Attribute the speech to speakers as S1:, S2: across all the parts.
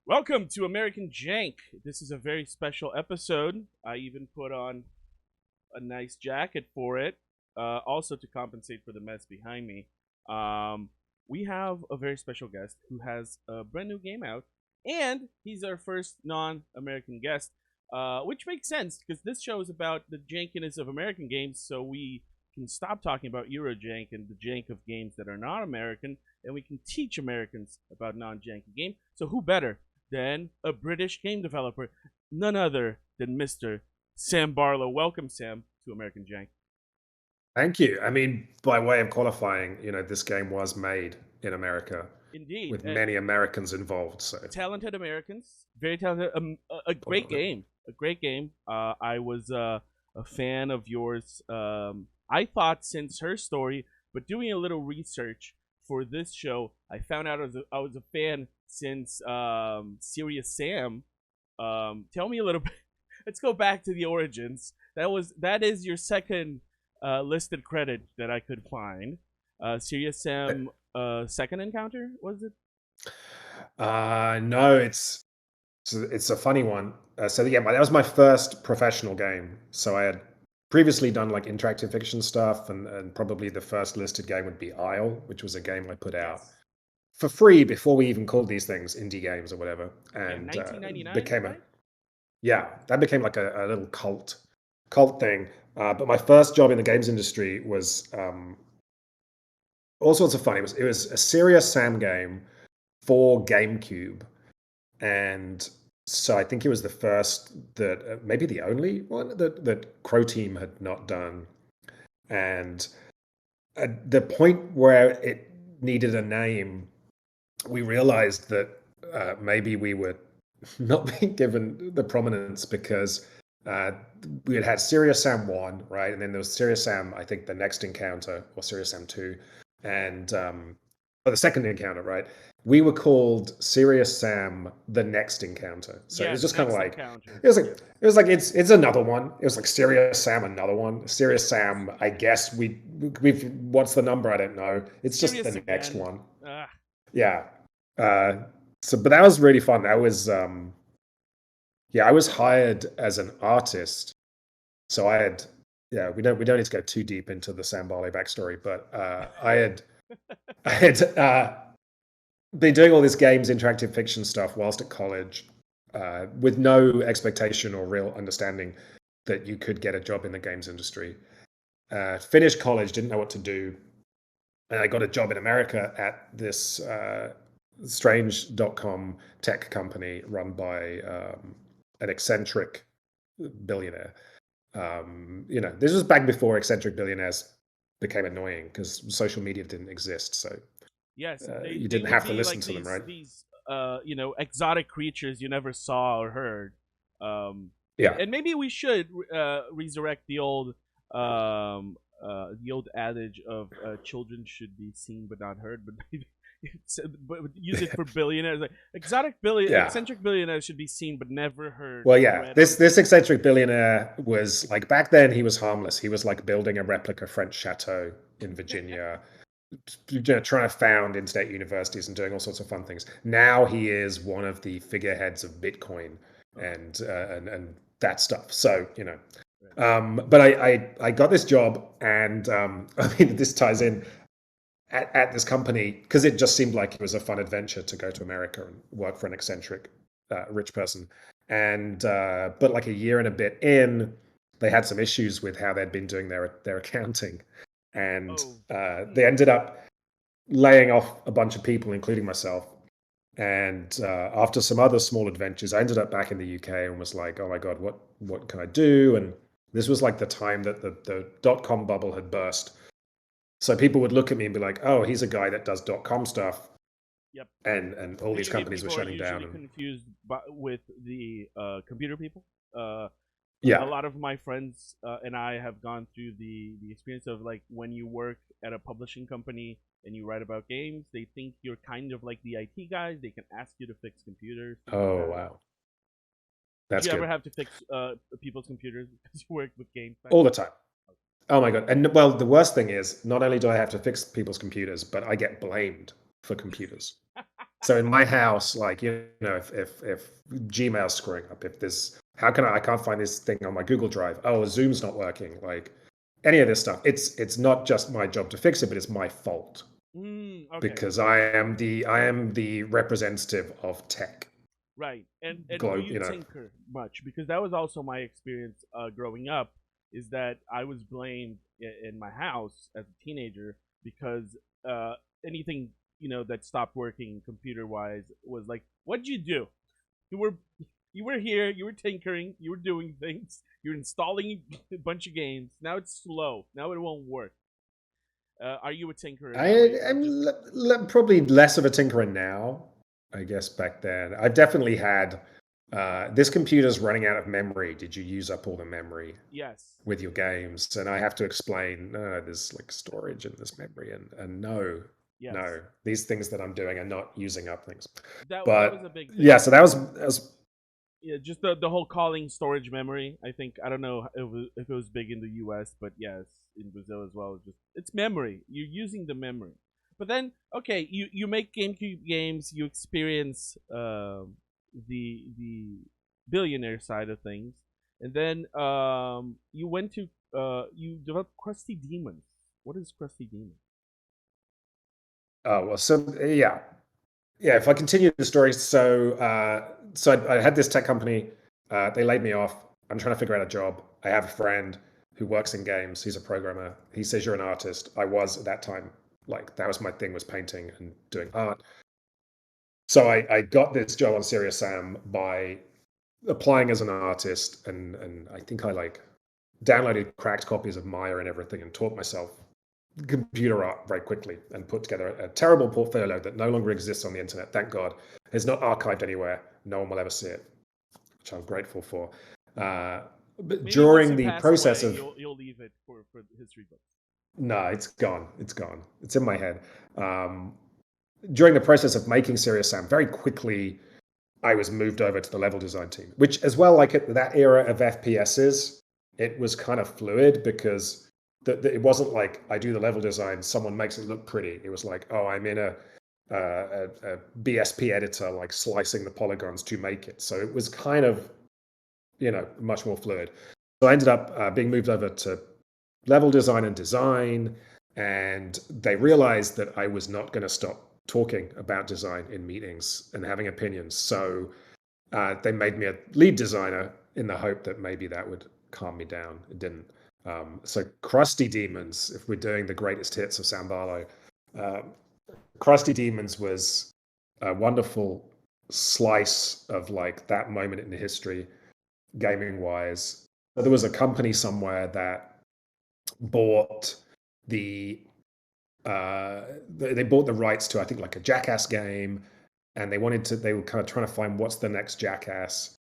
S1: Welcome to American Jank. This is a very special episode. I even put on a nice jacket for it, also to compensate for the mess behind me. Um, we have a very special guest who has a brand new game out, and he's our first non-American guest, which makes sense because this show is about the jankiness of American games, so we can stop talking about Eurojank and the jank of games that are not American, and we can teach Americans about non-janky games. So who better than a British game developer? None other than Mr. Sam Barlow. Welcome, Sam, to American Jank.
S2: Thank you. I mean, by way of qualifying, this game was made in America
S1: Indeed,
S2: with many Americans involved. So,
S1: talented Americans, very talented. A great game, a great game. I was a fan of yours. I thought since her story, but doing a little research for this show, I found out I was a fan since Serious Sam. Tell me a little bit. Let's go back to the origins. That is your second listed credit that I could find. Serious Sam second encounter, was it?
S2: no, it's a funny one. So yeah, that was my first professional game. So I had previously done like interactive fiction stuff, and probably the first listed game would be Isle, which was a game I put out
S1: Yes.
S2: for free before we even called these things indie games or whatever,
S1: Yeah,
S2: and
S1: 1999,
S2: became a
S1: right?
S2: yeah, that became like a little cult thing. But my first job in the games industry was all sorts of fun. It was a serious Sam game for GameCube, and so I think it was the first that maybe the only one that Crow Team had not done. And at the point where it needed a name, we realized that maybe we were not being given the prominence because uh, we had Serious Sam 1, right? And then there was Serious Sam, I think, the next encounter, or Serious Sam 2, and or the second encounter, right? We were called Serious Sam the next encounter. So it was
S1: Yes,
S2: just kind of
S1: next
S2: like
S1: encounter.
S2: it was like
S1: Yes.
S2: it's another one. It was like Serious Sam another one. Serious Sam, I guess we've what's the number? I don't know. It's just
S1: Serious
S2: the next
S1: again.
S2: one.
S1: Ah,
S2: Yeah. Uh, so, but that was really fun. That was, yeah, I was hired as an artist. So I had, yeah, we don't need to go too deep into the Sam Barley backstory, but I had been doing all this games, interactive fiction stuff whilst at college, with no expectation or real understanding that you could get a job in the games industry. Finished college, didn't know what to do, and I got a job in America at this strange.com tech company run by an eccentric billionaire. This was back before eccentric billionaires became annoying because social media didn't exist, so
S1: yes, they
S2: you
S1: they
S2: didn't
S1: would
S2: have to
S1: be
S2: listen
S1: like
S2: to them, right?
S1: these exotic creatures you never saw or heard. Um, and
S2: Yeah.
S1: and maybe we should resurrect the old adage of children should be seen but not heard, but maybe but use it for billionaires. Like
S2: Yeah.
S1: eccentric billionaires should be seen but never heard
S2: Well,
S1: or
S2: yeah,
S1: read
S2: this
S1: on
S2: this
S1: TV.
S2: eccentric billionaire was like back then he was harmless. He was like building a replica French chateau in Virginia, trying to found in-state universities and doing all sorts of fun things. Now he is one of the figureheads of Bitcoin
S1: Oh,
S2: and that stuff. So
S1: right.
S2: but I got this job, and I mean this ties in at this company because it just seemed like it was a fun adventure to go to America and work for an eccentric rich person. And but like a year and a bit in, they had some issues with how they'd been doing their accounting, and
S1: Oh,
S2: they
S1: hmm.
S2: ended up laying off a bunch of people, including myself. And after some other small adventures, I ended up back in the UK and was like, "Oh my god, what can I do?" And this was like the time that the dot-com bubble had burst. So people would look at me and be like, "Oh, he's a guy that does dot-com stuff,"
S1: Yep.
S2: and all these companies were
S1: People are
S2: shutting down.
S1: usually
S2: And
S1: confused with the computer people. Uh, a
S2: yeah,
S1: lot of my friends and I have gone through the experience of like when you work at a publishing company and you write about games, they think you're kind of like the IT guys. They can ask you to fix computers, things like
S2: oh
S1: that.
S2: wow,
S1: Did
S2: that's
S1: you ever
S2: good.
S1: have to fix people's computers because you worked with games back
S2: All
S1: then?
S2: the time. Oh my god. And well, the worst thing is, not only do I have to fix people's computers, but I get blamed for computers. So in my house, like, if Gmail's screwing up, if there's how can I can't find this thing on my Google Drive. Oh, Zoom's not working. Like any of this stuff. It's not just my job to fix it, but it's my fault
S1: Okay.
S2: because I am the representative of tech.
S1: Right. And do
S2: Globe,
S1: you tinker much? Because that was also my experience growing up. Is that I was blamed in my house as a teenager because uh, anything that stopped working computer wise was like, what'd you do? You were you were here. You were tinkering. You were doing things. You're installing a bunch of games. Now it's slow. Now it won't work. Are you a tinkerer
S2: I
S1: nowadays, or
S2: am
S1: just
S2: probably less of a tinkerer now, I guess back then. I've definitely had this computer's running out of memory. Did you use up all the memory
S1: yes,
S2: with your games? And I have to explain, no, there's like storage in this memory, and no,
S1: yes.
S2: no, these things that I'm doing are not using up things.
S1: That was a
S2: But
S1: big
S2: yeah,
S1: thing.
S2: so that was
S1: Yeah, just the whole calling storage memory. I think I don't know if it was big in the U.S., but yes, in Brazil as well. It's memory. You're using the memory. But then, okay, you make GameCube games. You experience the billionaire side of things, and then you went to you developed Crusty Demons. What is Crusty Demons?
S2: oh well, so yeah, yeah, if I continue the story, so I had this tech company. They laid me off. I'm trying to figure out a job. I have a friend who works in games. He's a programmer. He says you're an artist. I was at that time. Like that was my thing, was painting and doing art. So I got this job on Serious Sam by applying as an artist, and I think I like downloaded cracked copies of Maya and everything, and taught myself computer art very quickly, and put together a terrible portfolio that no longer exists on the internet. Thank God, it's not archived anywhere. No one will ever see it, which I'm grateful for. But
S1: Maybe once
S2: during
S1: you
S2: the
S1: pass
S2: process
S1: away,
S2: of
S1: you'll leave it for the history books.
S2: no, it's gone. It's gone. It's in my head. Um, During the process of making Serious Sam, very quickly I was moved over to the level design team, which as well, like at that era of FPSs, it was kind of fluid because it wasn't like I do the level design, someone makes it look pretty. It was like, oh, I'm in a BSP editor, like slicing the polygons to make it. So it was kind of, much more fluid. So I ended up being moved over to level design and design, and they realized that I was not going to stop talking about design in meetings and having opinions. So they made me a lead designer in the hope that maybe that would calm me down. It didn't. So Crusty Demons, if we're doing the greatest hits of Sam Barlow, uh, Crusty Demons was a wonderful slice of like that moment in history, gaming wise. There was a company somewhere that bought the they bought the rights to, I think, like a Jackass game, and they were kind of trying to find what's the next Jackass.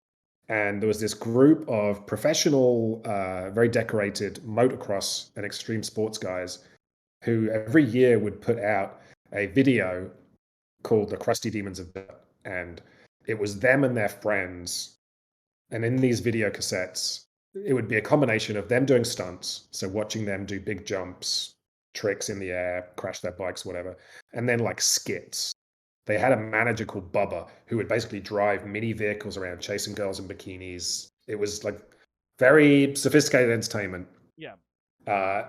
S2: And there was this group of professional, very decorated motocross and extreme sports guys who every year would put out a video called The Crusty Demons of Dirt. And it was them and their friends. And in these video cassettes, it would be a combination of them doing stunts, so watching them do big jumps, tricks in the air, crash their bikes, whatever, and then like skits. They had a manager called Bubba who would basically drive mini vehicles around chasing girls in bikinis. It was like very sophisticated entertainment.
S1: Yeah,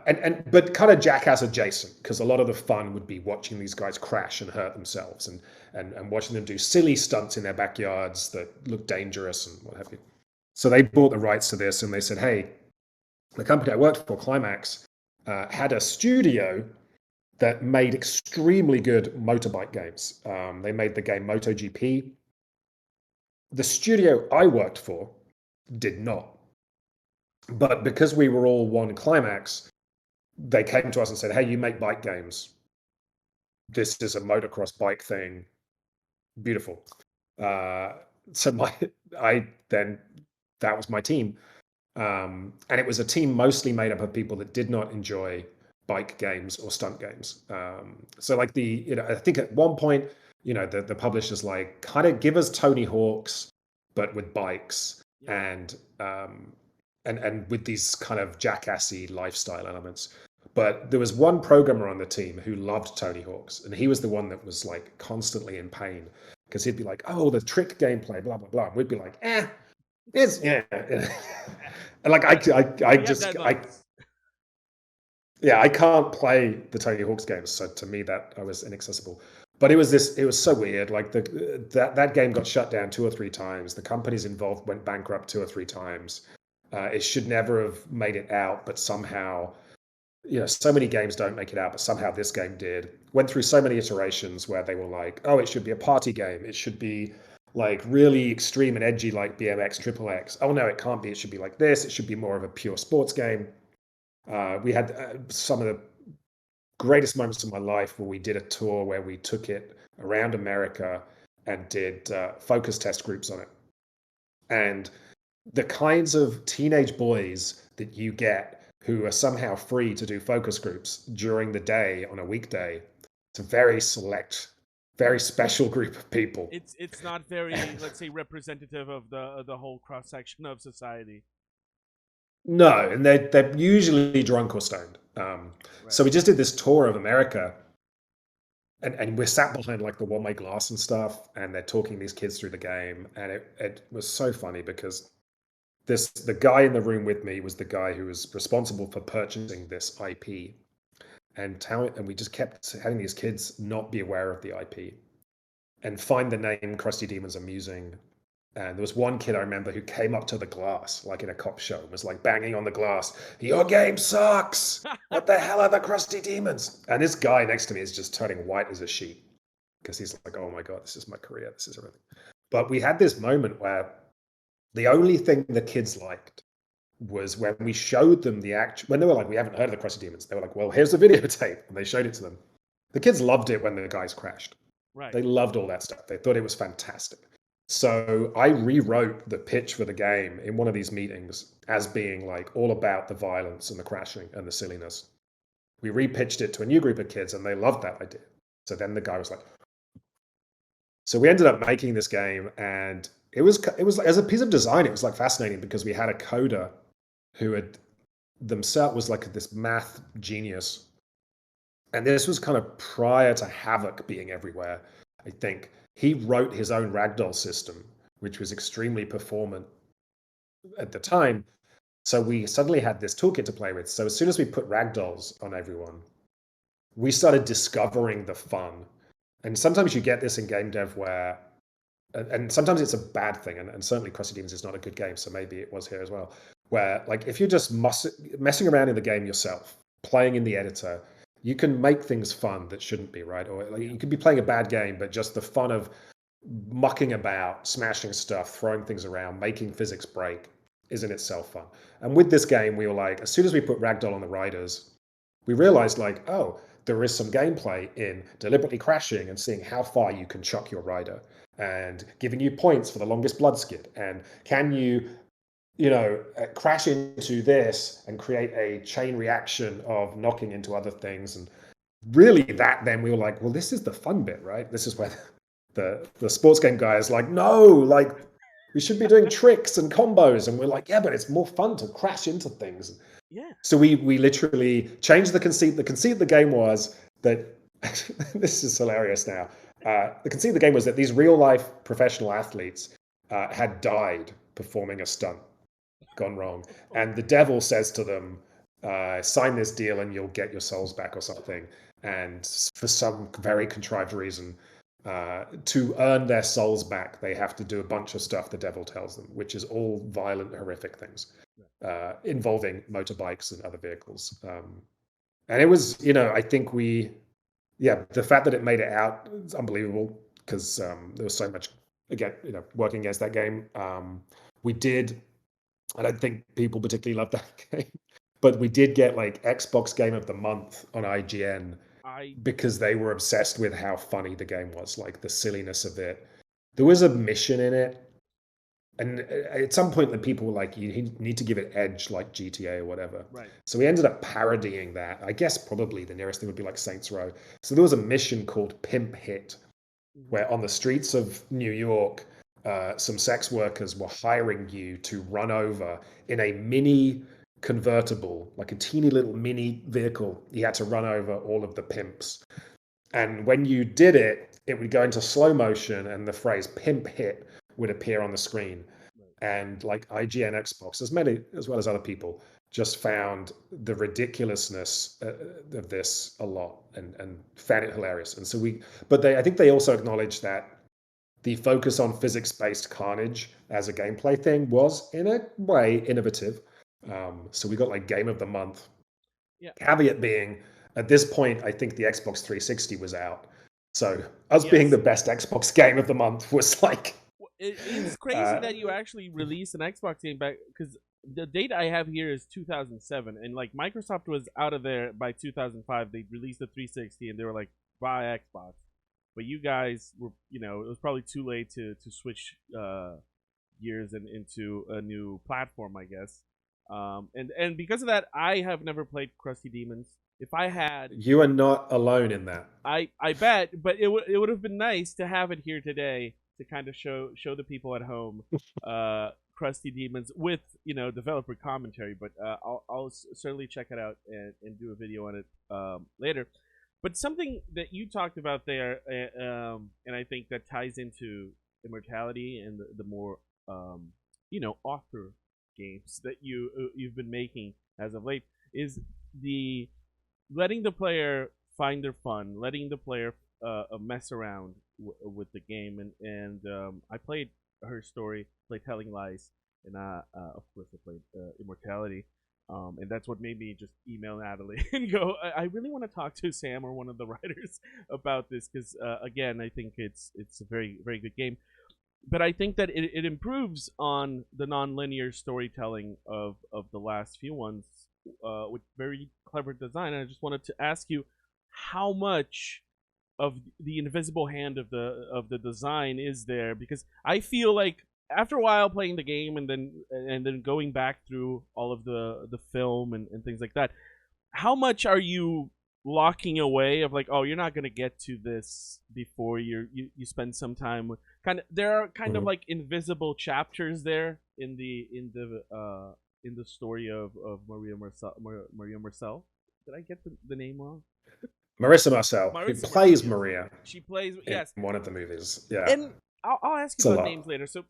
S2: And but kind of Jackass adjacent, because a lot of the fun would be watching these guys crash and hurt themselves, and watching them do silly stunts in their backyards that look dangerous and what have you. So they bought the rights to this, and they said, "Hey, the company I worked for, Climax, had a studio that made extremely good motorbike games. They made the game MotoGP. The studio I worked for did not, but because we were all one Climax, they came to us and said, "Hey, you make bike games. This is a motocross bike thing. Beautiful." Uh, so I then that was my team. And it was a team mostly made up of people that did not enjoy bike games or stunt games. So like I think at one point, the publisher's like, kind of give us Tony Hawk's, but with bikes
S1: yeah.
S2: and with these kind of jackassy lifestyle elements. But there was one programmer on the team who loved Tony Hawk's, and he was the one that was like constantly in pain because he'd be like, "Oh, the trick gameplay, blah blah blah." And we'd be like, it's yeah," and like
S1: Yeah,
S2: I
S1: we have
S2: just I
S1: deadlines.
S2: yeah, I can't play the Tony Hawk's games, so to me that I was inaccessible. But it was so weird. Like that game got shut down 2 or 3 times. The companies involved went bankrupt 2 or 3 times. It should never have made it out, but somehow, so many games don't make it out, but somehow this game did. Went through so many iterations where they were like, oh, it should be a party game. It should be like really extreme and edgy like BMX Triple X. Oh no, it can't be. It should be like this. It should be more of a pure sports game. We had some of the greatest moments of my life where we did a tour where we took it around America and did focus test groups on it. And the kinds of teenage boys that you get who are somehow free to do focus groups during the day on a weekday, it's a very select, very special group of people.
S1: It's not very, let's say, representative of the whole cross section of society.
S2: No, and they're usually drunk or stoned.
S1: Right.
S2: So we just did this tour of America, and we're sat behind like the one-way glass and stuff, and they're talking these kids through the game, and it was so funny because the guy in the room with me was the guy who was responsible for purchasing this IP, and we just kept having these kids not be aware of the IP and find the name Krusty Demons amusing. And there was one kid I remember who came up to the glass, like in a cop show, and was like banging on the glass. Your game sucks. What the hell are the Krusty Demons? And this guy next to me is just turning white as a sheet because he's like, oh my God, this is my career. This is everything. But we had this moment where the only thing the kids liked was when we showed them when they were like, we haven't heard of the Krusty Demons. They were like, well, here's the videotape. And they showed it to them. The kids loved it when the guys crashed.
S1: Right.
S2: They loved all that stuff. They thought it was fantastic. So I rewrote the pitch for the game in one of these meetings as being like all about the violence and the crashing and the silliness. We repitched it to a new group of kids and they loved that idea. So then the guy was like, so we ended up making this game, and it was as a piece of design, it was like fascinating because we had a coder who had themselves was like this math genius. And this was kind of prior to Havoc being everywhere, I think. He wrote his own ragdoll system, which was extremely performant at the time. So we suddenly had this toolkit to play with. So as soon as we put ragdolls on everyone, we started discovering the fun. And sometimes you get this in game dev where, and sometimes it's a bad thing, and certainly Krusty Demons is not a good game, so maybe it was here as well, where like if you're just messing around in the game yourself, playing in the editor, you can make things fun that shouldn't be, right? Or like, you could be playing a bad game, but just the fun of mucking about, smashing stuff, throwing things around, making physics break is in itself fun. And with this game, we were like, as soon as we put Ragdoll on the riders, we realized like, oh, there is some gameplay in deliberately crashing and seeing how far you can chuck your rider and giving you points for the longest blood skid. And can you crash into this and create a chain reaction of knocking into other things. And really that then we were like, well, this is the fun bit, right? This is where the sports game guy is like, no, like we should be doing tricks and combos. And we're like, yeah, but it's more fun to crash into things.
S1: Yeah.
S2: So we literally changed the conceit. The conceit of the game was that this is hilarious now. The conceit of the game was that these real life professional athletes had died performing a stunt gone wrong. And the devil says to them, sign this deal and you'll get your souls back or something. And for some very contrived reason, to earn their souls back, they have to do a bunch of stuff the devil tells them, which is all violent, horrific things involving motorbikes and other vehicles. And it was, I think the fact that it made it out is unbelievable because there was so much, again, working against that game. I don't think people particularly loved that game, but we did get like Xbox Game of the Month on IGN
S1: I
S2: because they were obsessed with how funny the game was, like the silliness of it. There was a mission in it, and at some point, the people were like, "You need to give it edge, like GTA or whatever."
S1: right.
S2: So we ended up parodying that. I guess probably the nearest thing would be like Saints Row. So there was a mission called Pimp Hit, where on the streets of New York, some sex workers were hiring you to run over in a mini convertible, like a teeny little mini vehicle. You had to run over all of the pimps. And when you did it, it would go into slow motion and the phrase pimp hit would appear on the screen.
S1: Right.
S2: And like IGN Xbox, as many as well as other people, just found the ridiculousness of this a lot and found it hilarious. And so I think they also acknowledged that the focus on physics-based carnage as a gameplay thing was, in a way, innovative. So we got like Game of the Month.
S1: Yeah.
S2: Caveat being, at this point, I think the Xbox 360 was out. So us being
S1: Yes.
S2: the best Xbox game of the month was like.
S1: It's crazy that you actually released an Xbox game back, because the date I have here is 2007, and like Microsoft was out of there by 2005. They released the 360, and they were like, buy Xbox. But you guys were, it was probably too late to switch gears and into a new platform, I guess. And because of that, I have never played Crusty Demons. If I had,
S2: You are not alone in that.
S1: I bet, but it would have been nice to have it here today to kind of show the people at home Crusty Demons with developer commentary. But I'll certainly check it out and do a video on it later. But something that you talked about there, and I think that ties into Immortality and the more author games that you've been making as of late, is the letting the player find their fun, letting the player mess around with the game, and I played Her Story, played Telling Lies, and of course I played Immortality, and that's what made me just email Natalie and go, I really want to talk to Sam or one of the writers about this, because again, I think it's a very very good game. But I think that it improves on the non-linear storytelling of the last few ones with very clever design. And I just wanted to ask you how much of the invisible hand of the design is there, because I feel like after a while playing the game and then going back through all of the film and things like that, how much are you locking away of like, oh, you're not gonna get to this before you spend some time with there are kind of like invisible chapters there in the story of Maria Marcel. Did I get the name wrong?
S2: Marissa Marcel, who
S1: Marissa
S2: plays
S1: Marcel, yes.
S2: Maria
S1: She plays,
S2: in
S1: yes.
S2: one of the movies. Yeah,
S1: And I'll ask you
S2: it's a
S1: about
S2: lot.
S1: names later. So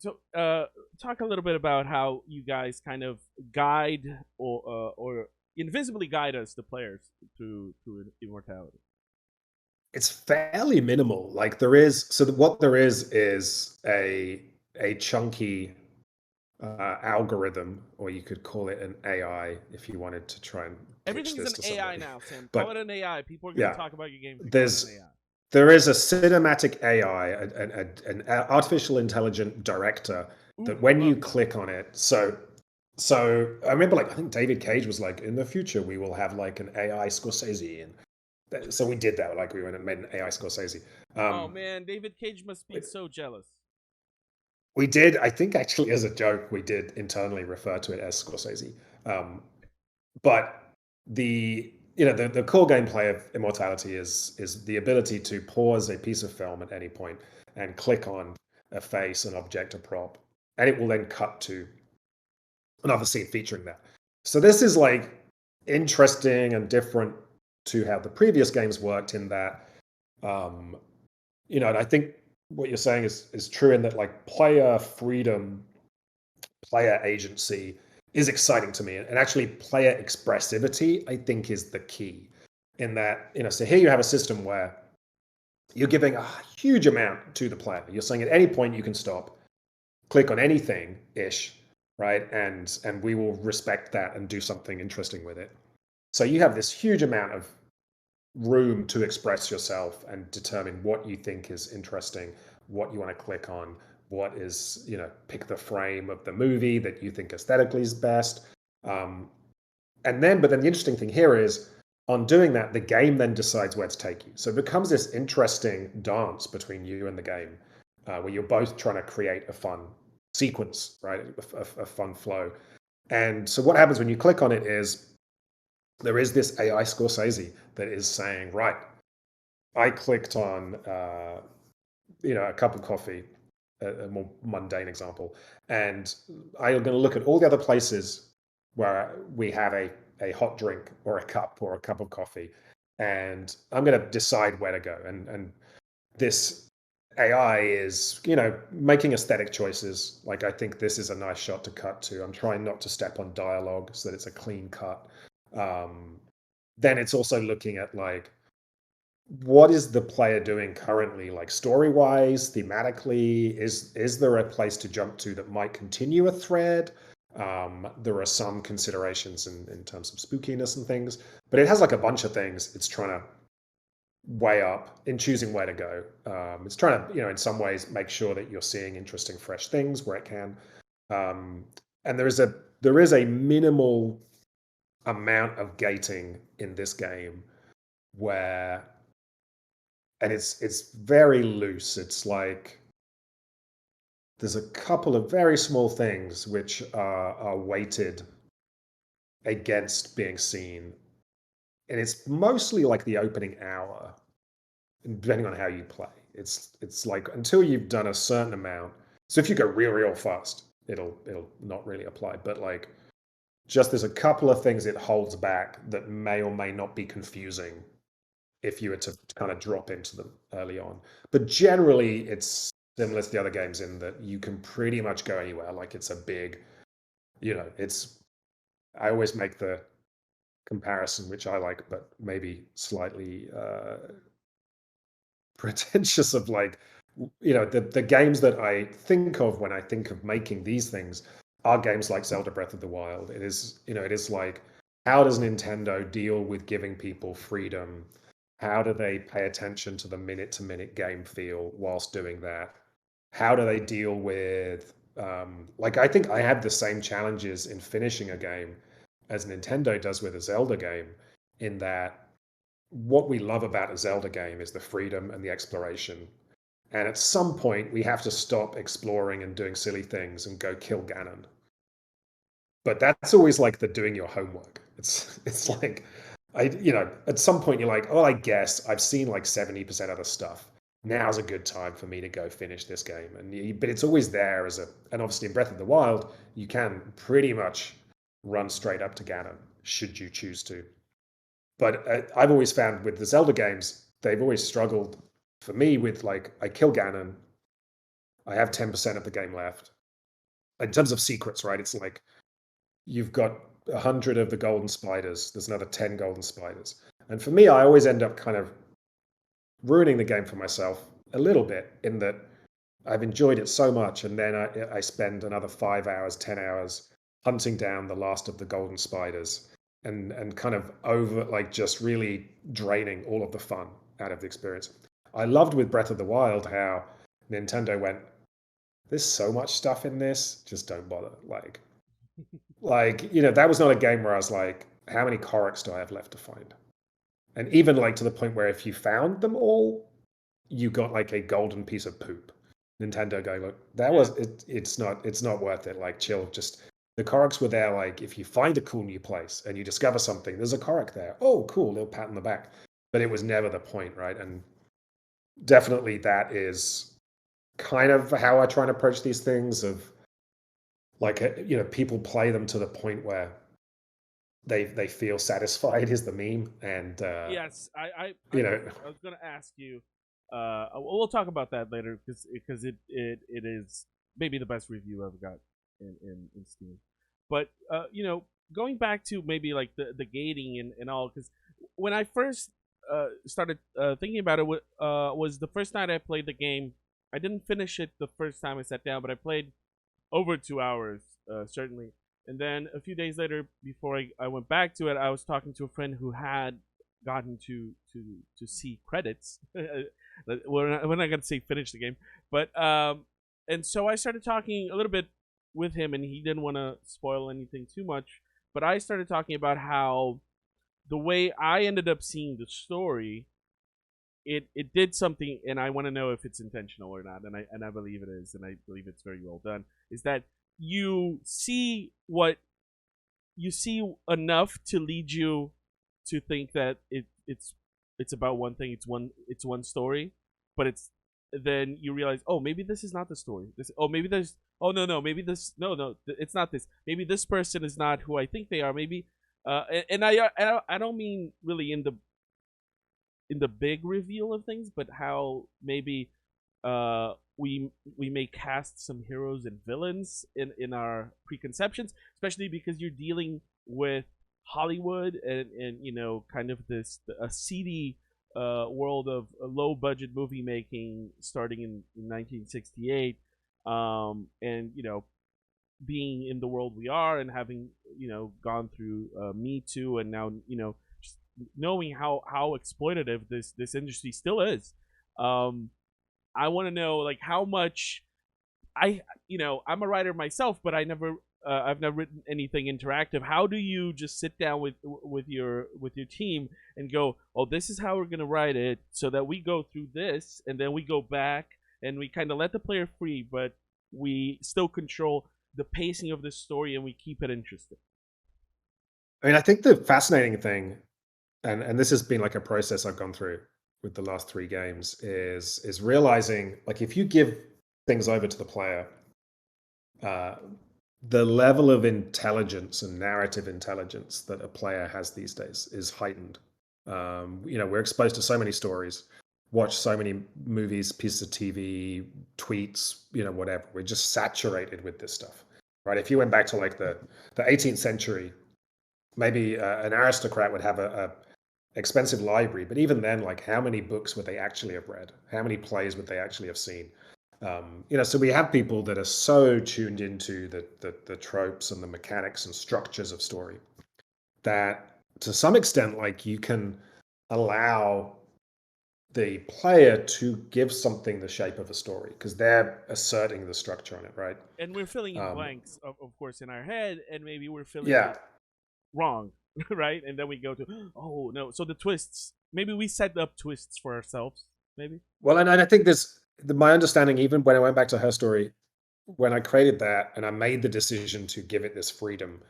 S1: talk a little bit about how you guys kind of guide or invisibly guide us, the players, through Immortality.
S2: It's fairly minimal. Like there is, so what there is a chunky algorithm, or you could call it an AI if you wanted to try and pitch
S1: Everything's
S2: this
S1: an
S2: to
S1: AI
S2: somebody.
S1: now, Sam. Call it
S2: But
S1: an AI. People are going to
S2: yeah,
S1: talk about your game if you call it an
S2: there's
S1: AI.
S2: there is a cinematic AI, an artificial intelligent director,
S1: Ooh,
S2: that when you
S1: love that.
S2: click on it, so I remember, like, I think David Cage was like, in the future we will have like an AI Scorsese, and so we did that. Like we went and made an AI Scorsese.
S1: Oh man, David Cage must be so jealous.
S2: We did, I think, actually, as a joke, we did internally refer to it as Scorsese. But the core gameplay of Immortality is the ability to pause a piece of film at any point and click on a face, an object, a prop, and it will then cut to another scene featuring that. So this is like interesting and different to how the previous games worked, in that, um, and I think what you're saying is true, in that like player freedom, player agency is exciting to me, and actually player expressivity, I think, is the key. In that, so here you have a system where you're giving a huge amount to the player. You're saying at any point you can stop, click on anything ish, right, and we will respect that and do something interesting with it. So you have this huge amount of room to express yourself and determine what you think is interesting, what you want to click on, what is, pick the frame of the movie that you think aesthetically is best. But then the interesting thing here is, on doing that, the game then decides where to take you. So it becomes this interesting dance between you and the game, where you're both trying to create a fun sequence, right? A fun flow. And so what happens when you click on it is, there is this AI Scorsese that is saying, right, I clicked on, a cup of coffee, a more mundane example, and I'm going to look at all the other places where we have a hot drink or a cup of coffee, and I'm going to decide where to go. And this AI is, making aesthetic choices. Like, I think this is a nice shot to cut to. I'm trying not to step on dialogue so that it's a clean cut. Um, then it's also looking at like, what is the player doing currently, like story wise, thematically? Is there a place to jump to that might continue a thread? There are some considerations in terms of spookiness and things, but it has like a bunch of things it's trying to weigh up in choosing where to go. It's trying to, in some ways, make sure that you're seeing interesting, fresh things where it can. Um, and there is a minimal amount of gating in this game where, and it's very loose. It's like there's a couple of very small things which are weighted against being seen, and it's mostly like the opening hour, depending on how you play. It's like until you've done a certain amount. So if you go real fast, it'll not really apply. But like just there's a couple of things it holds back that may or may not be confusing if you were to kind of drop into them early on. But generally, it's similar to the other games in that you can pretty much go anywhere. Like it's a big, it's. I always make the comparison, which I like, but maybe slightly pretentious of like, the games that I think of when I think of making these things are games like Zelda Breath of the Wild. It is like, how does Nintendo deal with giving people freedom? How do they pay attention to the minute to minute game feel whilst doing that? How do they deal with, like, I think I had the same challenges in finishing a game as Nintendo does with a Zelda game, in that what we love about a Zelda game is the freedom and the exploration. And at some point, we have to stop exploring and doing silly things and go kill Ganon. But that's always like the doing your homework. It's
S1: Yeah.
S2: like, at some point you're like, oh, I guess I've seen like 70% of the stuff. Now's a good time for me to go finish this game. But it's always there and obviously in Breath of the Wild, you can pretty much run straight up to Ganon should you choose to. But I've always found with the Zelda games, they've always struggled for me with like, I kill Ganon, I have 10% of the game left. In terms of secrets, right? It's like you've got 100 of the golden spiders, there's another 10 golden spiders. And for me, I always end up kind of ruining the game for myself a little bit in that I've enjoyed it so much. And then I spend another 5 hours, 10 hours hunting down the last of the golden spiders and kind of over like just really draining all of the fun out of the experience. I loved with Breath of the Wild how Nintendo went, there's so much stuff in this, just don't bother. That was not a game where I was like, how many Koroks do I have left to find? And even like to the point where if you found them all, you got like a golden piece of poop. Nintendo going, look, that
S1: Yeah.
S2: was it, it's not worth it. Like chill, just the Koroks were there. Like if you find a cool new place and you discover something, there's a Korok there. Oh, cool, little pat on the back. But it was never the point, right? And definitely that is kind of how I try and approach these things of like, people play them to the point where they feel satisfied is the meme. And
S1: Yes,
S2: you know
S1: I was gonna ask you. We'll talk about that later because it is maybe the best review I've got in Steam. But going back to maybe like the gating and all, because when I first started thinking about it, was the first night I played the game. I didn't finish it the first time I sat down, but I played over 2 hours, certainly. And then a few days later, before I went back to it, I was talking to a friend who had gotten to see credits. We're not gonna say finish the game, but and so I started talking a little bit with him, and he didn't want to spoil anything too much. But I started talking about how the way I ended up seeing the story, it did something, and I want to know if it's intentional or not, and I believe it is, and I believe it's very well done. Is that you see what you see enough to lead you to think that it's about one thing, it's one story, but it's then you realize, oh, maybe this is not the story. Maybe oh no no maybe this no no it's not this, maybe this person is not who I think they are, maybe and I don't mean really in the big reveal of things, but how maybe we may cast some heroes and villains in our preconceptions, especially because you're dealing with Hollywood and you know kind of this a seedy world of low budget movie making starting in 1968, and you know being in the world we are and having you know gone through Me Too and now you know just knowing how exploitative this industry still is. Um, I want to know like how much I you know I'm a writer myself, but I've never written anything interactive. How do you just sit down with your team and go, oh, this is how we're gonna write it, so that we go through this and then we go back and we kind of let the player free, but we still control the pacing of the story and we keep it interesting.
S2: I mean, I think the fascinating thing, and this has been like a process I've gone through with the last 3 games, is realizing, like, if you give things over to the player, uh, the level of intelligence and narrative intelligence that a player has these days is heightened. You know, we're exposed to so many stories, watch so many movies, pieces of TV, tweets, you know, whatever. We're just saturated with this stuff, right? If you went back to like the 18th century, maybe an aristocrat would have a expensive library, but even then, like, how many books would they actually have read? How many plays would they actually have seen? You know, so we have people that are so tuned into the tropes and the mechanics and structures of story that, to some extent, like, you can allow the player to give something the shape of a story because they're asserting the structure on it, right?
S1: And we're filling in
S2: Um,
S1: blanks, of course, in our head, and maybe we're filling
S2: yeah.
S1: it wrong, right? And then we go to, oh no. So the twists, maybe we set up twists for ourselves, maybe.
S2: Well, and I think my understanding, even when I went back to her story, when I created that and I made the decision to give it this freedom,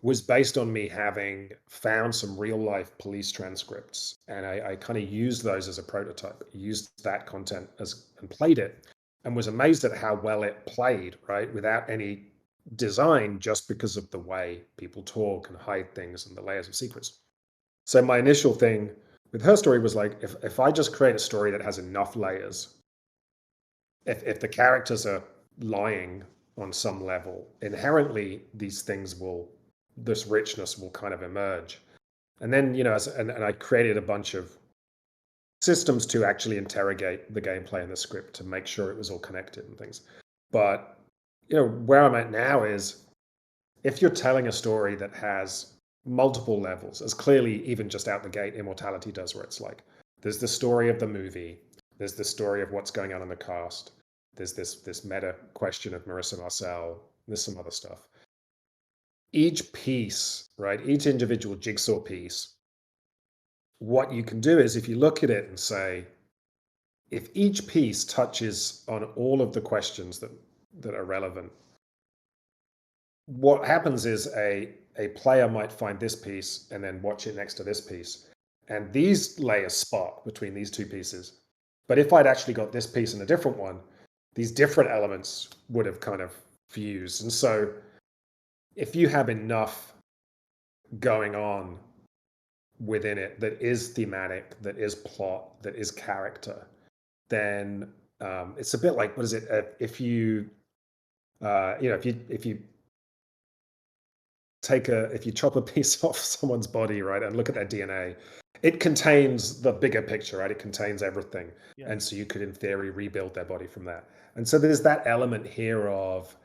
S2: was based on me having found some real life police transcripts. And I kind of used those as a prototype, used that content as and played it, and was amazed at how well it played, right? Without any design, just because of the way people talk and hide things and the layers of secrets. So my initial thing with her story was like, if I just create a story that has enough layers, if the characters are lying on some level, inherently these things will, this richness will kind of emerge. And then, you know, and I created a bunch of systems to actually interrogate the gameplay and the script to make sure it was all connected and things. But, you know, where I'm at now is, if you're telling a story that has multiple levels, as clearly even just out the gate Immortality does, where it's like there's the story of the movie, there's the story of what's going on in the cast, there's this meta question of Marissa Marcel, there's some other stuff. Each piece, right, each individual jigsaw piece, what you can do is, if you look at it and say, if each piece touches on all of the questions that are relevant, what happens is a player might find this piece and then watch it next to this piece, and these layers spot between these two pieces. But if I'd actually got this piece and a different one, these different elements would have kind of fused. And so if you have enough going on within it that is thematic, that is plot, that is character, then it's a bit like, what is it, if you you know, if you if you chop a piece off someone's body, right, and look at their DNA, it contains the bigger picture, right? It contains everything. And
S1: Yes.
S2: so you could, in theory, rebuild their body from that. And so there's that element here of,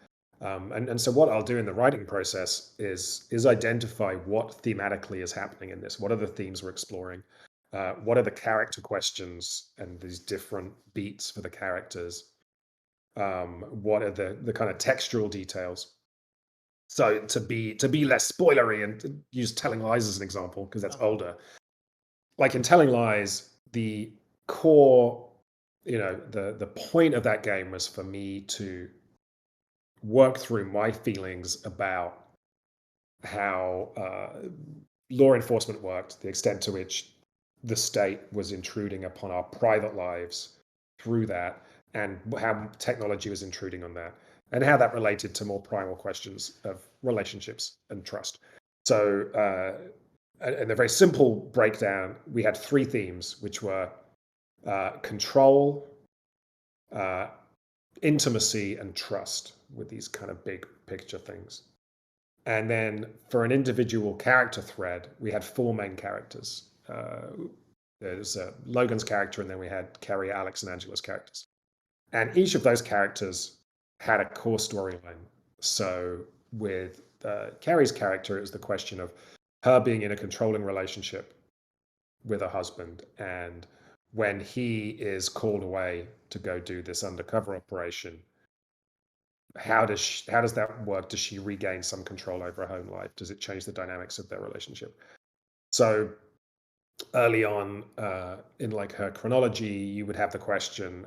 S2: and so what I'll do in the writing process is identify what thematically is happening in this. What are the themes we're exploring? What are the character questions and these different beats for the characters? What are the kind of textural details? So to be less spoilery and to use Telling Lies as an example, because that's
S1: Uh-huh.
S2: older. Like in Telling Lies, the core, you know, the point of that game was for me to work through my feelings about how law enforcement worked, the extent to which the state was intruding upon our private lives through that, and how technology was intruding on that. and how that related to more primal questions of relationships and trust. So, in a very simple breakdown, we had three themes, which were control, uh, intimacy, and trust, with these kind of big picture things. And then for an individual character thread, we had four main characters. There's Logan's character, and then we had Kerry, Alex, and Angela's characters. And each of those characters had a core storyline. So with Kerry's character, it was the question of her being in a controlling relationship with her husband, and when he is called away to go do this undercover operation, how does that work? Does she regain some control over her own life? Does it change the dynamics of their relationship? So early on in like her chronology, you would have the question,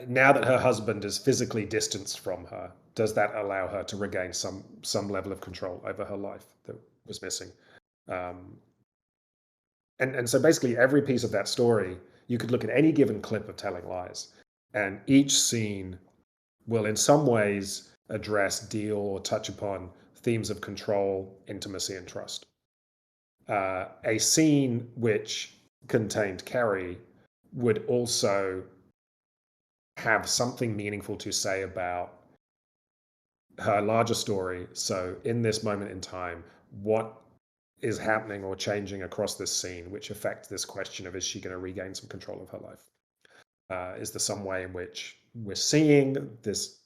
S2: now that her husband is physically distanced from her, does that allow her to regain some level of control over her life that was missing? Um, and so basically every piece of that story, you could look at any given clip of Telling Lies, and each scene will in some ways address, deal, or touch upon themes of control, intimacy, and trust. A scene which contained Carrie would also have something meaningful to say about her larger story. So, in this moment in time, what is happening or changing across this scene, which affects this question of, is she going to regain some control of her life? Is there some way in which we're seeing this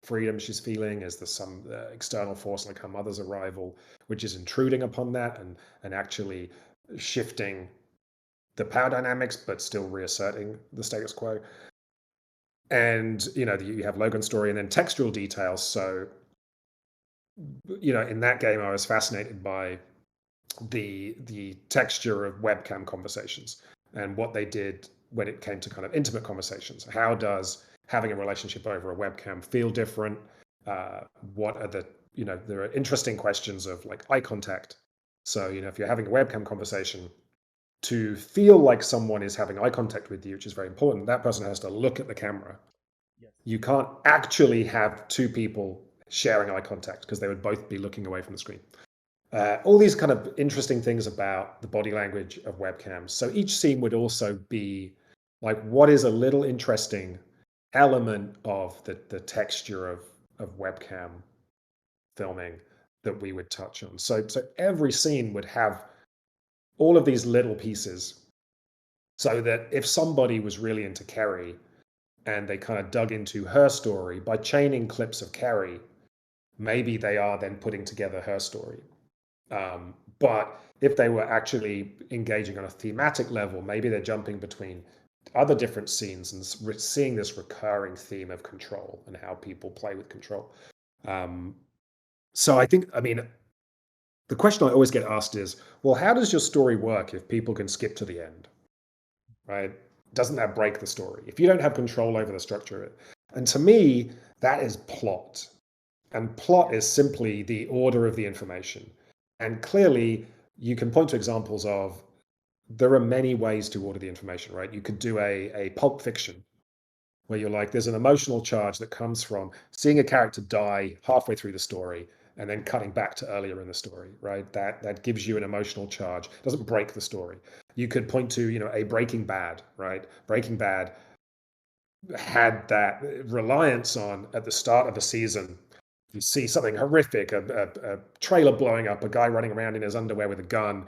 S2: freedom she's feeling? Is there some external force like her mother's arrival, which is intruding upon that and actually shifting the power dynamics, but still reasserting the status quo? And you have Logan's story, and then textual details. So in that game, I was fascinated by the texture of webcam conversations and what they did when it came to kind of intimate conversations. How does having a relationship over a webcam feel different? What are there are interesting questions of like eye contact. So, if you're having a webcam conversation, to feel like someone is having eye contact with you, which is very important, that person has to look at the camera.
S1: Yes.
S2: You can't actually have two people sharing eye contact because they would both be looking away from the screen. All these kind of interesting things about the body language of webcams. So each scene would also be like, what is a little interesting element of the texture of webcam filming that we would touch on. So every scene would have all of these little pieces, so that if somebody was really into Kerry and they kind of dug into her story by chaining clips of Kerry, maybe they are then putting together her story. But if they were actually engaging on a thematic level, maybe they're jumping between other different scenes and seeing this recurring theme of control and how people play with control. So I mean, the question I always get asked is, well, how does your story work if people can skip to the end, right? Doesn't that break the story if you don't have control over the structure of it? And to me, that is plot. And plot is simply the order of the information. And clearly, you can point to examples of, there are many ways to order the information, right? You could do a pulp fiction where you're like, there's an emotional charge that comes from seeing a character die halfway through the story and then cutting back to earlier in the story, right? That gives you an emotional charge. It doesn't break the story. You could point to, a Breaking Bad, right? Breaking Bad had that reliance on, at the start of a season, you see something horrific, a trailer blowing up, a guy running around in his underwear with a gun,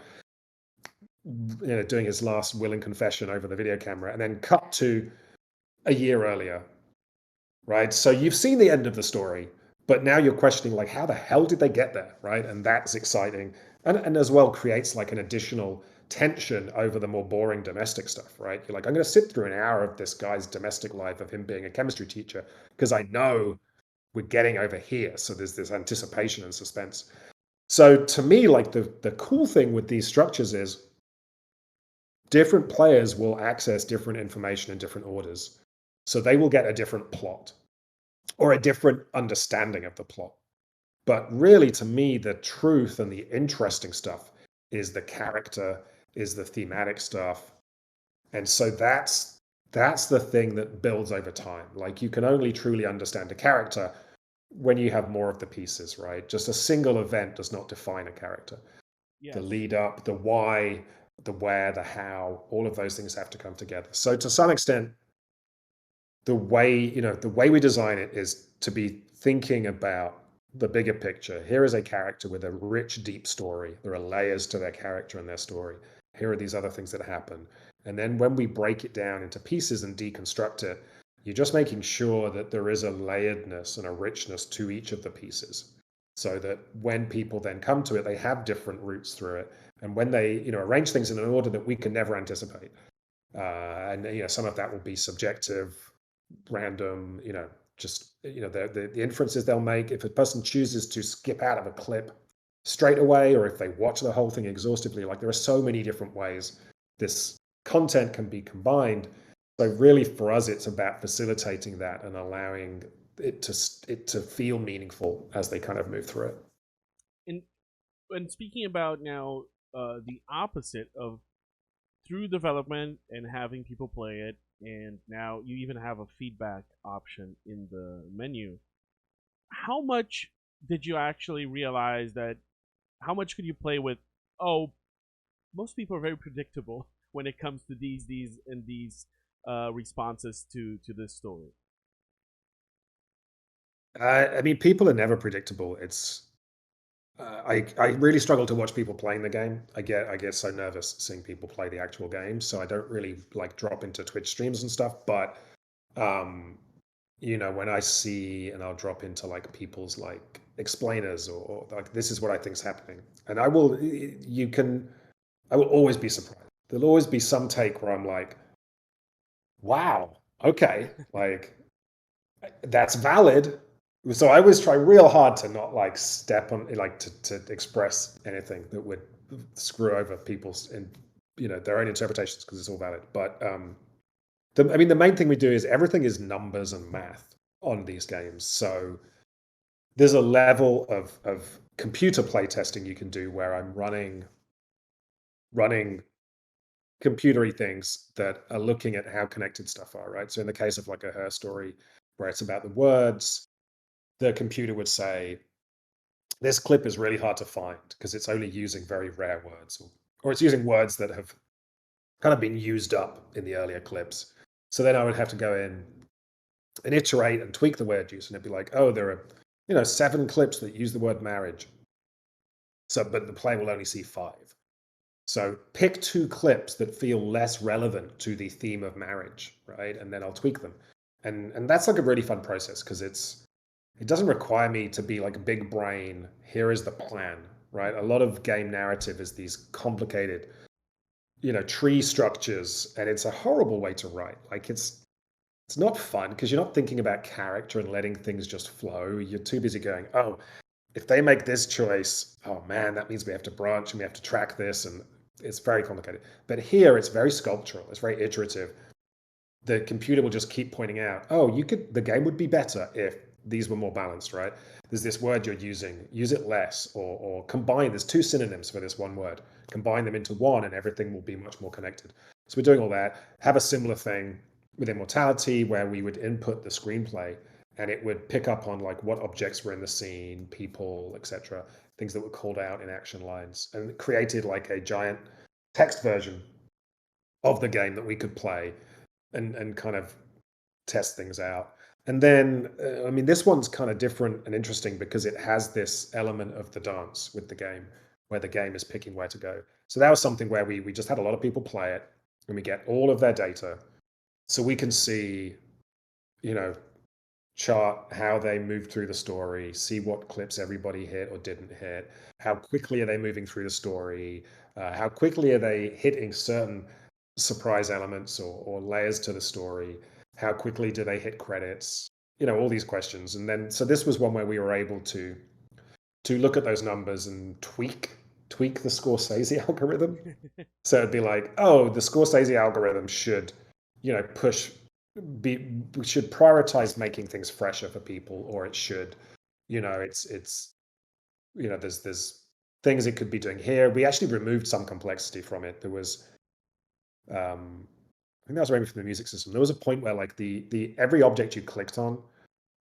S2: doing his last willing confession over the video camera, and then cut to a year earlier, right? So you've seen the end of the story, but now you're questioning, like, how the hell did they get there, right? And that's exciting, and as well creates like an additional tension over the more boring domestic stuff, right? You're like, I'm going to sit through an hour of this guy's domestic life of him being a chemistry teacher because I know we're getting over here. So there's this anticipation and suspense. So to me, like the cool thing with these structures is different players will access different information in different orders. So they will get a different plot or a different understanding of the plot. But really, to me, the truth and the interesting stuff is the character, is the thematic stuff. And so that's that's the thing that builds over time. Like you can only truly understand a character when you have more of the pieces, right? Just a single event does not define a character. The
S1: Yes.
S2: lead up, the why, the where, the how, all of those things have to come together. So to some extent, the way we design it is to be thinking about the bigger picture. Here is a character with a rich, deep story. There are layers to their character and their story. Here are these other things that happen. And then when we break it down into pieces and deconstruct it, you're just making sure that there is a layeredness and a richness to each of the pieces so that when people then come to it, they have different routes through it. And when they, arrange things in an order that we can never anticipate. And some of that will be subjective, random, just the inferences they'll make. If a person chooses to skip out of a clip straight away, or if they watch the whole thing exhaustively, like there are so many different ways this content can be combined. So really, for us, it's about facilitating that and allowing it to feel meaningful as they kind of move through it.
S1: And speaking about now, the opposite of through development and having people play it, and now you even have a feedback option in the menu. How much did you actually realize that? How much could you play with? Oh, most people are very predictable when it comes to these responses to this story.
S2: I mean, people are never predictable. I really struggle to watch people playing the game. I get so nervous seeing people play the actual game, so I don't really like drop into Twitch streams and stuff. But um, when I see and I'll drop into like people's like explainers or like this is what I think is happening, and I will always be surprised. There'll always be some take where I'm like, wow, okay, like that's valid. So I always try real hard to not like step on like to express anything that would screw over people's and their own interpretations because it's all valid. But I mean the main thing we do is everything is numbers and math on these games. So there's a level of computer play testing you can do where I'm running computery things that are looking at how connected stuff are, right? So in the case of like a her story where it's about the words, the computer would say, this clip is really hard to find because it's only using very rare words, or it's using words that have kind of been used up in the earlier clips. So then I would have to go in and iterate and tweak the word use, and it'd be like, oh, there are 7 clips that use the word marriage. So, but the player will only see 5. So pick 2 clips that feel less relevant to the theme of marriage, right? And then I'll tweak them. And that's like a really fun process because it doesn't require me to be like a big brain. Here is the plan, right? A lot of game narrative is these complicated, tree structures, and it's a horrible way to write. Like it's not fun because you're not thinking about character and letting things just flow. You're too busy going, oh, if they make this choice, oh man, that means we have to branch and we have to track this, and it's very complicated. But here it's very sculptural, it's very iterative. The computer will just keep pointing out, oh, the game would be better if these were more balanced, right? There's this word you're using, use it less, or combine. There's 2 synonyms for this one word. Combine them into one, and everything will be much more connected. So we're doing all that. Have a similar thing with Immortality, where we would input the screenplay, and it would pick up on like what objects were in the scene, people, etc., things that were called out in action lines, and it created like a giant text version of the game that we could play and kind of test things out. And then, I mean, this one's kind of different and interesting because it has this element of the dance with the game, where the game is picking where to go. So that was something where we just had a lot of people play it, and we get all of their data, so we can see, you know, chart how they moved through the story, see what clips everybody hit or didn't hit, how quickly are they moving through the story, how quickly are they hitting certain surprise elements or layers to the story, how quickly do they hit credits, all these questions. And then, so this was one where we were able to look at those numbers and tweak the Scorsese algorithm. So it'd be like, oh, the Scorsese algorithm should, push we should prioritize making things fresher for people, or it should, it's there's things it could be doing here. We actually removed some complexity from it. There was think that was maybe from the music system. There was a point where like the every object you clicked on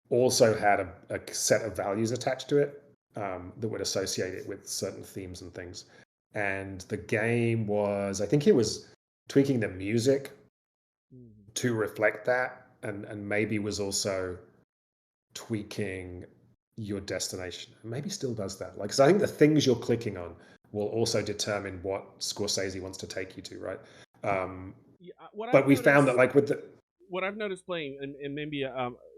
S2: also had a set of values attached to it that would associate it with certain themes and things. And the game was, I think it was tweaking the music
S1: Mhm.
S2: to reflect that, and maybe was also tweaking your destination. Maybe still does that. Like, because I think the things you're clicking on will also determine what Scorsese wants to take you to, right? Um,
S1: Yeah, what
S2: but
S1: I've
S2: we found that,
S1: noticed
S2: like, with the
S1: what I've noticed playing, and maybe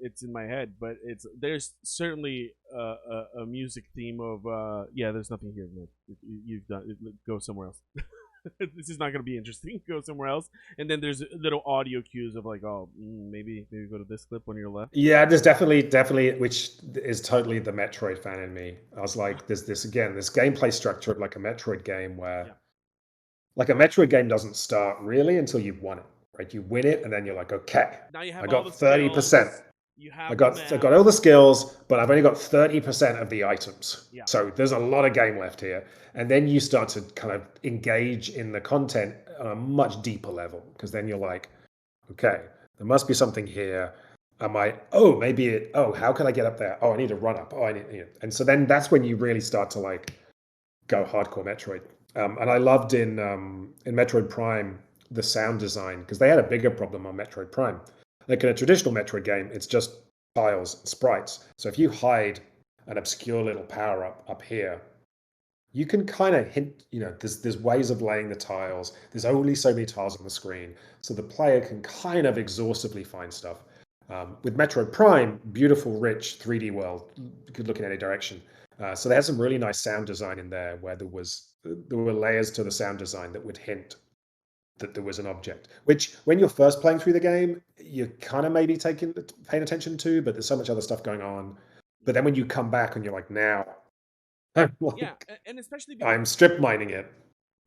S1: it's in my head, but it's there's certainly a music theme of yeah. There's nothing here, man. You've done go somewhere else. This is not going to be interesting. Go somewhere else. And then there's little audio cues of like, oh, maybe go to this clip on your left.
S2: yeah, there's definitely, which is totally the Metroid fan in me. I was like, there's this again, this gameplay structure of like a Metroid game where
S1: Yeah.
S2: like a Metroid game doesn't start really until you've won it, right? You win it, and then you're like, okay,
S1: Now you
S2: I
S1: have all the
S2: got 30%.
S1: skills. You
S2: I
S1: have the
S2: got I
S1: map.
S2: got all the skills, but I've only got 30% of the items.
S1: Yeah.
S2: So there's a lot of game left here. And then you start to kind of engage in the content on a much deeper level, because then you're like, okay, there must be something here. Am I, oh, maybe it, oh, how can I get up there? Oh, I need to run up. Oh, I need, and so then that's when you really start to like go hardcore Metroid. And I loved in Metroid Prime the sound design, because they had a bigger problem on Metroid Prime. Like in a traditional Metroid game, it's just tiles and sprites. So if you hide an obscure little power up here, you can kind of hint. There's ways of laying the tiles. There's only so many tiles on the screen, so the player can kind of exhaustively find stuff. With Metroid Prime, beautiful, rich 3D world, good look in any direction. So they had some really nice sound design in there, where there were layers to the sound design that would hint that there was an object. Which, when you're first playing through the game, you're kind of maybe paying attention to, but there's so much other stuff going on. But then when you come back and you're like, now, I'm
S1: Yeah,
S2: like,
S1: and especially because
S2: I'm strip mining it.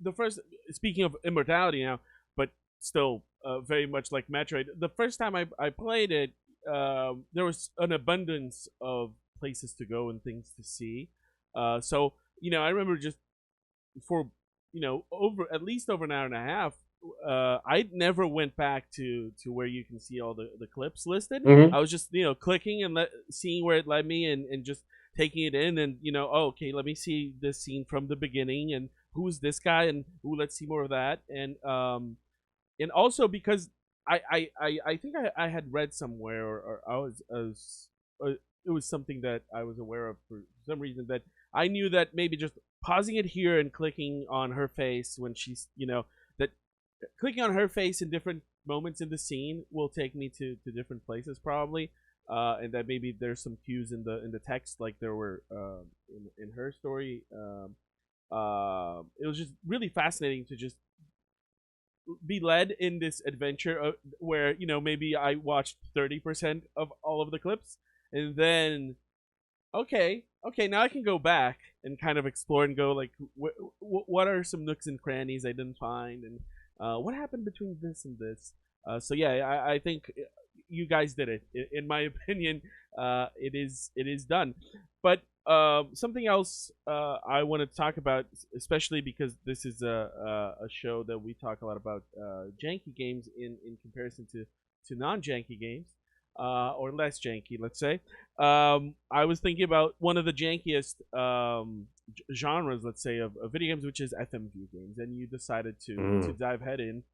S1: the first, speaking of Immortality now, but still very much like Metroid, the first time I played it, there was an abundance of places to go and things to see. So I remember just for over at least over an hour and a half. I never went back to where you can see all the clips listed. I
S2: Hmm.
S1: was just clicking and seeing where it led me, and just taking it in, and oh, okay, let me see this scene from the beginning, and who's this guy, and ooh, let's see more of that, and also because I think I had read somewhere, or I was it was something that I was aware of for some reason, that I knew that maybe just pausing it here and clicking on her face when she's that clicking on her face in different moments in the scene will take me to different places probably, and that maybe there's some cues in the text like there were in her story. It was just really fascinating to just be led in this adventure where maybe I watched 30% of all of the clips, and then okay, now I can go back and kind of explore and go like, what are some nooks and crannies I didn't find, and what happened between this and this. So yeah, I think you guys did it. In my opinion, it is done. But something else I want to talk about, especially because this is a show that we talk a lot about janky games in comparison to non janky games, or less janky, let's say. I was thinking about one of the jankiest genres, let's say, of video games, which is FMV games, and you decided to
S2: Mm.
S1: dive head in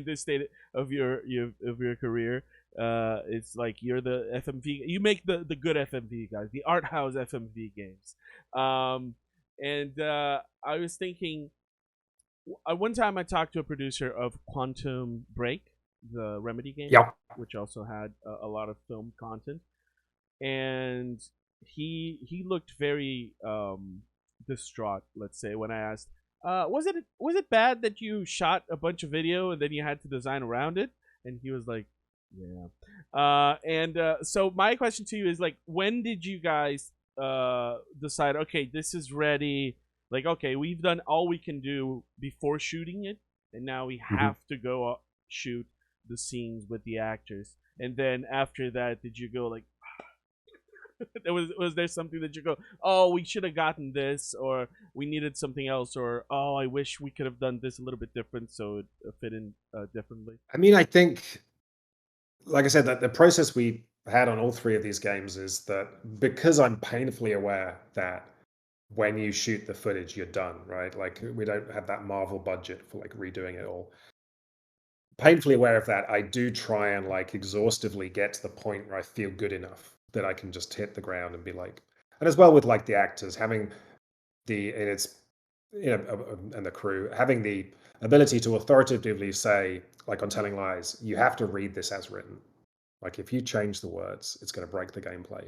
S1: this state of your career. It's like you're the FMV. You make the good FMV guys, the art house FMV games. And I was thinking, one time I talked to a producer of Quantum Break, the Remedy game,
S2: Yeah.
S1: which also had a lot of film content, and he looked very distraught. Let's say when I asked, was it bad that you shot a bunch of video and then you had to design around it? And he was like, yeah. And so my question to you is like, when did you guys decide? Okay, this is ready. Like, okay, we've done all we can do before shooting it, and now we
S2: Mhm.
S1: have to go shoot the scenes with the actors. And then after that, did you go like, Was there something that you go, oh, we should have gotten this, or we needed something else, or oh, I wish we could have done this a little bit different so it fit in differently?
S2: I mean, I think, like I said, that the process we had on all three of these games is that because I'm painfully aware that when you shoot the footage, you're done, right? Like we don't have that Marvel budget for like redoing it all. Painfully aware of that, I do try and like exhaustively get to the point where I feel good enough that I can just hit the ground and be like, and as well with like the actors having the and it's and the crew having the ability to authoritatively say, like on Telling Lies, you have to read this as written. Like if you change the words, it's going to break the gameplay.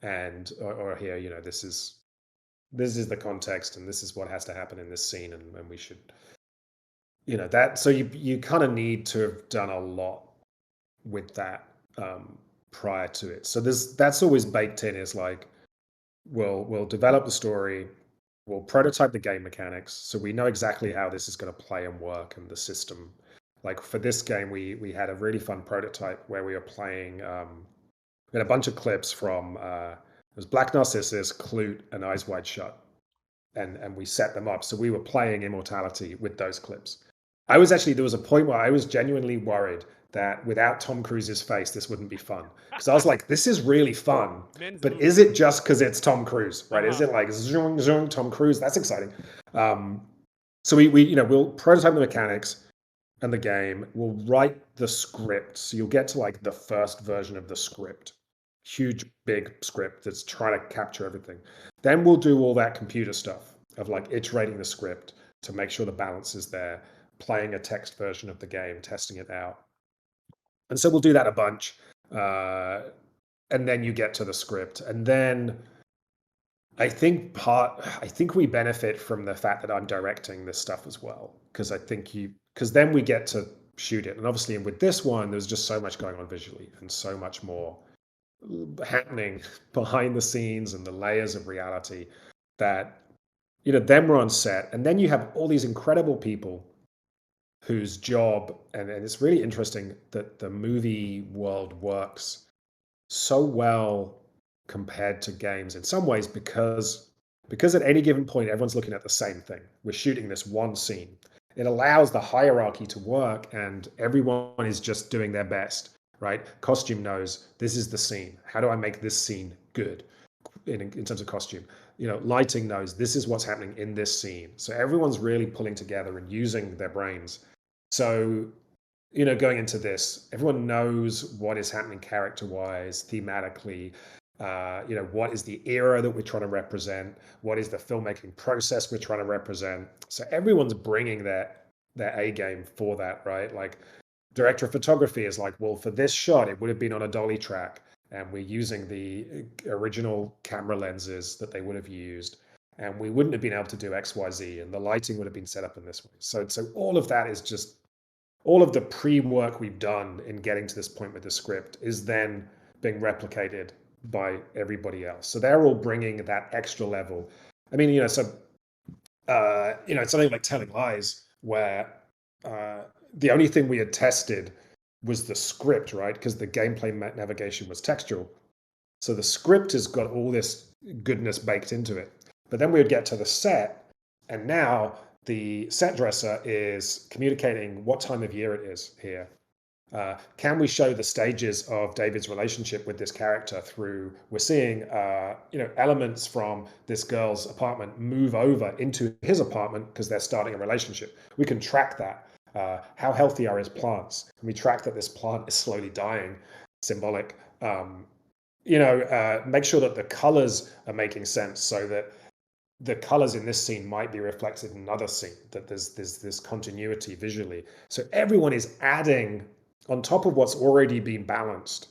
S2: And or here, this is the context, and this is what has to happen in this scene, and we should, that. So you kind of need to have done a lot with that prior to it. So that's always baked in. Is like we'll develop the story, we'll prototype the game mechanics, so we know exactly how this is going to play and work, and the system. Like for this game, we had a really fun prototype where we were playing. We had a bunch of clips from it was Black Narcissus, Clute, and Eyes Wide Shut, and we set them up. So we were playing Immortality with those clips. There was a point where I was genuinely worried that without Tom Cruise's face, this wouldn't be fun. Because I was like, this is really fun,
S1: Men's
S2: but
S1: movie.
S2: is it just because it's Tom Cruise,
S1: Uh
S2: right? Is
S1: huh.
S2: it like zoom zoom Tom Cruise? That's exciting. Um, so we'll prototype the mechanics and the game. We'll write the script. So you'll get to like the first version of the script, huge big script that's trying to capture everything. Then we'll do all that computer stuff of like iterating the script to make sure the balance is there, playing a text version of the game, testing it out. And so we'll do that a bunch. Uh, and then you get to the script. And then I think we benefit from the fact that I'm directing this stuff as well. Because then we get to shoot it. And obviously with this one, there's just so much going on visually and so much more happening behind the scenes and the layers of reality that then we're on set, and then you have all these incredible people whose job, and it's really interesting that the movie world works so well compared to games in some ways because at any given point everyone's looking at the same thing. We're shooting this one scene. It allows the hierarchy to work, and everyone is just doing their best, right? Costume knows this is the scene. How do I make this scene good in terms of costume? Lighting knows this is what's happening in this scene. So everyone's really pulling together and using their brains. So going into this, everyone knows what is happening character wise, thematically. What is the era that we're trying to represent? What is the filmmaking process we're trying to represent? So everyone's bringing their A game for that, right? Like director of photography is like, well, for this shot, it would have been on a dolly track, and we're using the original camera lenses that they would have used, and we wouldn't have been able to do X, Y, Z, and the lighting would have been set up in this way. So all of that is just all of the pre-work we've done in getting to this point with the script is then being replicated by everybody else. So they're all bringing that extra level. I mean, it's something like Telling Lies, where the only thing we had tested was the script, right? Because the gameplay navigation was textual. So the script has got all this goodness baked into it. But then we would get to the set, and now the set dresser is communicating what time of year it is here. Can we show the stages of David's relationship with this character through? We're seeing, elements from this girl's apartment move over into his apartment because they're starting a relationship. We can track that. How healthy are his plants? Can we track that this plant is slowly dying? Symbolic. Make sure that the colors are making sense so that the colors in this scene might be reflected in another scene, that there's this continuity visually. So everyone is adding on top of what's already been balanced,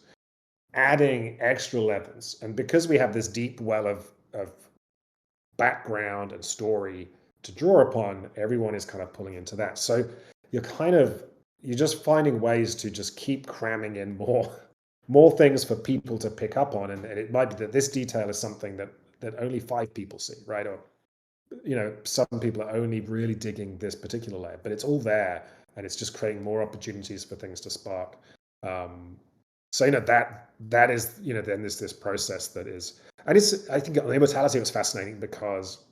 S2: adding extra levels. And because we have this deep well of background and story to draw upon, everyone is kind of pulling into that. So you're just finding ways to just keep cramming in more things for people to pick up on. And it might be that this detail is something that only 5 people see, right? Or some people are only really digging this particular layer, but it's all there, and it's just creating more opportunities for things to spark. Um, So that is, then there's this process that is, and it's, I think on Immortality it was fascinating because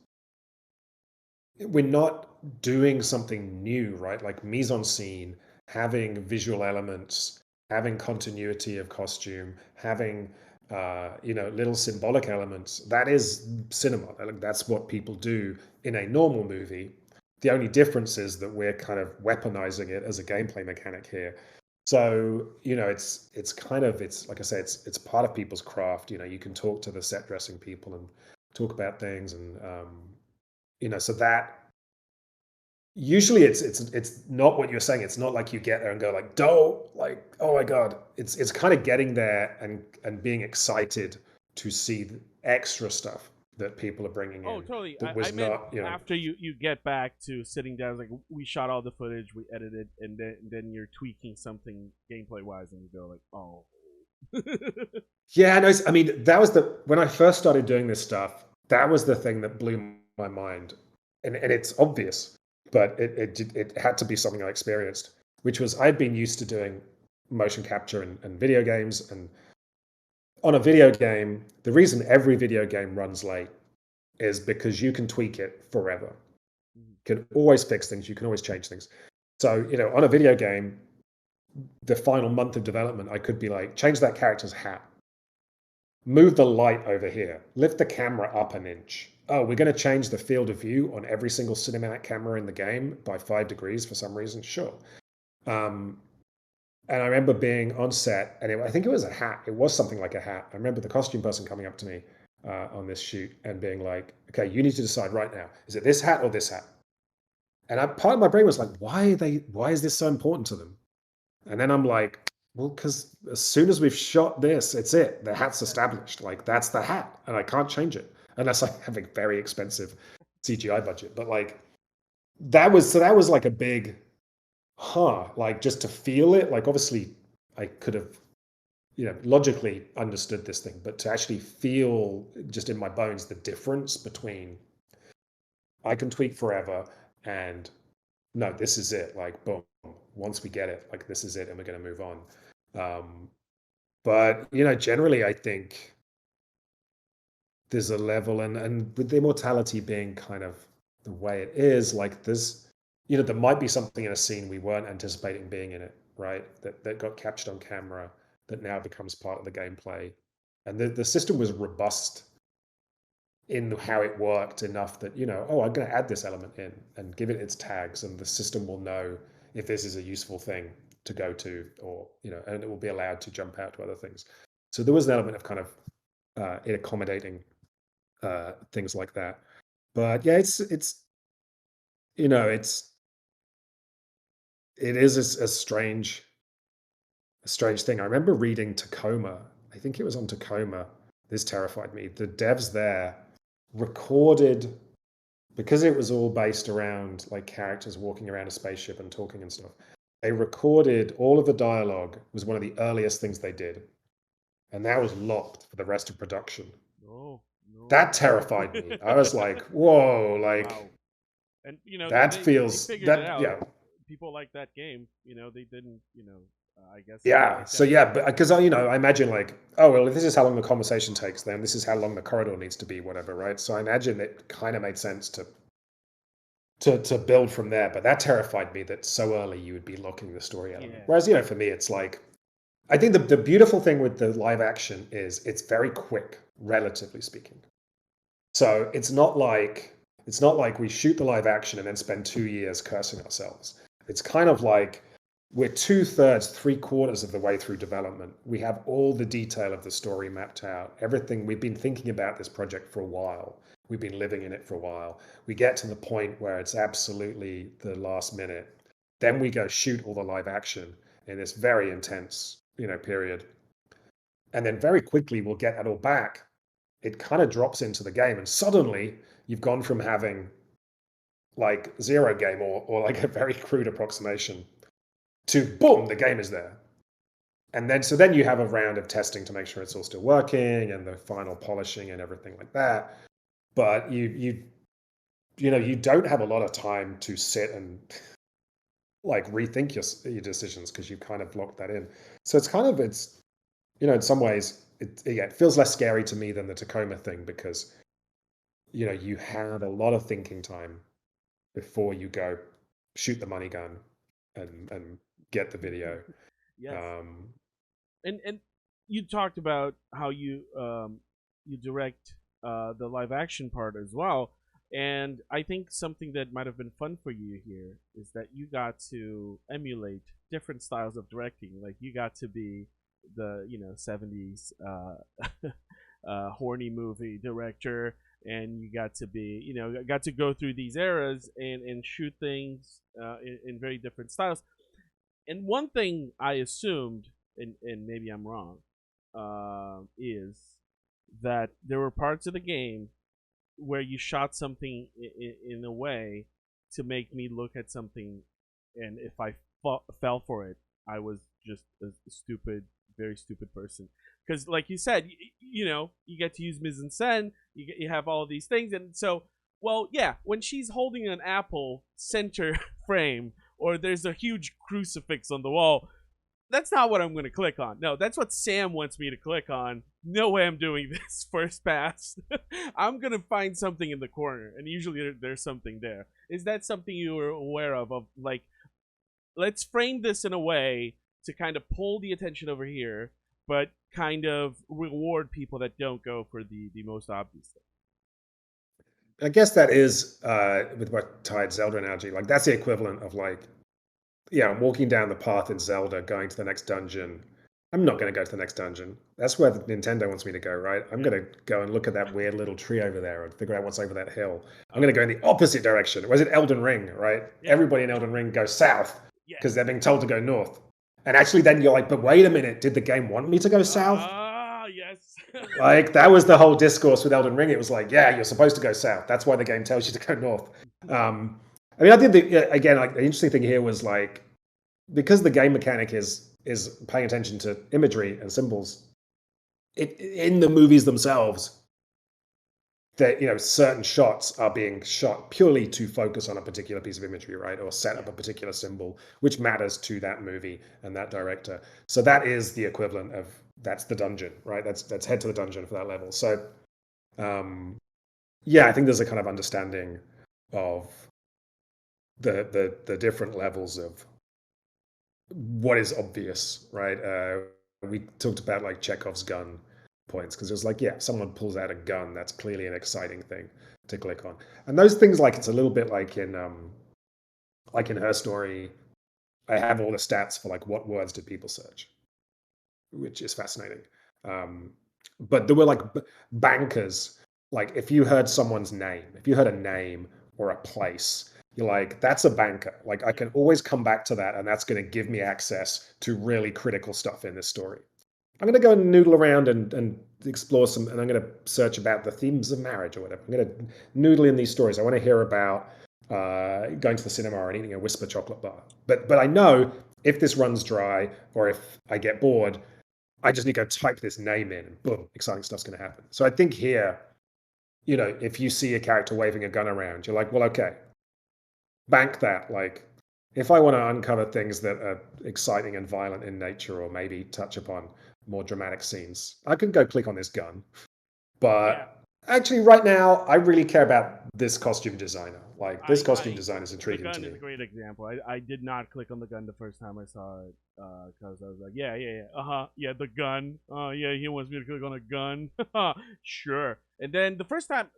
S2: we're not doing something new, right? Like mise en scene, having visual elements, having continuity of costume, having little symbolic elements. That is cinema. Like that's what people do in a normal movie. The only difference is that we're kind of weaponizing it as a gameplay mechanic here. So it's kind of, it's like I say, it's part of people's craft. You can talk to the set dressing people and talk about things, and so that usually it's not what you're saying. It's not like you get there and go like, don't, like, oh my god. It's kind of getting there and being excited to see the extra stuff that people are bringing
S1: Oh,
S2: in
S1: totally.
S2: that
S1: I
S2: was
S1: meant
S2: not,
S1: after you get back to sitting down, like we shot all the footage, we edited, and then you're tweaking something gameplay wise, and you go like, oh.
S2: yeah, no, I mean, that was the when I first started doing this stuff, that was the thing that blew my mind. And it's obvious, but it had to be something I experienced, which was I'd been used to doing motion capture and video games. And on a video game, the reason every video game runs late is because you can tweak it forever. You can always fix things, you can always change things. So, on a video game, the final month of development, I could be like, change that character's hat, move the light over here, lift the camera up an inch. Oh, we're going to change the field of view on every single cinematic camera in the game by 5 degrees for some reason. Sure. Um, and I remember being on set, and I think it was a hat. It was something like a hat. I remember the costume person coming up to me on this shoot and being like, "Okay, you need to decide right now: is it this hat or this hat?" And part of my brain was like, Why is this so important to them?" And then I'm like, well, because as soon as we've shot this, it's it. The hat's established. Like that's the hat, and I can't change it unless I have a very expensive CGI budget. But like that was like a big, like just to feel it. Like obviously, I could have, logically understood this thing, but to actually feel just in my bones the difference between I can tweak forever and no, this is it. Like boom, once we get it, like this is it, and we're going to move on. But generally, I think there's a level, and with the immortality being kind of the way it is, like there's, there might be something in a scene we weren't anticipating being in it, right? That got captured on camera that now becomes part of the gameplay, and the system was robust in how it worked enough that oh, I'm going to add this element in and give it its tags, and the system will know if this is a useful thing to go to, or and it will be allowed to jump out to other things. So there was an element of kind of in accommodating things like that. But yeah, it's it is a strange thing. I remember reading Tacoma. I think it was on Tacoma. This terrified me. The devs there recorded, because it was all based around like characters walking around a spaceship and talking and stuff. They recorded all of the dialogue. It was one of the earliest things they did, and that was locked for the rest of production.
S1: No, no.
S2: That terrified me. I was like, whoa, like
S1: Wow. And
S2: that
S1: they
S2: feels
S1: figured it
S2: that,
S1: out.
S2: yeah.
S1: People like that game. They didn't. I guess
S2: Yeah.
S1: they
S2: So
S1: said,
S2: yeah, but because I imagine like, oh well, if this is how long the conversation takes, then this is how long the corridor needs to be, whatever, right? So I imagine it kind of made sense to build from there. But that terrified me that so early you would be locking the story element.
S1: yeah,
S2: Whereas for me, it's like I think the beautiful thing with the live action is it's very quick, relatively speaking. So it's not like we shoot the live action and then spend 2 years cursing ourselves. It's kind of like we're 2/3, 3/4 of the way through development. We have all the detail of the story mapped out. Everything, we've been thinking about this project for a while. We've been living in it for a while. We get to the point where it's absolutely the last minute. Then we go shoot all the live action in this very intense, period. And then very quickly we'll get that all back. It kind of drops into the game, and suddenly you've gone from having like zero game, or like a very crude approximation, to boom, the game is there. And then you have a round of testing to make sure it's all still working, and the final polishing and everything like that. But you don't have a lot of time to sit and like rethink your decisions, because you've kind of locked that in. So it's kind of in some ways, it feels less scary to me than the Tacoma thing because you have a lot of thinking time before you go shoot the money gun and get the video.
S1: Yes.
S2: Um,
S1: And you talked about how you direct the live action part as well, and I think something that might have been fun for you here is that you got to emulate different styles of directing. Like you got to be the 70s horny movie director, and you got to be got to go through these eras and shoot things in very different styles. And one thing I assumed, and maybe I'm wrong, is that there were parts of the game where you shot something in a way to make me look at something, and if I fell for it, I was just a stupid, very stupid person. Because, like you said, you get to use mise en scène, you have all these things, and so, well, yeah, when she's holding an apple center frame, or there's a huge crucifix on the wall, that's not what I'm going to click on. No, that's what Sam wants me to click on. No way I'm doing this first pass. I'm going to find something in the corner, and usually there's something there. Is that something you were aware of like, let's frame this in a way to kind of pull the attention over here, but kind of reward people that don't go for the most obvious thing?
S2: I guess that is with what tied Zelda analogy. Like that's the equivalent of like, yeah, I'm walking down the path in Zelda, going to the next dungeon. I'm not going to go to the next dungeon. That's where Nintendo wants me to go, right? I'm
S1: Yeah.
S2: going to go and look at that weird little tree over there and figure out what's over that hill. I'm going to
S1: Okay.
S2: go in the opposite direction. Was it Elden Ring, right?
S1: Yeah.
S2: Everybody in Elden Ring goes south because
S1: Yes.
S2: they're being told to go north. And actually, then you're like, but wait a minute, did the game want me to go south?
S1: Ah, yes.
S2: Like that was the whole discourse with Elden Ring. It was like, yeah, you're supposed to go south. That's why the game tells you to go north. I mean, I did again. Like the interesting thing here was like because the game mechanic is paying attention to imagery and symbols. It in the movies themselves, that certain shots are being shot purely to focus on a particular piece of imagery, right, or set up
S1: Yeah.
S2: a particular symbol which matters to that movie and that director. So that is the equivalent of that's the dungeon, right? That's head to the dungeon for that level. So um, yeah, I think there's a kind of understanding of the different levels of what is obvious, right? We talked about like Chekhov's gun points because it was like, yeah, someone pulls out a gun, that's clearly an exciting thing to click on. And those things, like it's a little bit like in Her Story, I have all the stats for like what words did people search, which is fascinating. Um, but there were like bankers. Like if you heard someone's name, if you heard a name or a place, you're like, that's a banker. Like I
S1: Yeah.
S2: can always come back to that, and that's going to give me access to really critical stuff in this story. I'm going to go and noodle around and explore some, and I'm going to search about the themes of marriage or whatever. I'm going to noodle in these stories. I want to hear about going to the cinema and eating a Whisper chocolate bar. But I know if this runs dry or if I get bored, I just need to go type this name in, and boom, exciting stuff's going to happen. So I think here, if you see a character waving a gun around, you're like, well, okay, bank that. Like, if I want to uncover things that are exciting and violent in nature, or maybe touch upon more dramatic scenes, I can go click on this gun.
S1: Yeah.
S2: But actually, right now, I really care about this costume designer. Like, this costume
S1: I
S2: design is
S1: The
S2: intriguing to
S1: gun is
S2: me.
S1: a great example. I did not click on the gun the first time I saw it because I was like, yeah, yeah, yeah, yeah, the gun. Oh, yeah, he wants me to click on a gun. Sure. And then the first time,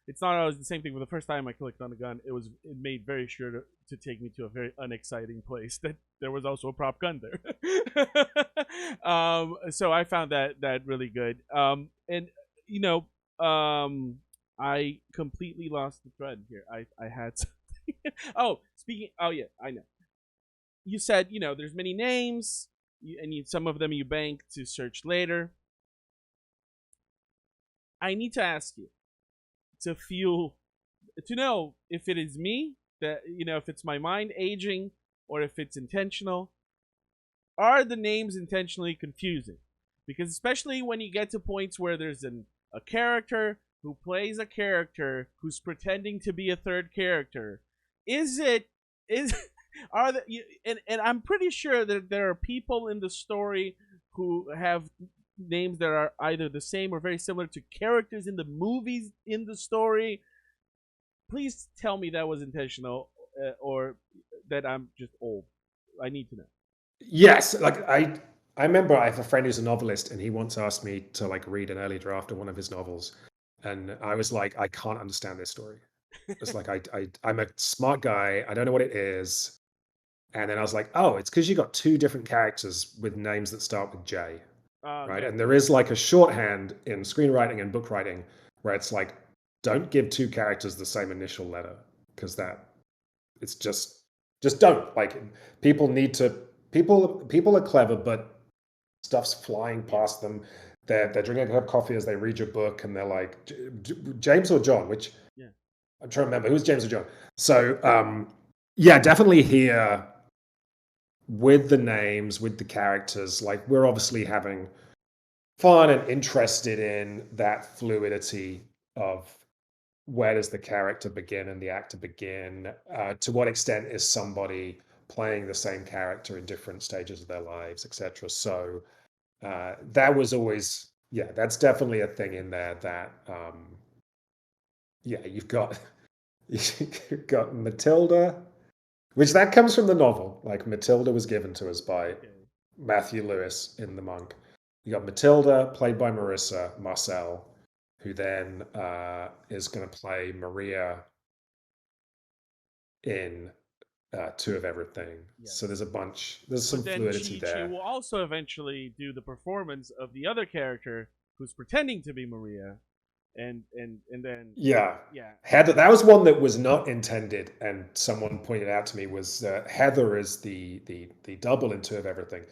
S1: it's not always the same thing. But the first time I clicked on a gun, it made very sure to take me to a very unexciting place that there was also a prop gun there. So I found that really good. And you know, I completely lost the thread here. I had something. Oh, speaking. Oh yeah, I know. You said there's many names, and some of them you bank to search later. I need to ask you to feel to know if it is me that if it's my mind aging or if it's intentional. Are the names intentionally confusing? Because especially when you get to points where there's a character who plays a character who's pretending to be a third character, is it is are the and I'm pretty sure that there are people in the story who have names that are either the same or very similar to characters in the movies in the story. Please tell me that was intentional, or that I'm just old. I need to know.
S2: Yes, like I remember I have a friend who's a novelist, and he once asked me to like read an early draft of one of his novels, and I was like, I can't understand this story. It's like I'm a smart guy. I don't know what it is. And then I was like, oh, it's because you got two different characters with names that start with J, right?
S1: Yeah,
S2: And there is like a shorthand in screenwriting and book writing where it's like, don't give two characters the same initial letter because that it's just don't. Like people need to people are clever, but stuff's flying
S1: yeah.
S2: past them. They're drinking a cup of coffee as they read your book, and they're like, James or John, which
S1: Yeah.
S2: I'm trying to remember who's James or John. So yeah, definitely here with the names, with the characters, like we're obviously having fun and interested in that fluidity of where does the character begin and the actor begin? To what extent is somebody playing the same character in different stages of their lives, etc. So that was always, yeah, that's definitely a thing in there that, yeah, you've got Matilda, which that comes from the novel. Like Matilda was given to us by
S1: Okay.
S2: Matthew Lewis in The Monk. You got Matilda, played by Marissa Marcel, who then is going to play Maria in Two of Everything. So
S1: Yes.
S2: there's some
S1: But then
S2: fluidity
S1: she
S2: there.
S1: will also eventually do the performance of the other character who's pretending to be Maria, and then
S2: Yeah.
S1: yeah,
S2: Heather, that was one that was not intended, and someone pointed out to me was Heather is the double in Two of Everything,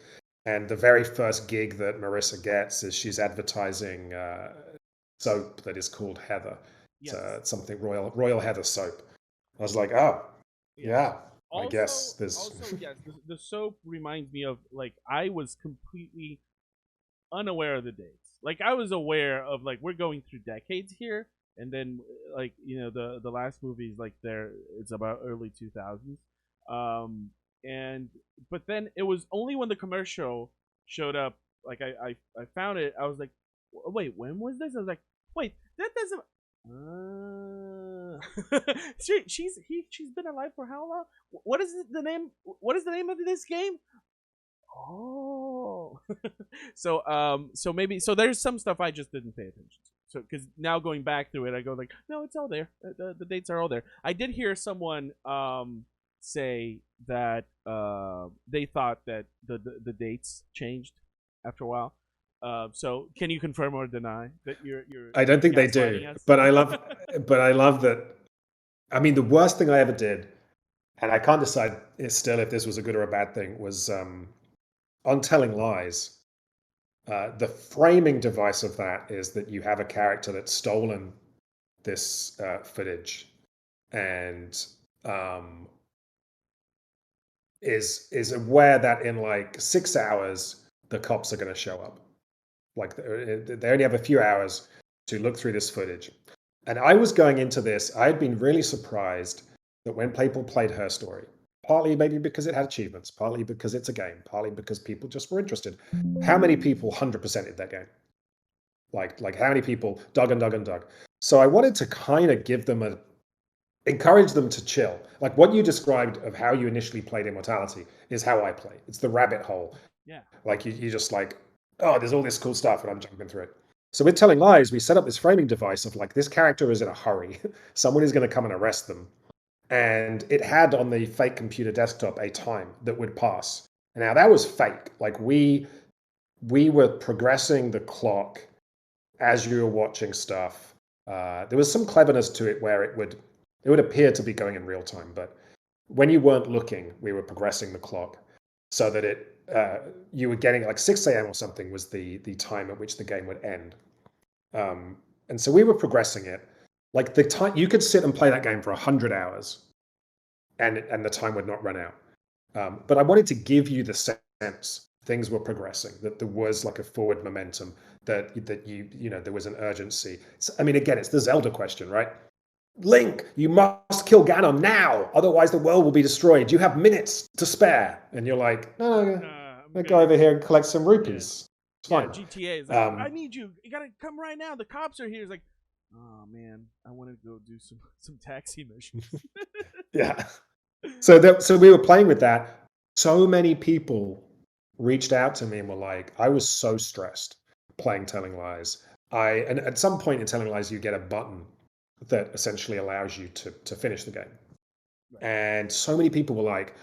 S2: and the very first gig that Marissa gets is she's advertising soap that is called Heather.
S1: yes,
S2: It's something Royal Heather soap. I was like, oh,
S1: yeah.
S2: yeah, I guess there's
S1: Also, yes, the soap reminds me of, like, I was completely unaware of the dates. Like, I was aware of, like, we're going through decades here, and then, like, the last movie is like there, it's about early 2000s. Um, and but then it was only when the commercial showed up, like I found it. I was like, wait, when was this? I was like, wait, that doesn't. She's been alive for how long? What is the name? What is the name of this game? Oh, so maybe there's some stuff I just didn't pay attention to. So because now going back through it, I go like, no, it's all there. The dates are all there. I did hear someone say that they thought that the dates changed after a while. So can you confirm or deny that
S2: I don't think they do,
S1: gaslighting us?
S2: but I love that. I mean, the worst thing I ever did, and I can't decide still if this was a good or a bad thing, was on Telling Lies. The framing device of that is that you have a character that's stolen this footage and um, is aware that in like 6 hours the cops are going to show up. Like they only have a few hours to look through this footage. And I was going into this, I had been really surprised that when people played Her Story, partly maybe because it had achievements, partly because it's a game, partly because people just were interested. How many people 100%ed that game? Like how many people dug and dug and dug? So I wanted to kind of give them encourage them to chill. Like what you described of how you initially played Immortality is how I play. It's the rabbit hole.
S1: Yeah.
S2: Like you just like, oh, there's all this cool stuff, and I'm jumping through it. So with Telling Lies, we set up this framing device of like this character is in a hurry. Someone is going to come and arrest them. And it had on the fake computer desktop a time that would pass. Now that was fake. Like we were progressing the clock as you were watching stuff. There was some cleverness to it where it would appear to be going in real time, but when you weren't looking, we were progressing the clock so that you were getting like 6 a.m. or something was the time at which the game would end. And so we were progressing it. Like the time you could sit and play that game for 100 hours, and the time would not run out. But I wanted to give you the sense things were progressing, that there was like a forward momentum, that there was an urgency. I mean, again, it's the Zelda question, right? Link, you must kill Ganon now, otherwise the world will be destroyed. You have minutes to spare, and you're like, no,
S1: I'm
S2: I'm gonna go
S1: good.
S2: over here and collect some
S1: Yeah.
S2: rupees. It's
S1: Yeah,
S2: fine.
S1: GTA is like, I
S2: Um,
S1: need you. You gotta come right now. The cops are here. It's like, oh man, I want to go do some taxi missions.
S2: yeah. So we were playing with that. So many people reached out to me and were like, I was so stressed playing Telling Lies. And at some point in Telling Lies, you get a button that essentially allows you to finish the game.
S1: Right.
S2: And so many people were like,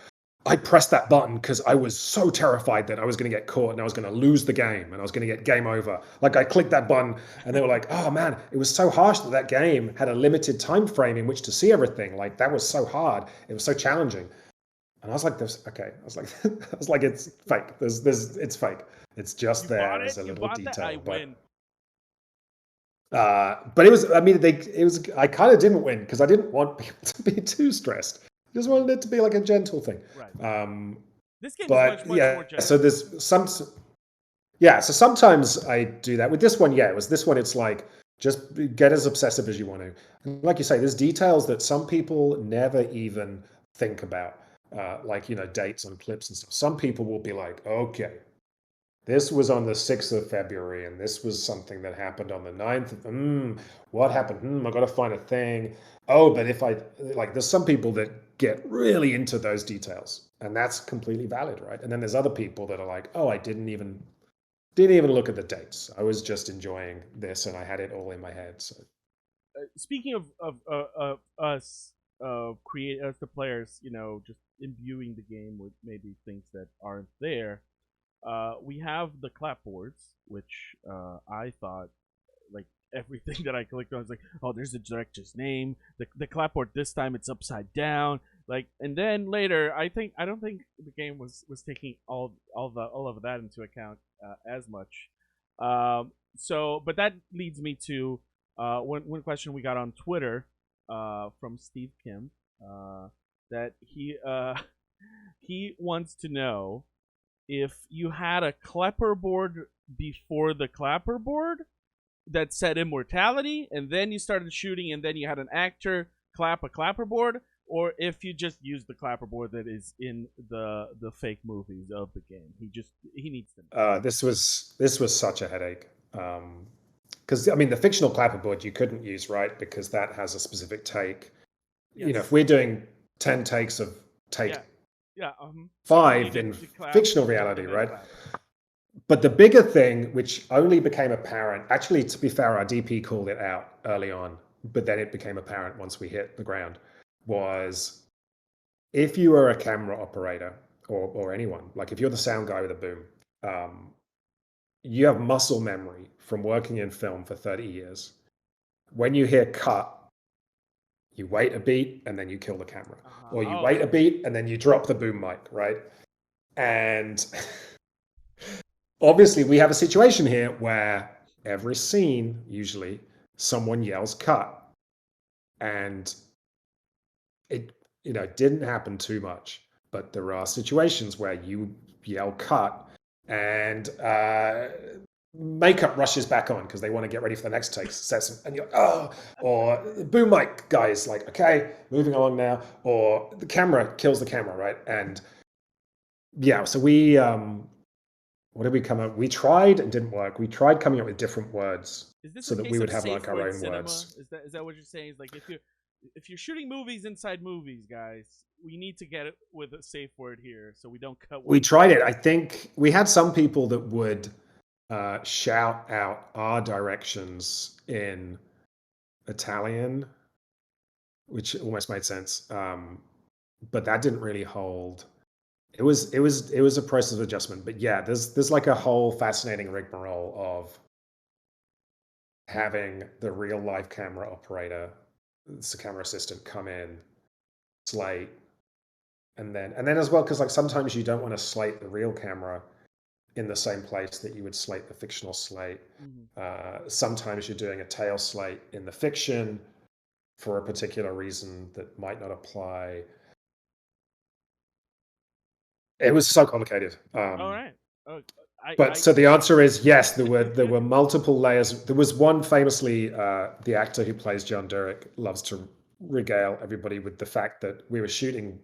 S2: I pressed that button because I was so terrified that I was going to get caught and I was going to lose the game and I was going to get game over. Like I clicked that button and they were like, "Oh man, it was so harsh that that game had a limited time frame in which to see everything. Like that was so hard. It was so challenging." And I was like, "This okay." I was like, "I was like, it's fake. It's fake. It's just
S1: You bought
S2: there
S1: it.
S2: as a
S1: You
S2: little
S1: bought that. I
S2: detail."
S1: win.
S2: But it was. I mean, it was. I kind of didn't win because I didn't want people to be too stressed. I just wanted it to be like a gentle thing.
S1: Right.
S2: Um,
S1: This game is
S2: but
S1: much
S2: yeah,
S1: more gentle.
S2: so there's some. Yeah, so sometimes I do that. With this one, yeah, it was this one. It's like just get as obsessive as you want to. And like you say, there's details that some people never even think about, like dates on clips and stuff. Some people will be like, okay, this was on the 6th of February, and this was something that happened on the 9th. What happened? I got to find a thing. Oh, but if I like, there's some people that get really into those details, and that's completely valid, right? And then there's other people that are like, oh, I didn't even look at the dates. I was just enjoying this, and I had it all in my head. So
S1: Speaking of us, create us the players, just imbuing the game with maybe things that aren't there. We have the clapboards, which I thought like everything that I clicked on was like, oh, there's the director's name. The clapboard this time it's upside down. Like, and then later, I don't think the game was taking all of that into account as much. But that leads me to one question we got on Twitter from Steve Kim that he wants to know if you had a clapperboard before the clapperboard that said Immortality, and then you started shooting, and then you had an actor clap a clapperboard, or if you just used the clapperboard that is in the fake movies of the game. He needs to know.
S2: this was such a headache. Because I mean, the fictional clapperboard you couldn't use, right? Because that has a specific take. If
S1: Yes.
S2: we're doing 10 takes of take
S1: Yeah. Yeah. Someone
S2: five
S1: needed
S2: in
S1: to clap
S2: fictional reality,
S1: and then
S2: right?
S1: clap.
S2: But the bigger thing, which only became apparent, actually, to be fair, our DP called it out early on, but then it became apparent once we hit the ground, was if you are a camera operator or anyone, like if you're the sound guy with a boom, you have muscle memory from working in film for 30 years. When you hear cut, you wait a beat and then you kill the camera, or you
S1: Oh
S2: wait a
S1: yeah.
S2: beat and then you drop the boom mic, right? And obviously, we have a situation here where every scene, usually, someone yells cut. And it, didn't happen too much. But there are situations where you yell cut and makeup rushes back on because they want to get ready for the next take. And you're, oh, or the boom mic guy is like, okay, moving along now. Or the camera kills the camera, right? And yeah, so what did we come up? We tried and didn't work. We tried coming up with different words
S1: Is this
S2: so
S1: a
S2: that we
S1: case of
S2: would have
S1: safe
S2: like our
S1: word
S2: own
S1: cinema?
S2: words.
S1: Is that what you're saying? Is like if you're shooting movies inside movies, guys, we need to get it with a safe word here so we don't cut
S2: We
S1: words.
S2: tried it. I think we had some people that would shout out our directions in Italian, which almost made sense. But that didn't really hold. It was a process of adjustment. But yeah, there's like a whole fascinating rigmarole of having the real life camera operator, it's a camera assistant, come in, slate, and then as well, because like sometimes you don't want to slate the real camera in the same place that you would slate the fictional slate.
S1: Mm-hmm.
S2: Sometimes you're doing a tail slate in the fiction for a particular reason that might not apply. It was so complicated.
S1: All right. Oh,
S2: But
S1: I
S2: so the answer is yes. There were multiple layers. There was one famously, the actor who plays John Derek loves to regale everybody with the fact that we were shooting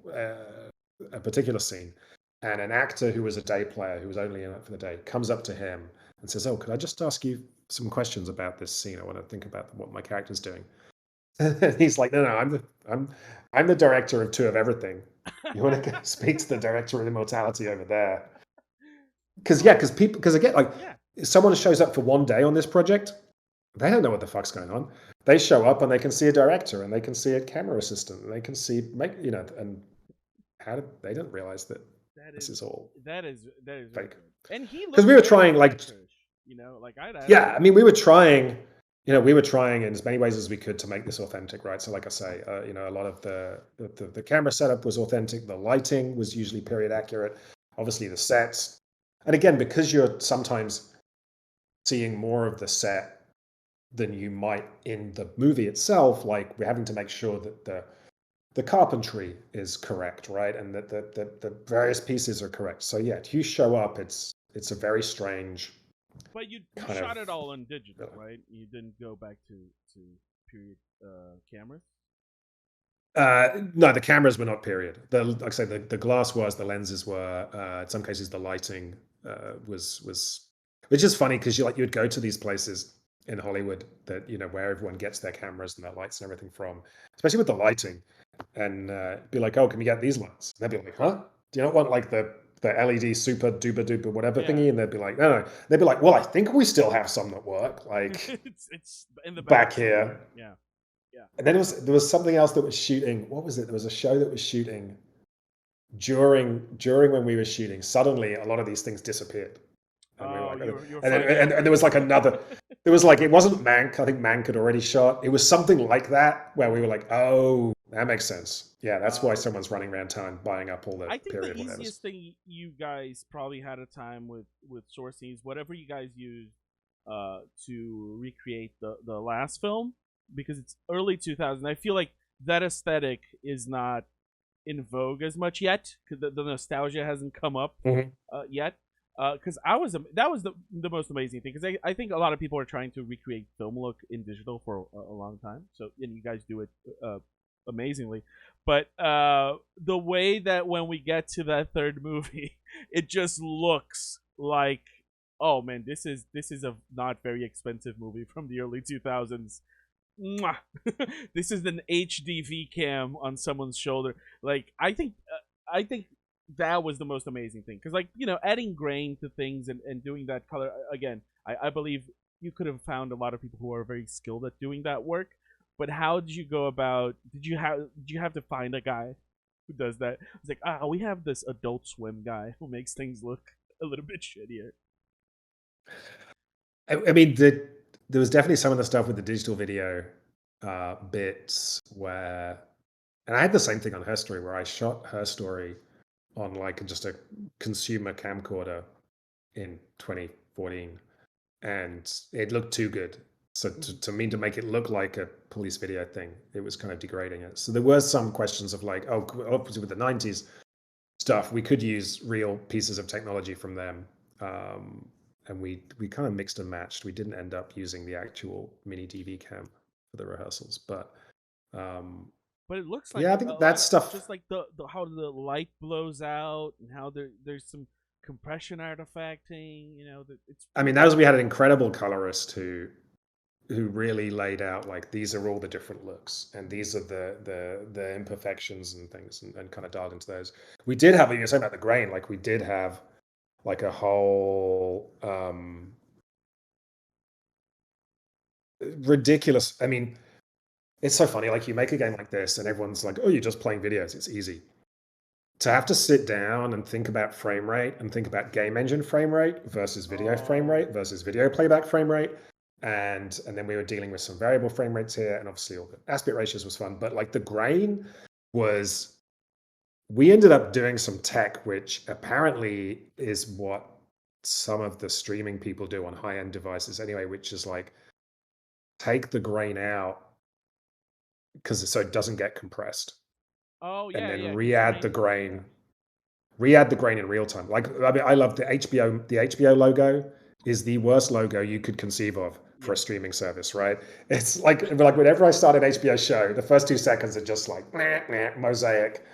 S2: a particular scene, and an actor who was a day player who was only in it for the day comes up to him and says, "Oh, could I just ask you some questions about this scene? I want to think about what my character's doing." And he's like, "No, I'm the director of two of everything. You want to go speak to the director of Immortality over there?" Because
S1: Oh,
S2: because again, like,
S1: yeah.
S2: if someone shows up for one day on this project, they don't know what the fuck's going on. They show up and they can see a director and they can see a camera assistant and they can see and how did they didn't realize that
S1: That
S2: this
S1: is
S2: is all
S1: that is very
S2: fake.
S1: good. And he
S2: Because
S1: looks
S2: we were
S1: very
S2: trying, like,
S1: amateurish. Like I don't
S2: yeah, I
S1: know.
S2: mean, we were trying in as many ways as we could to make this authentic, right? So, like I say, a lot of the camera setup was authentic. The lighting was usually period accurate. Obviously, the sets, and again, because you're sometimes seeing more of the set than you might in the movie itself, like, we're having to make sure that the carpentry is correct, right, and that the various pieces are correct. So yeah, if you show up, it's a very strange
S1: But you
S2: kind of.
S1: shot it all on digital, right? You didn't go back to period cameras.
S2: No, the cameras were not period. Like I say, the glass was, the lenses were. In some cases, the lighting was, which is funny because you'd go to these places in Hollywood that where everyone gets their cameras and their lights and everything from, especially with the lighting, and be like, "Oh, can we get these lights?" And they'd be like, "Huh? Do you not want like the LED super duper duper whatever
S1: Yeah,
S2: thingy?" And they'd be like, "No, no." They'd be like, "Well, I think we still have some that work, like
S1: it's in the back
S2: back
S1: somewhere.
S2: here."
S1: Yeah, yeah.
S2: And then there was something else that was shooting. What was it? There was a show that was shooting during when we were shooting. Suddenly, a lot of these things disappeared, and we were
S1: Oh,
S2: like,
S1: you were
S2: and then,
S1: flying
S2: and
S1: over.
S2: there was like another. There was like, it wasn't Mank. I think Mank had already shot. It was something like that where we were like, oh, that makes sense. Yeah, that's why
S1: Okay.
S2: someone's running around town buying up all the
S1: I think the
S2: period whatevers.
S1: easiest thing you guys probably had a time with sourcing is whatever you guys used to recreate the last film, because it's early 2000. I feel like that aesthetic is not in vogue as much yet because the nostalgia hasn't come up
S2: Mhm.
S1: yet. Because that was the most amazing thing, because I think a lot of people are trying to recreate film look in digital for a long time. So, and you guys do it amazingly. But the way that when we get to that third movie, it just looks like, oh man, this is a not very expensive movie from the early 2000s. Mwah. This is an HDV cam on someone's shoulder. Like I think that was the most amazing thing, because like adding grain to things and doing that color again. I believe you could have found a lot of people who are very skilled at doing that work. But how did you go about? Did you have to find a guy who does that? It's like, we have this Adult Swim guy who makes things look a little bit shittier.
S2: I mean, there was definitely some of the stuff with the digital video bits where, and I had the same thing on her story where I shot her story on like just a consumer camcorder in 2014, and it looked too good. So to me, to make it look like a police video thing, it was kind of degrading it. So there were some questions of like, oh, obviously with the 90s stuff, we could use real pieces of technology from them. And we kind of mixed and matched. We didn't end up using the actual mini DV cam for the rehearsals, but um,
S1: But it looks like
S2: yeah, I
S1: a
S2: think that
S1: lot of
S2: stuff.
S1: just like the how the light blows out, and how there's some compression artifacting. That it's
S2: I mean,
S1: pretty
S2: that was, we
S1: cool.
S2: had an incredible colorist who really laid out like, these are all the different looks and these are the imperfections and things, and kind of dialed into those. We did have, you were saying about the grain, like we did have like a whole ridiculous. I mean, it's so funny. Like, you make a game like this and everyone's like, oh, you're just playing videos. It's easy. To have to sit down and think about frame rate and think about game engine frame rate versus video frame
S1: Oh,
S2: rate versus video playback frame rate. And then we were dealing with some variable frame rates here, and obviously all the aspect ratios was fun. But like the grain was, we ended up doing some tech, which apparently is what some of the streaming people do on high-end devices anyway, which is like, take the grain out because so it doesn't get compressed,
S1: oh
S2: and
S1: yeah,
S2: then
S1: yeah.
S2: re-add the
S1: Constrain. Yeah.
S2: grain re-add the grain in real time. Like, I mean, I love the HBO. The HBO logo is the worst logo you could conceive of for a
S1: Yes.
S2: streaming service, right? It's like whenever I start an HBO show, the first 2 seconds are just like meh, meh, mosaic.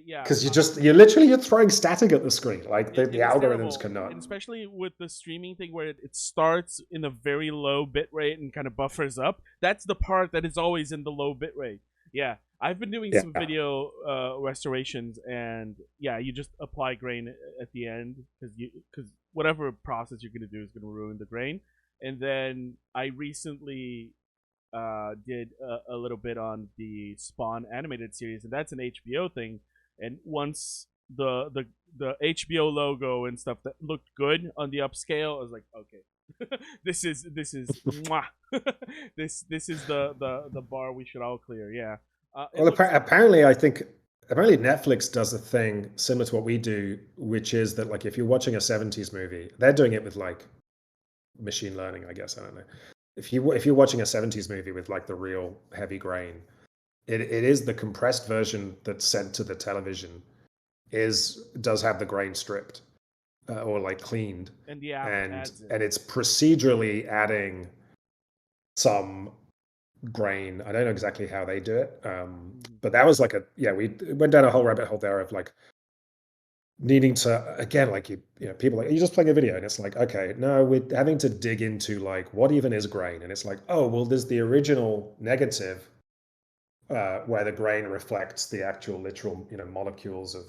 S1: Yeah,
S2: because you're throwing static at the screen. Like the
S1: it's
S2: algorithms
S1: terrible,
S2: cannot.
S1: and especially with the streaming thing where it starts in a very low bit rate and kind of buffers up. That's the part that is always in the low bit rate. Yeah, I've been doing
S2: Yeah.
S1: some video restorations, and yeah, you just apply grain at the end because whatever process you're gonna do is gonna ruin the grain. And then I recently did a little bit on the Spawn animated series, and that's an HBO thing. And once the HBO logo and stuff that looked good on the upscale, I was like, okay, this is mwah. This is the bar we should all clear. Yeah, it
S2: Well,
S1: looks
S2: apparently, I think apparently Netflix does a thing similar to what we do, which is that like if you're watching a '70s movie, they're doing it with like machine learning, I guess. I don't know. If you're watching a '70s movie with like the real heavy grain, it is the compressed version that's sent to the television does have the grain stripped or like cleaned,
S1: and the app
S2: and
S1: adds it.
S2: and it's procedurally adding some grain. I don't know exactly how they do it, but that was like we went down a whole rabbit hole there of like needing to again like people like you're just playing a video and it's like okay no we're having to dig into like what even is grain and it's like oh well there's the original negative where the grain reflects the actual literal molecules of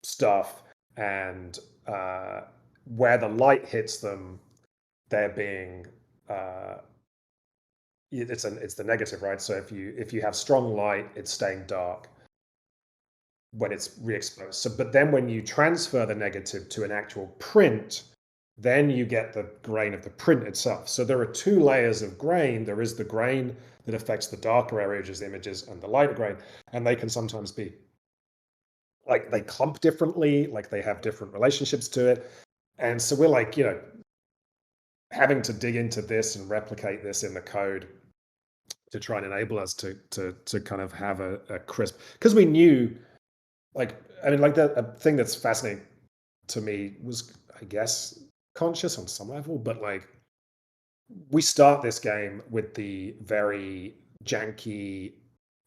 S2: stuff and where the light hits them they're being uh, it's the negative, right? So if you have strong light, it's staying dark when it's re-exposed. So, but then when you transfer the negative to an actual print, then you get the grain of the print itself. So there are two layers of grain. There is the grain that affects the darker areas, images, and the lighter grain, and they can sometimes be like they clump differently, like they have different relationships to it. And so we're like, having to dig into this and replicate this in the code to try and enable us to kind of have a crisp because we knew like I mean like a thing that's fascinating to me was I guess conscious on some level but like we start this game with the very janky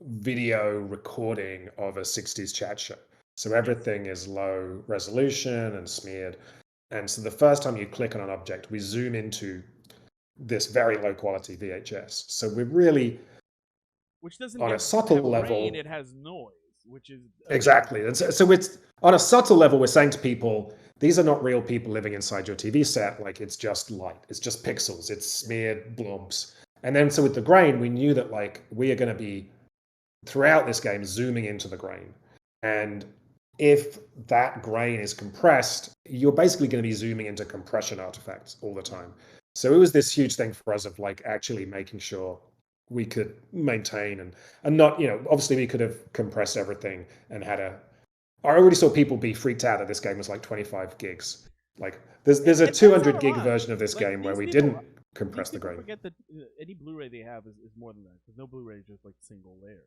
S2: video recording of a 60s chat show so everything is low resolution and smeared and so the first time you click on an object we zoom into this very low quality VHS so we're really
S1: Which doesn't
S2: on a
S1: have
S2: subtle
S1: grain;
S2: level.
S1: it has noise, which is
S2: Exactly. And so it's on a subtle level, we're saying to people, these are not real people living inside your TV set. Like it's just light, it's just pixels, it's smeared blobs. And then so with the grain, we knew that like we are going to be throughout this game zooming into the grain. And if that grain is compressed, you're basically going to be zooming into compression artifacts all the time. So it was this huge thing for us of like actually making sure we could maintain and not, obviously we could have compressed everything and had I already saw people be freaked out that this game was like 25 gigs. Like there's a
S1: That's not
S2: 200
S1: a
S2: gig
S1: lot.
S2: version of this
S1: Like
S2: game where we didn't
S1: these
S2: compress the
S1: people
S2: grain.
S1: forget that any Blu-ray they have is more than that because no Blu-ray is just like a single layer.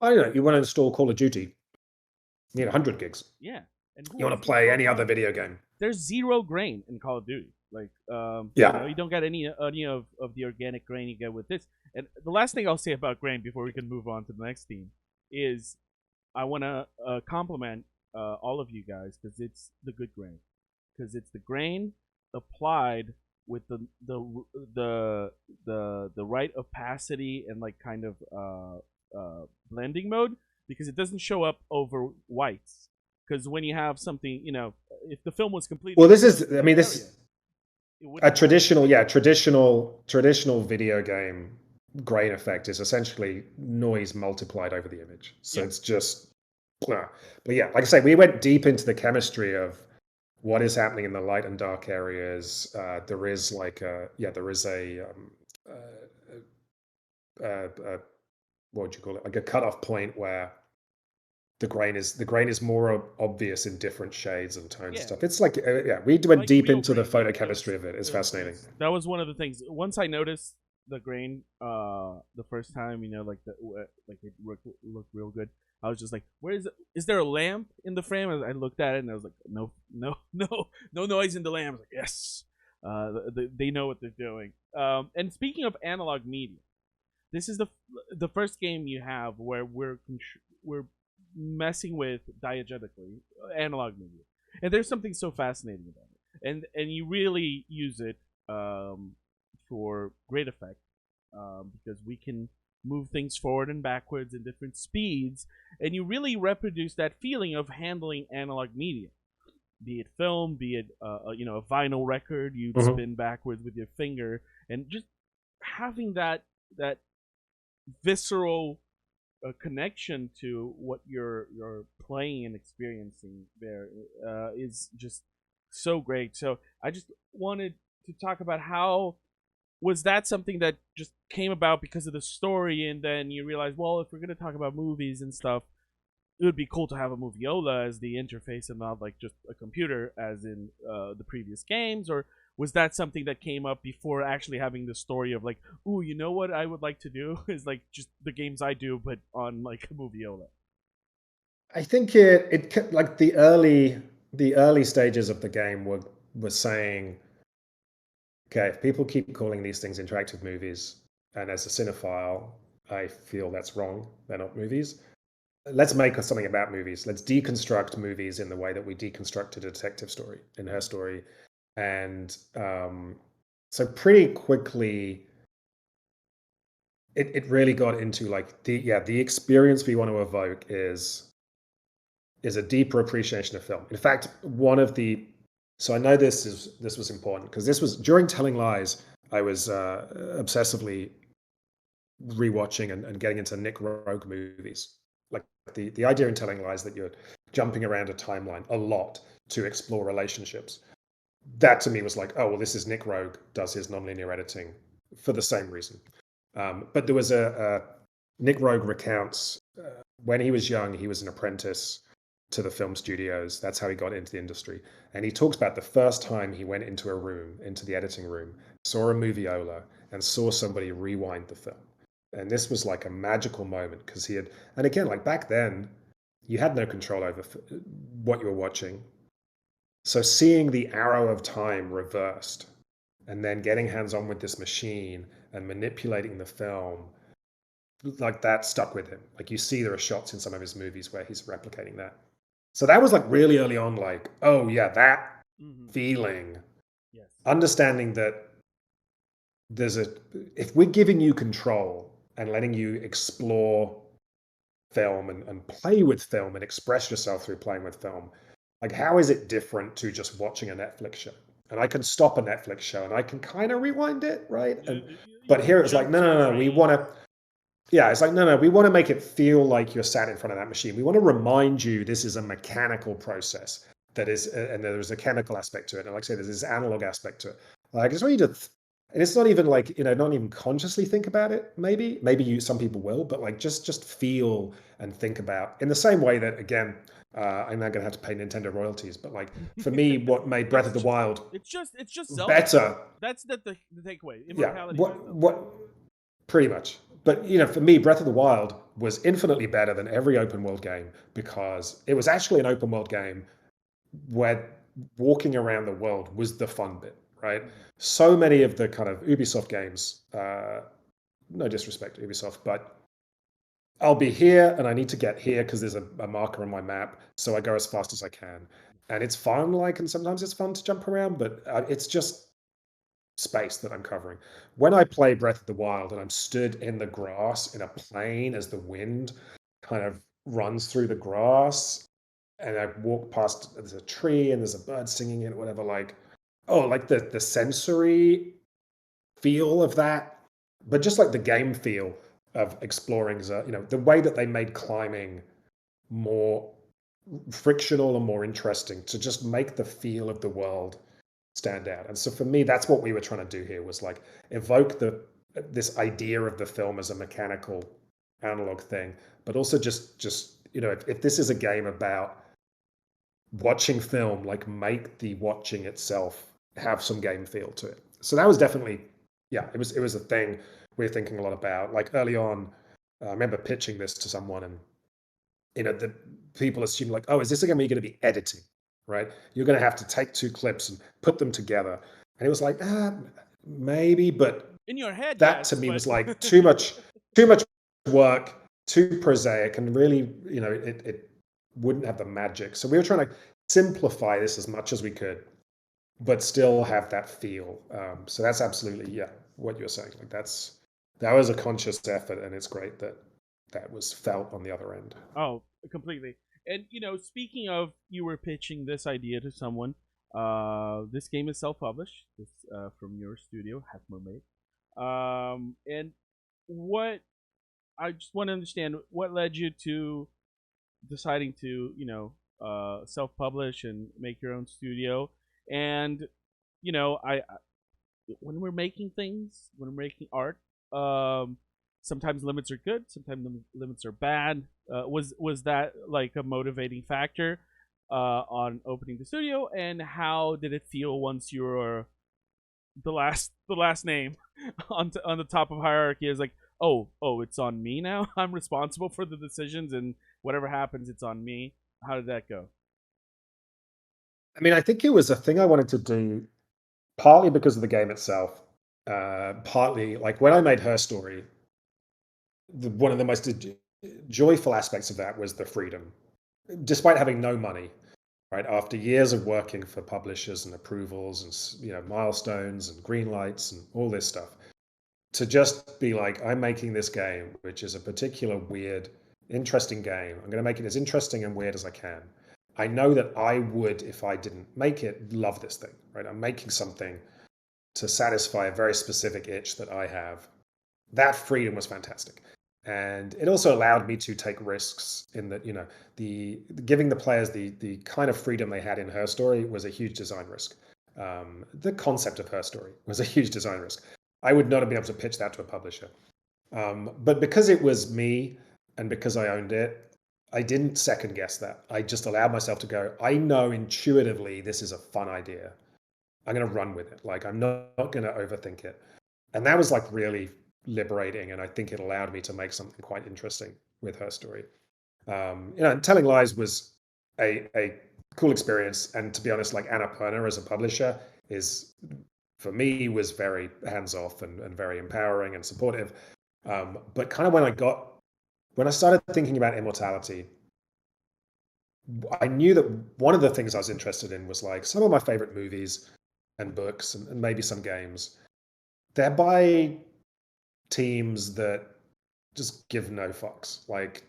S2: I don't know, you want to install Call of Duty, you need 100 gigs.
S1: Yeah, and who
S2: You want
S1: wants
S2: to
S1: to
S2: play
S1: install
S2: any
S1: Call
S2: other
S1: of Duty?
S2: video game.
S1: There's zero grain in Call of Duty. Like,
S2: Yeah.
S1: you don't get any of the organic grain you get with this. And the last thing I'll say about grain before we can move on to the next theme is I want to compliment all of you guys because it's the good grain, because it's the grain applied with the right opacity and like kind of blending mode because it doesn't show up over whites. Because when you have something, if the film was completely
S2: Well, this is, I mean,
S1: area,
S2: this
S1: it
S2: a
S1: wouldn't have.
S2: traditional video game grain effect is essentially noise multiplied over the image. So
S1: Yeah,
S2: it's just, but yeah, like I say, we went deep into the chemistry of what is happening in the light and dark areas. There is like there is what would you call it? Like a cutoff point where the grain is more obvious in different shades and tones and
S1: yeah.
S2: stuff. It's like we went
S1: Like
S2: deep
S1: real
S2: into the
S1: grain.
S2: photochemistry of it. It's fascinating.
S1: That was one of the things. Once I noticed the grain, the first time, like like it looked real good. I was just like, "Where is it? Is there a lamp in the frame?" I looked at it and I was like, "No, no, no noise in the lamp." I was like, "Yes, they know what they're doing." And speaking of analog media, this is the first game you have where we're messing with diegetically analog media, and there's something so fascinating about it, and you really use it for great effect, because we can move things forward and backwards in different speeds, and you really reproduce that feeling of handling analog media, be it film, be it a vinyl record you'd
S2: Mhm.
S1: spin backwards with your finger, and just having that visceral connection to what you're playing and experiencing there is just so great. So I just wanted to talk about how was that something that just came about because of the story, and then you realize, well, if we're going to talk about movies and stuff, it would be cool to have a moviola as the interface and not like just a computer as in the previous games? Or was that something that came up before actually having the story of like, ooh, you know what I would like to do is like just the games I do but on like a moviola?
S2: I think like the early stages of the game were saying, okay, if people keep calling these things interactive movies, and as a cinephile, I feel that's wrong. They're not movies. Let's make something about movies. Let's deconstruct movies in the way that we deconstruct a detective story in her story. And so pretty quickly, it really got into like the experience we want to evoke is a deeper appreciation of film. In fact, one of the so I know this was important because this was during Telling Lies. I was obsessively rewatching and getting into Nick Rogue movies. Like the idea in Telling Lies that you're jumping around a timeline a lot to explore relationships. That to me was like, oh well, this is Nick Rogue does his nonlinear editing for the same reason. But there was Nick Rogue recounts when he was young, he was an apprentice to the film studios. That's how he got into the industry. And he talks about the first time he went into a room, into the editing room, saw a moviola, and saw somebody rewind the film. And this was like a magical moment because he had, and again, like back then, you had no control over what you were watching. So seeing the arrow of time reversed and then getting hands on with this machine and manipulating the film, like that stuck with him. Like you see there are shots in some of his movies where he's replicating that. So that was like really early on, like, oh yeah, that
S1: Mm-hmm.
S2: feeling,
S1: Yes.
S2: understanding that there's a if we're giving you control and letting you explore film and play with film and express yourself through playing with film, like how is it different to just watching a Netflix show? And I can stop a Netflix show and I can kind of rewind it, right? And
S1: You
S2: but
S1: can
S2: here it's like,
S1: jump
S2: no,
S1: to a
S2: no, no, we want
S1: frame.
S2: to yeah, it's like, no, no, we want to make it feel like you're sat in front of that machine. We want to remind you this is a mechanical process that is, and there's a chemical aspect to it. And like I say, there's this analog aspect to it. Like, I just want you to, and it's not even like, not even consciously think about it. Maybe some people will, but like just feel and think about in the same way that, again, I'm now going to have to pay Nintendo royalties. But like for me, what made Breath of
S1: it's
S2: the
S1: just
S2: Wild
S1: it's just Zelda.
S2: better,
S1: That's the takeaway.
S2: yeah,
S1: Immortality by Zelda.
S2: what pretty much. But for me, Breath of the Wild was infinitely better than every open world game because it was actually an open world game where walking around the world was the fun bit, right?
S1: Mm-hmm.
S2: So many of the kind of Ubisoft games, no disrespect to Ubisoft, but I'll be here and I need to get here because there's a marker on my map, so I go as fast as I can. And it's fun, like, and sometimes it's fun to jump around, but it's just space that I'm covering. When I play Breath of the Wild and I'm stood in the grass in a plain as the wind kind of runs through the grass, and I walk past, there's a tree and there's a bird singing in it, whatever, like, oh, like the sensory feel of that, but just like the game feel of exploring, the way that they made climbing more frictional and more interesting to just make the feel of the world stand out. And so for me, that's what we were trying to do here was like evoke this idea of the film as a mechanical analog thing, but also just if this is a game about watching film, like make the watching itself have some game feel to it. So that was definitely, yeah, it was a thing we were thinking a lot about. Like early on, I remember pitching this to someone, and the people assume like, oh, is this a game where you're going to be editing, right? You're going to have to take two clips and put them together. And it was like, maybe, but
S1: In your head,
S2: that to
S1: yes,
S2: me
S1: but
S2: was like too much work too prosaic and really, it wouldn't have the magic. So we were trying to simplify this as much as we could, but still have that feel. So that's absolutely, yeah, what you're saying. Like that was a conscious effort, and it's great that that was felt on the other end.
S1: Oh, completely. And speaking of, you were pitching this idea to someone. This game is self-published. This from your studio, Half Mermaid. And what I just want to understand, what led you to deciding to self-publish and make your own studio. And I when we're making things, when we're making art, um, sometimes limits are good, sometimes limits are bad. Was that like a motivating factor on opening the studio? And how did it feel once you were the last name on the top of hierarchy? Is like, oh, it's on me now. I'm responsible for the decisions, and whatever happens, it's on me. How did that go?
S2: I mean, I think it was a thing I wanted to do partly because of the game itself. Partly, like when I made Her Story, one of the most joyful aspects of that was the freedom. Despite having no money, right? After years of working for publishers and approvals and milestones and green lights and all this stuff, to just be like, I'm making this game, which is a particular weird, interesting game. I'm going to make it as interesting and weird as I can. I know that I would, if I didn't make it, love this thing, right? I'm making something to satisfy a very specific itch that I have. That freedom was fantastic. And it also allowed me to take risks in that, the giving the players the kind of freedom they had in Her Story was a huge design risk. The concept of Her Story was a huge design risk. I would not have been able to pitch that to a publisher. But because it was me and because I owned it, I didn't second guess that. I just allowed myself to go, I know intuitively this is a fun idea. I'm going to run with it. Like, I'm not going to overthink it. And that was like really liberating. And I think it allowed me to make something quite interesting with Her Story. And Telling Lies was a cool experience. And to be honest, like Annapurna as a publisher is, for me, was very hands off and very empowering and supportive. But kind of when I started thinking about Immortality, I knew that one of the things I was interested in was like some of my favorite movies and books and maybe some games. They're by teams that just give no fucks. Like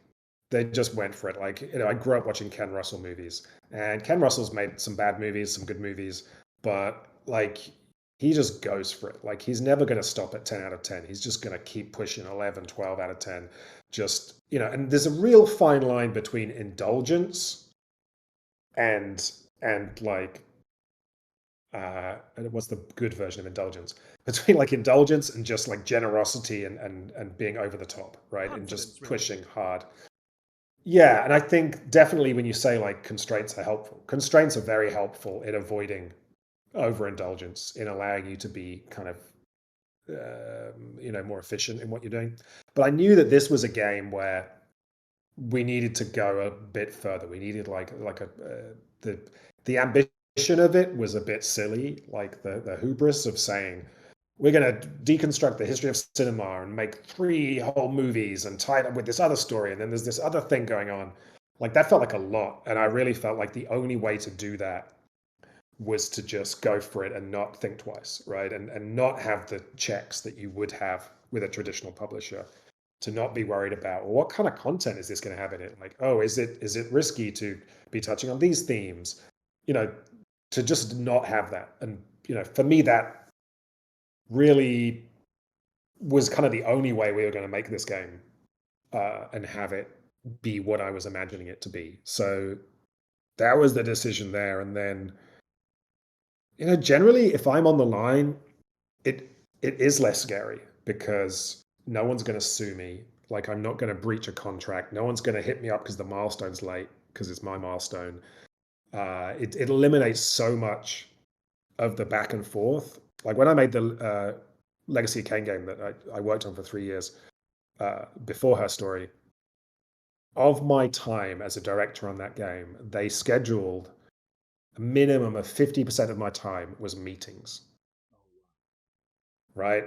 S2: they just went for it. Like, I grew up watching Ken Russell movies, and Ken Russell's made some bad movies, some good movies, but like he just goes for it. Like he's never going to stop at 10 out of 10. He's just going to keep pushing 11, 12 out of 10. Just, and there's a real fine line between indulgence and like what's the good version of indulgence, between like indulgence and just like generosity and being over the top, right? And
S1: Confidence,
S2: just
S1: really.
S2: pushing hard. Yeah, and I think definitely when you say like constraints are helpful, constraints are very helpful in avoiding overindulgence, in allowing you to be kind of more efficient in what you're doing. But I knew that this was a game where we needed to go a bit further. We needed like a the ambition of it was a bit silly, like the hubris of saying we're going to deconstruct the history of cinema and make 3 whole movies and tie it up with this other story, and then there's this other thing going on. Like that felt like a lot, and I really felt like the only way to do that was to just go for it and not think twice, right? And not have the checks that you would have with a traditional publisher, to not be worried about, well, what kind of content is this going to have in it? Like, oh, is it risky to be touching on these themes? You know, to just not have that. And for me, that really was kind of the only way we were going to make this game and have it be what I was imagining it to be. So that was the decision there. And then, generally, if I'm on the line, it it is less scary because no one's going to sue me. Like I'm not going to breach a contract. No one's going to hit me up because the milestone's late because it's my milestone. It eliminates so much of the back and forth. Like when I made the Legacy of Kain game that I worked on for 3 years before Her Story, of my time as a director on that game, they scheduled a minimum of 50% of my time was meetings, right?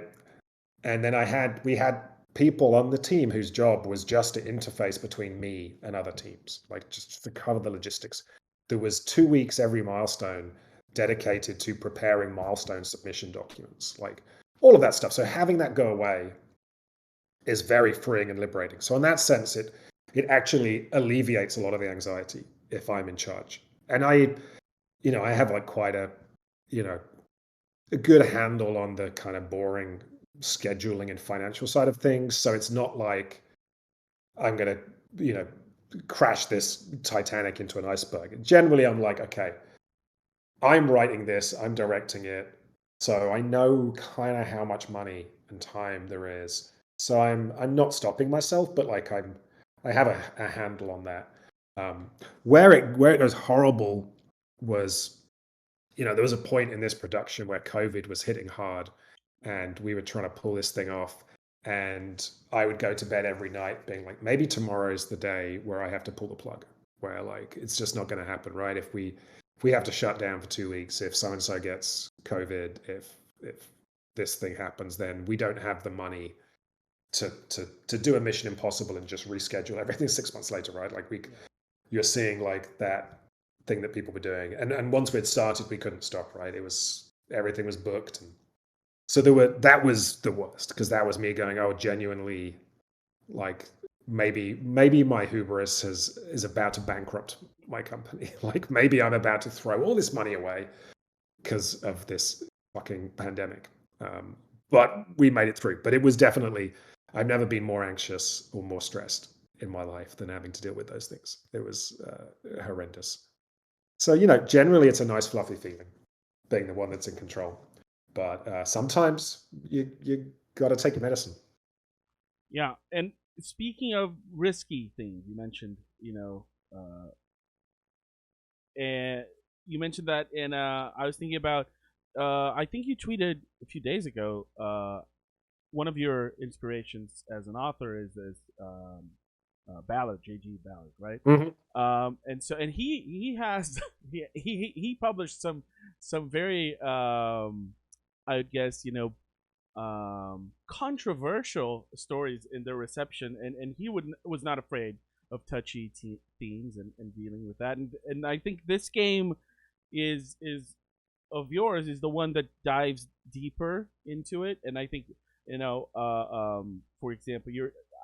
S2: And then we had people on the team whose job was just to interface between me and other teams, like just to cover the logistics. There was 2 weeks every milestone dedicated to preparing milestone submission documents, like all of that stuff. So having that go away is very freeing and liberating. So in that sense, it actually alleviates a lot of the anxiety if I'm in charge. And I have like quite you know, a good handle on the kind of boring scheduling and financial side of things. So it's not like I'm going to, crash this Titanic into an iceberg. Generally, I'm like, okay, I'm writing this, I'm directing it. So I know kind of how much money and time there is. So I'm not stopping myself, but like I have a handle on that. Um, where it was horrible was, there was a point in this production where COVID was hitting hard and we were trying to pull this thing off. And I would go to bed every night being like, maybe tomorrow's the day where I have to pull the plug, where like it's just not going to happen, right? If we have to shut down for 2 weeks, if so and so gets COVID, if this thing happens, then we don't have the money to do a Mission Impossible and just reschedule everything 6 months later, right? Like you're seeing like that thing that people were doing, and once we'd started, we couldn't stop, right? Everything was booked, and so that was the worst, because that was me going, oh, genuinely, like maybe my hubris is about to bankrupt my company. Like maybe I'm about to throw all this money away because of this fucking pandemic. But we made it through. But it was definitely, I've never been more anxious or more stressed in my life than having to deal with those things. It was horrendous. So, generally it's a nice fluffy feeling being the one that's in control. But sometimes you got to take your medicine.
S1: Yeah, and speaking of risky things, you mentioned, and you mentioned that, and I was thinking about, I think you tweeted a few days ago, one of your inspirations as an author is Ballard, J.G. Ballard, right?
S2: Mhm.
S1: And he has he published some very I guess controversial stories in their reception, and he was not afraid of touchy themes and dealing with that, and I think this game is of yours is the one that dives deeper into it, and I think for example,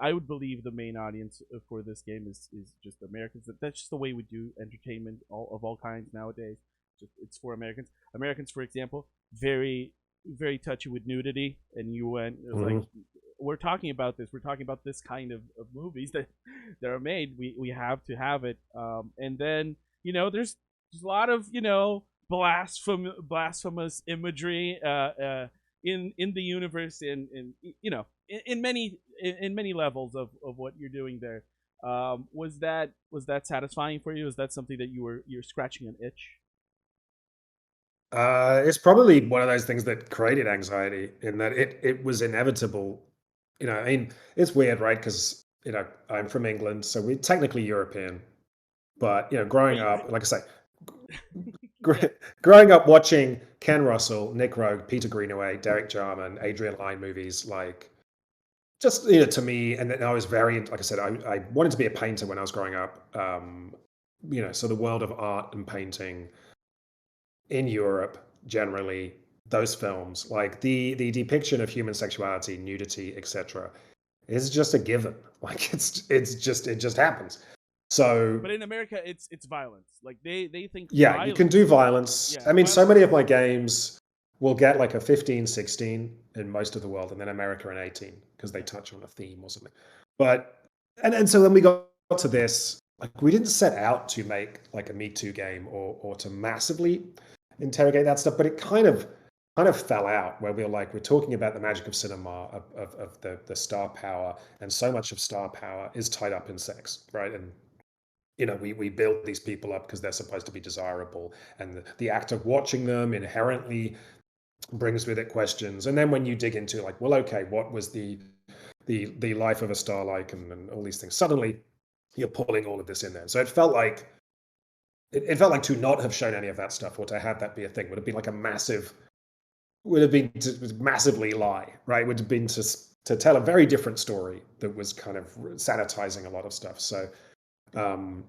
S1: I would believe the main audience for this game is just Americans. That's just the way we do entertainment of all kinds nowadays. It's for Americans. Americans, for example, very very touchy with nudity, and you went, it was like,
S2: Mhm.
S1: we're talking about this. We're talking about this kind of movies that are made. We have to have it. And then there's a lot of blasphemous imagery in the universe, in in many levels of what you're doing there. Was that satisfying for you? Is that something that you're scratching an itch?
S2: It's probably one of those things that created anxiety, in that it was inevitable. I mean, it's weird, right? Because I'm from England, so we're technically European. But growing
S1: Wait,
S2: up, like I say,
S1: yeah.
S2: growing up watching Ken Russell, Nick Rogue, Peter Greenaway, Derek Jarman, Adrian Lyne movies, like just to me, and then I was very, like I said, I wanted to be a painter when I was growing up. So the world of art and painting in Europe generally, those films, like the depiction of human sexuality, nudity, etc., is just a given. Like it just happens. So
S1: But in America, it's violence. Like they think
S2: yeah, you can do
S1: violence.
S2: violence.
S1: Yeah,
S2: I mean, so
S1: violence
S2: many
S1: is
S2: of my
S1: okay.
S2: games will get like a 15, 16 in most of the world, and then America an 18 because they touch on a theme or something. But and so then we got to this, like we didn't set out to make like a Me Too game or to massively interrogate that stuff, but it kind of fell out where we were like, we're talking about the magic of cinema, of the star power, and so much of star power is tied up in sex, right? And we build these people up because they're supposed to be desirable, and the act of watching them inherently brings with it questions. And then when you dig into like, well, okay, what was the life of a star like, and all these things, suddenly you're pulling all of this in there. So it felt like to not have shown any of that stuff, or to have that be a thing, would have been like a massive would have been to massively lie, right? Would have been to to tell a very different story that was kind of sanitizing a lot of stuff. So um,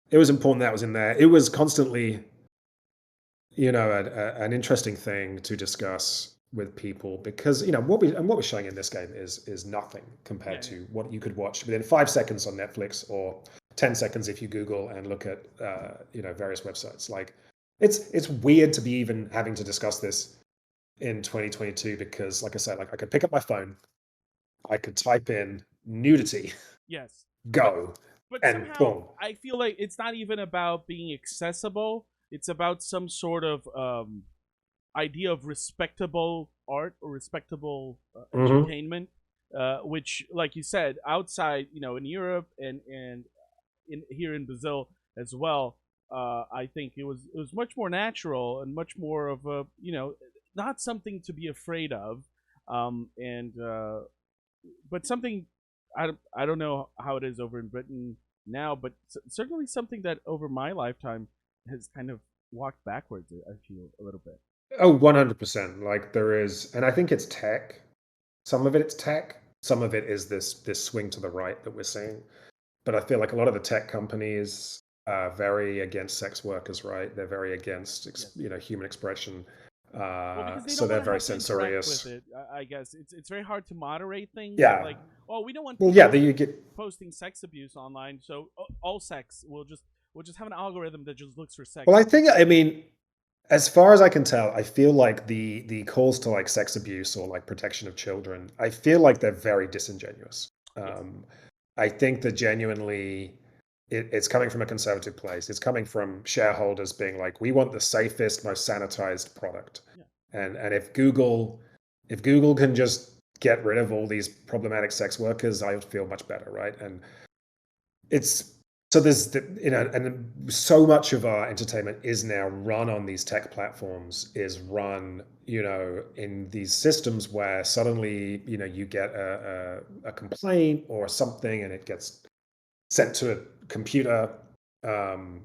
S2: it was important that was in there. It was constantly, an interesting thing to discuss with people because what we're showing in this game is nothing compared
S1: Yeah, yeah.
S2: to what you could watch within 5 seconds on Netflix or 10 seconds if you Google and look at various websites. Like it's weird to be even having to discuss this in 2022 because, like I said, like I could pick up my phone, I could type in nudity,
S1: Yes. But
S2: go,
S1: but
S2: and
S1: somehow
S2: boom.
S1: I feel like it's not even about being accessible. It's about some sort of idea of respectable art or respectable
S2: Hmm.
S1: entertainment, which, like you said, outside, in Europe and in here in Brazil as well, I think it was much more natural and much more of a not something to be afraid of, and but something I don't know how it is over in Britain now, but certainly something that over my lifetime has kind of walked backwards. I feel a little bit.
S2: Oh, 100%. Like there is, and I think it's tech. Some of it's tech. Some of it is this swing to the right that we're seeing. But I feel like a lot of the tech companies are very against sex workers, right? They're very against,
S1: Yes.
S2: human expression.
S1: Well, because they
S2: So
S1: don't
S2: they're
S1: want to
S2: very
S1: have to interact with
S2: censorious.
S1: it. I guess it's very hard to moderate things.
S2: Yeah.
S1: Like, oh, we don't want
S2: Well, yeah.
S1: people
S2: You get.
S1: posting sex abuse online, so all sex. We'll just have an algorithm that just looks for
S2: Well,
S1: sex
S2: I
S1: and
S2: think.
S1: puts it
S2: I
S1: out.
S2: mean, as far as I can tell, I feel like the calls to like sex abuse or like protection of children, I feel like they're very disingenuous.
S1: Yes.
S2: I think that genuinely it's coming from a conservative place. It's coming from shareholders being like, we want the safest, most sanitized product.
S1: Yeah.
S2: And if Google can just get rid of all these problematic sex workers, I would feel much better, right? And it's so and so much of our entertainment is now run on these tech platforms, is run in these systems where suddenly you get a complaint or something and it gets sent to a computer. um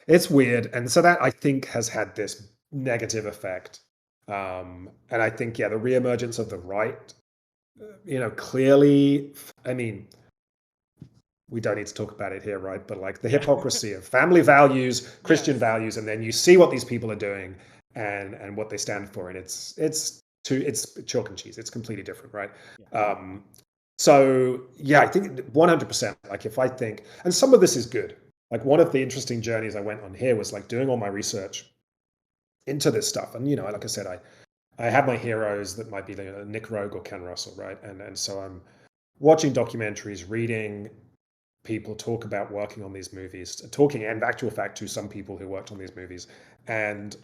S2: it's weird, and so that I think has had this negative effect. And I think, yeah, the reemergence of the right, clearly, I mean, we don't need to talk about it here, right? But like the
S1: Yeah.
S2: hypocrisy of family values, Christian
S1: Yes.
S2: values, and then you see what these people are doing and what they stand for, and it's chalk and cheese. It's completely different, right?
S1: Yeah.
S2: Um, so yeah, I think 100%. Like if I think, and some of this is good. Like one of the interesting journeys I went on here was like doing all my research into this stuff, and like I said, I have my heroes that might be Nick Rogue or Ken Russell, right? And so I'm watching documentaries, reading people talk about working on these movies, talking and actual fact to some people who worked on these movies. And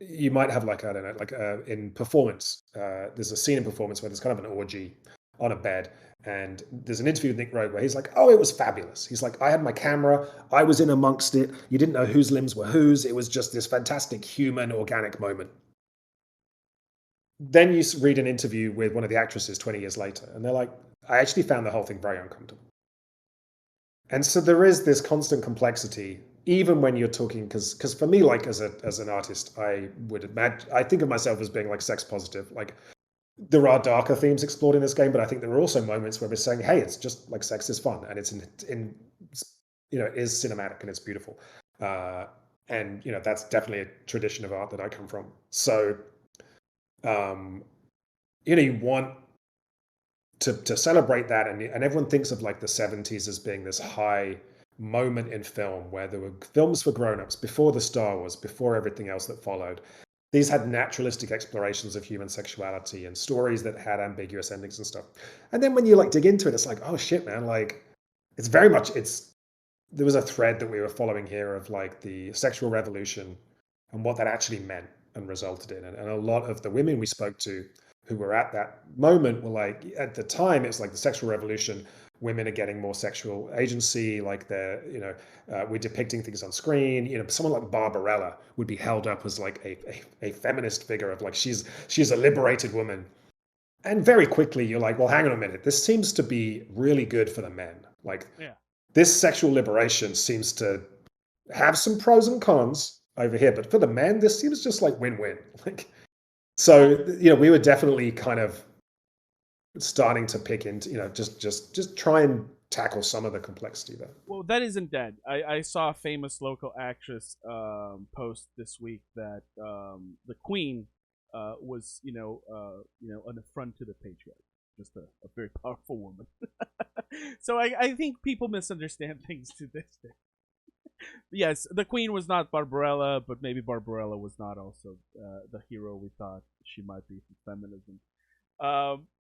S2: you might have like, I don't know, like in Performance, there's a scene in Performance where there's kind of an orgy on a bed. And there's an interview with Nick Rogue where he's like, oh, it was fabulous. He's like, I had my camera, I was in amongst it. You didn't know whose limbs were whose. It was just this fantastic human organic moment. Then you read an interview with one of the actresses 20 years later, and they're like, I actually found the whole thing very uncomfortable. And so there is this constant complexity, even when you're talking, because for me, like as an artist, I would imagine, I think of myself as being like sex positive. Like there are darker themes explored in this game, but I think there are also moments where we're saying, hey, it's just like sex is fun and it's in is cinematic and it's beautiful. uh and that's definitely a tradition of art that I come from. So um you want to celebrate that, and everyone thinks of like the 70s as being this high moment in film where there were films for grown-ups before the Star Wars, before everything else that followed. These had naturalistic explorations of human sexuality and stories that had ambiguous endings and stuff. And then when you like dig into it, it's like, oh shit, man, like it's very much it's there was a thread that we were following here of like the sexual revolution and what that actually meant and resulted in. And a lot of the women we spoke to who were at that moment were like, at the time, it's like the sexual revolution. Women are getting more sexual agency, like they're, we're depicting things on screen. Someone like Barbarella would be held up as like a feminist figure of like she's a liberated woman. And very quickly, you're like, well, hang on a minute. This seems to be really good for the men. Like
S1: Yeah.
S2: this sexual liberation seems to have some pros and cons over here, but for the men, this seems just like win-win. Like,
S1: Well,
S2: so we were definitely kind of starting to pick into, just try and tackle some of the complexity there.
S1: Well, that isn't dead. I saw a famous local actress post this week that the Queen was an affront to the patriarchy. Just a very powerful woman. So I think people misunderstand things to this day. Yes, the Queen was not Barbarella, but maybe Barbarella was not also the hero we thought she might be for feminism.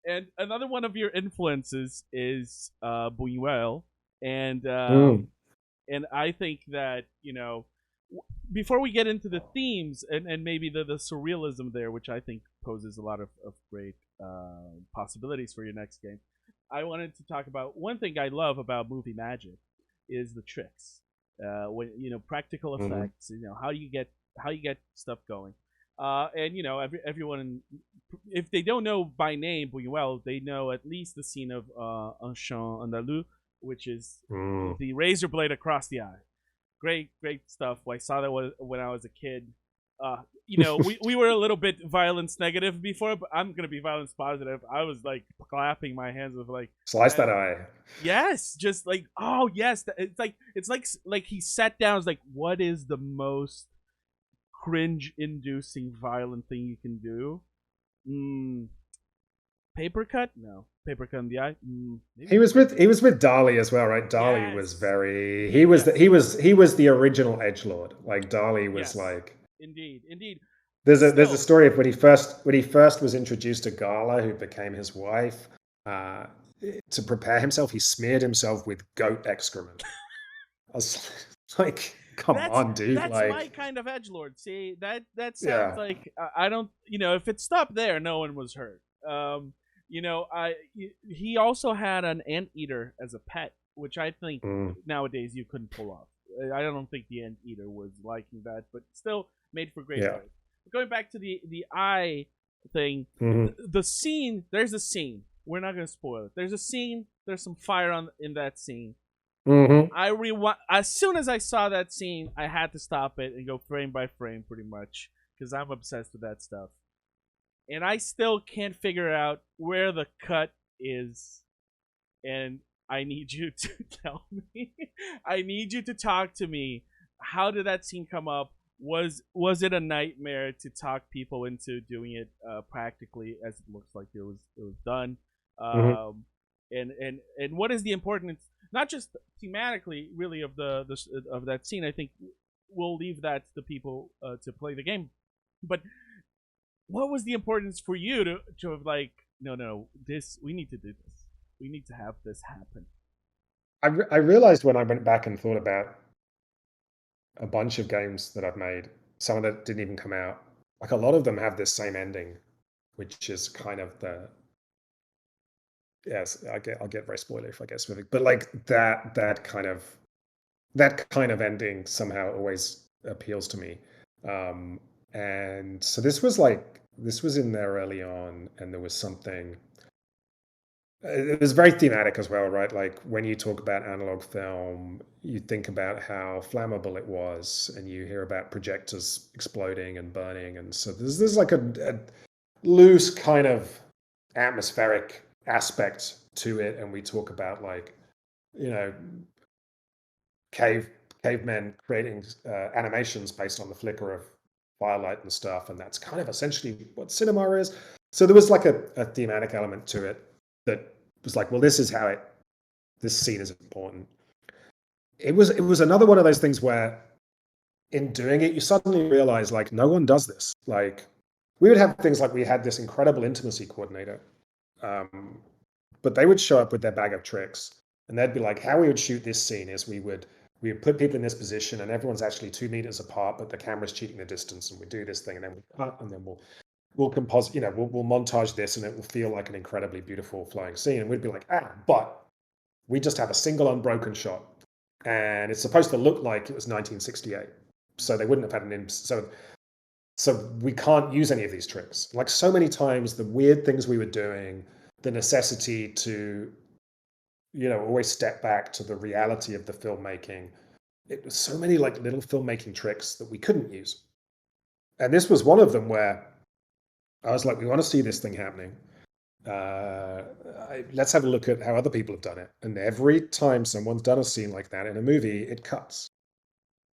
S1: And another one of your influences is Buñuel, and
S2: Mm,
S1: I think that before we get into the themes and maybe the surrealism there, which I think poses a lot of great possibilities for your next game, I wanted to talk about one thing I love about movie magic is the tricks. When practical
S2: mhm.
S1: effects, how you get stuff going. And everyone, if they don't know by name Buñuel, they know at least the scene of Un Chant Andalou, which is
S2: Mm.
S1: the razor blade across the eye. Great stuff. I saw that when I was a kid. We were a little bit violence negative before, but I'm gonna be violence positive. I was like clapping my hands with like,
S2: Slice
S1: that,
S2: that eye.
S1: yes, just like, oh yes, it's like he sat down. It's like, what is the most cringe-inducing violent thing you can do? Mm, paper cut? No, paper cut in the eye.
S2: He
S1: Maybe
S2: was with he was with Dali as well, right? Dali was
S1: yes,
S2: very he was the,
S1: yes,
S2: he was the original edgelord. Like Dali was
S1: yes,
S2: like
S1: indeed.
S2: there's a
S1: Still,
S2: story of when he first was introduced to Gala, who became his wife. Uh, to prepare himself, he smeared himself with goat excrement. I was like, come
S1: that's
S2: on, dude.
S1: that's my
S2: Like,
S1: kind of edge lord. See, that sounds
S2: yeah.
S1: like I don't. If it stopped there, no one was hurt. I he also had an anteater as a pet, which I think
S2: Mm,
S1: nowadays you couldn't pull off. I don't think the anteater was liking that, but still made for great
S2: yeah.
S1: art. Going back to the eye thing,
S2: Hmm.
S1: the scene. There's a scene. We're not gonna spoil it. There's a scene. There's some fire in that scene.
S2: Hmm.
S1: I rewind as soon as I saw that scene. I had to stop it and go frame by frame, pretty much, because I'm obsessed with that stuff. And I still can't figure out where the cut is. And I need you to tell me. I need you to talk to me. How did that scene come up? Was it a nightmare to talk people into doing it practically as it looks like it was done?
S2: Hmm.
S1: And what is the importance, not just thematically, really, of that scene? I think we'll leave that to the people to play the game. But what was the importance for you to have like, no, this, we need to do this. We need to have this happen.
S2: I realized when I went back and thought about a bunch of games that I've made, some of that didn't even come out. Like a lot of them have this same ending, which is kind of the yes. I'll get very spoiler if I get specific, but like that kind of ending somehow always appeals to me. Um, and so this was in there early on, and there was something. It was very thematic as well, right? Like when you talk about analog film, you think about how flammable it was, and you hear about projectors exploding and burning, and so there's like a loose kind of atmospheric aspect to it, and we talk about like you know cave cavemen creating animations based on the flicker of firelight and stuff, and that's kind of essentially what cinema is. So there was like a thematic element to it that was like, well, this scene is important. It was another one of those things where in doing it, you suddenly realize like no one does this. Like we would have things like we had this incredible intimacy coordinator, um, but they would show up with their bag of tricks, and they'd be like, how we would shoot this scene is we would put people in this position, and everyone's actually 2 meters apart, but the camera's cheating the distance, and we do this thing, and then we cut, and then we'll compose, we'll montage this, and it will feel like an incredibly beautiful flowing scene, and we'd be like, but we just have a single unbroken shot, and it's supposed to look like it was 1968, so they wouldn't have had so we can't use any of these tricks. Like so many times, the weird things we were doing, the necessity to always step back to the reality of the filmmaking. It was so many like little filmmaking tricks that we couldn't use, and this was one of them where I was like, we want to see this thing happening. let's have a look at how other people have done it. And every time someone's done a scene like that in a movie, it cuts.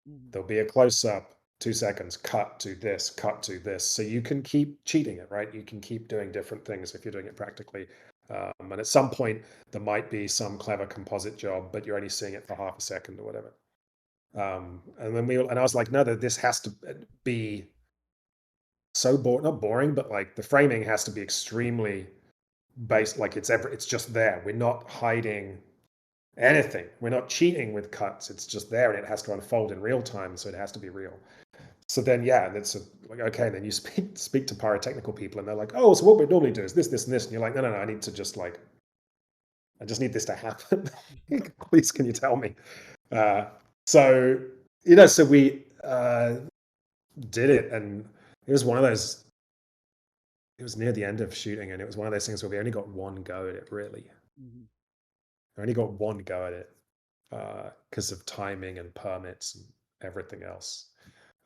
S1: Mhm.
S2: There'll be a close up, 2 seconds, cut to this, cut to this. So you can keep cheating it, right? You can keep doing different things if you're doing it practically. And at some point, there might be some clever composite job, but you're only seeing it for half a second or whatever. And then I was like, no, that this has to be so not boring, but like the framing has to be extremely based, like it's just there. We're not hiding anything. We're not cheating with cuts. It's just there, and it has to unfold in real time, so it has to be real. So then, yeah, that's like okay. Then you speak to pyrotechnical people, and they're like, "Oh, so what we normally do is this, this, and this," and you're like, "No, no, no. I need to just like, I just need this to happen. Please, can you tell me?" Uh, so so we did it, and it was one of those. It was near the end of shooting, and it was one of those things where we only got one go at it. Really,
S1: Mhm.
S2: I only got one go at it because of timing and permits and everything else.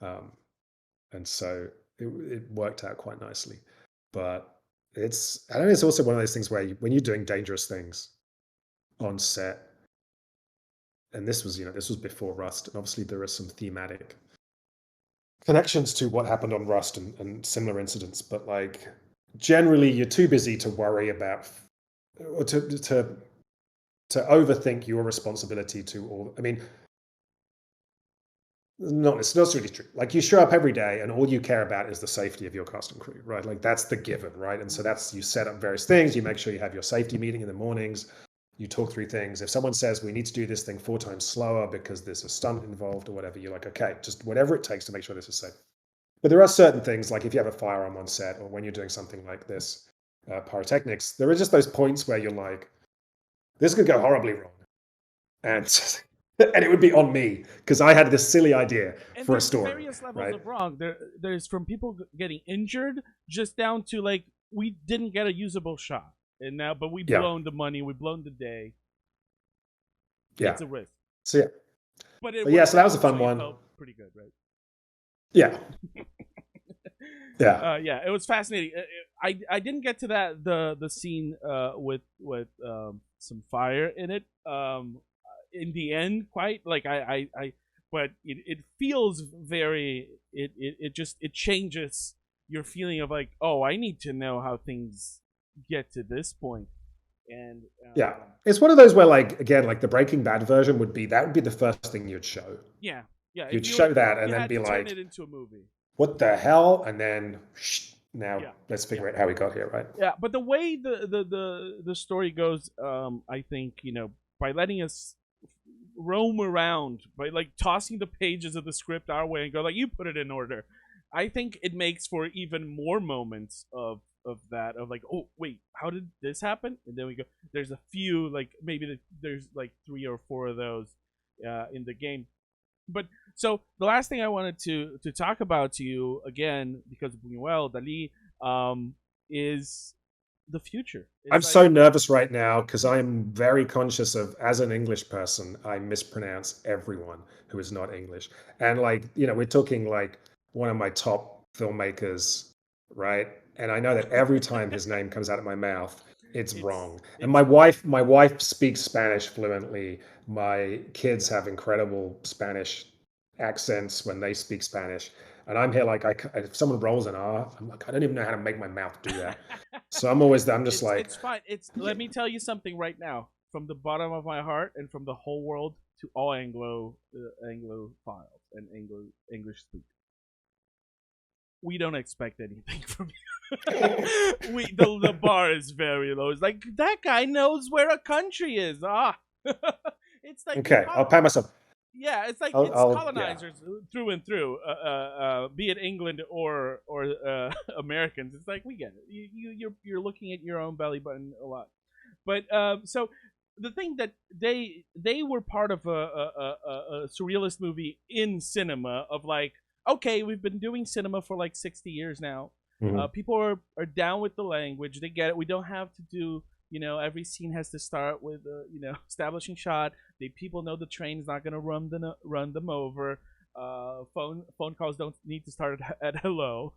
S2: Um, and so it worked out quite nicely. But I don't know, it's also one of those things where when you're doing dangerous things on set, and this was before Rust, and obviously there are some thematic connections to what happened on Rust and similar incidents, but like generally you're too busy to worry about or to overthink your responsibility to all. I mean, no, it's not really true. Like you show up every day and all you care about is the safety of your cast and crew, right? Like that's the given, right? And so
S1: Mhm.
S2: that's you set up various things, you make sure you have your safety meeting in the mornings, you talk through things. If someone says we need to do this thing 4 times slower because there's a stunt involved or whatever, you're like, okay, just whatever it takes to make sure this is safe. But there are certain things, like if you have a firearm on set or when you're doing something like this, pyrotechnics, there are just those points where you're like, this could go horribly wrong. And and it would be on me because I had this silly idea
S1: And
S2: for a
S1: there's
S2: story,
S1: various levels
S2: right?
S1: of wrong. There's from people getting injured just down to like we didn't get a usable shot, and now but we
S2: Yeah,
S1: blown the money, we blown the day.
S2: yeah.
S1: It's a risk,
S2: So yeah,
S1: but it
S2: but yeah,
S1: worked
S2: so that was
S1: out,
S2: a
S1: so
S2: fun
S1: you
S2: one.
S1: felt pretty good, right?
S2: Yeah, yeah.
S1: Yeah, it was fascinating. I didn't get to that the scene with some fire in it in the end quite like I but it feels very it just it changes your feeling of like, oh, I need to know how things get to this point. And
S2: Yeah. It's one of those where, like, again, like the Breaking Bad version would be that would be the first thing you'd show.
S1: yeah, yeah,
S2: You'd show
S1: if
S2: that and
S1: you
S2: then
S1: had
S2: be
S1: to turn
S2: like,
S1: it into a movie.
S2: what the hell? And then now
S1: Yeah,
S2: let's
S1: yeah.
S2: figure out how we got here, right?
S1: Yeah, but the way the story goes, I think by letting us roam around, by like tossing the pages of the script our way and go like, you put it in order. I think it makes for even more moments of that of like, oh wait, how did this happen? And then we go. There's a few like maybe there's like 3 or 4 of those in the game. But so the last thing I wanted to talk about to you again because of Buñuel Dali is the future.
S2: I'm
S1: It's like
S2: so nervous right now because I'm very conscious of, as an English person, I mispronounce everyone who is not English. And like, we're talking like one of my top filmmakers, right? And I know that every time his name comes out of my mouth, it's
S1: it's
S2: wrong. And
S1: it's
S2: my wife speaks Spanish fluently. My kids have incredible Spanish accents when they speak Spanish. And I'm here like, if someone rolls an R, I'm like, I don't even know how to make my mouth do that. So I'm just like,
S1: it's fine. It's
S2: yeah,
S1: let me tell you something right now from the bottom of my heart and from the whole world to all Anglophiles and English speakers. We don't expect anything from you. The bar is very low. It's like that guy knows where a country is. Ah, it's like
S2: okay, I'll pat myself.
S1: yeah, it's like it's
S2: Yeah,
S1: colonizers through and through. Be it England or Americans. It's like we get it. You're looking at your own belly button a lot. But so the thing that they were part of a surrealist movie in cinema of like, okay, we've been doing cinema for like 60 years now.
S2: hmm
S1: People are down with the language. They get it. We don't have to do every scene has to start with establishing shot. People know the train is not going to run them over. Phone calls don't need to start at hello.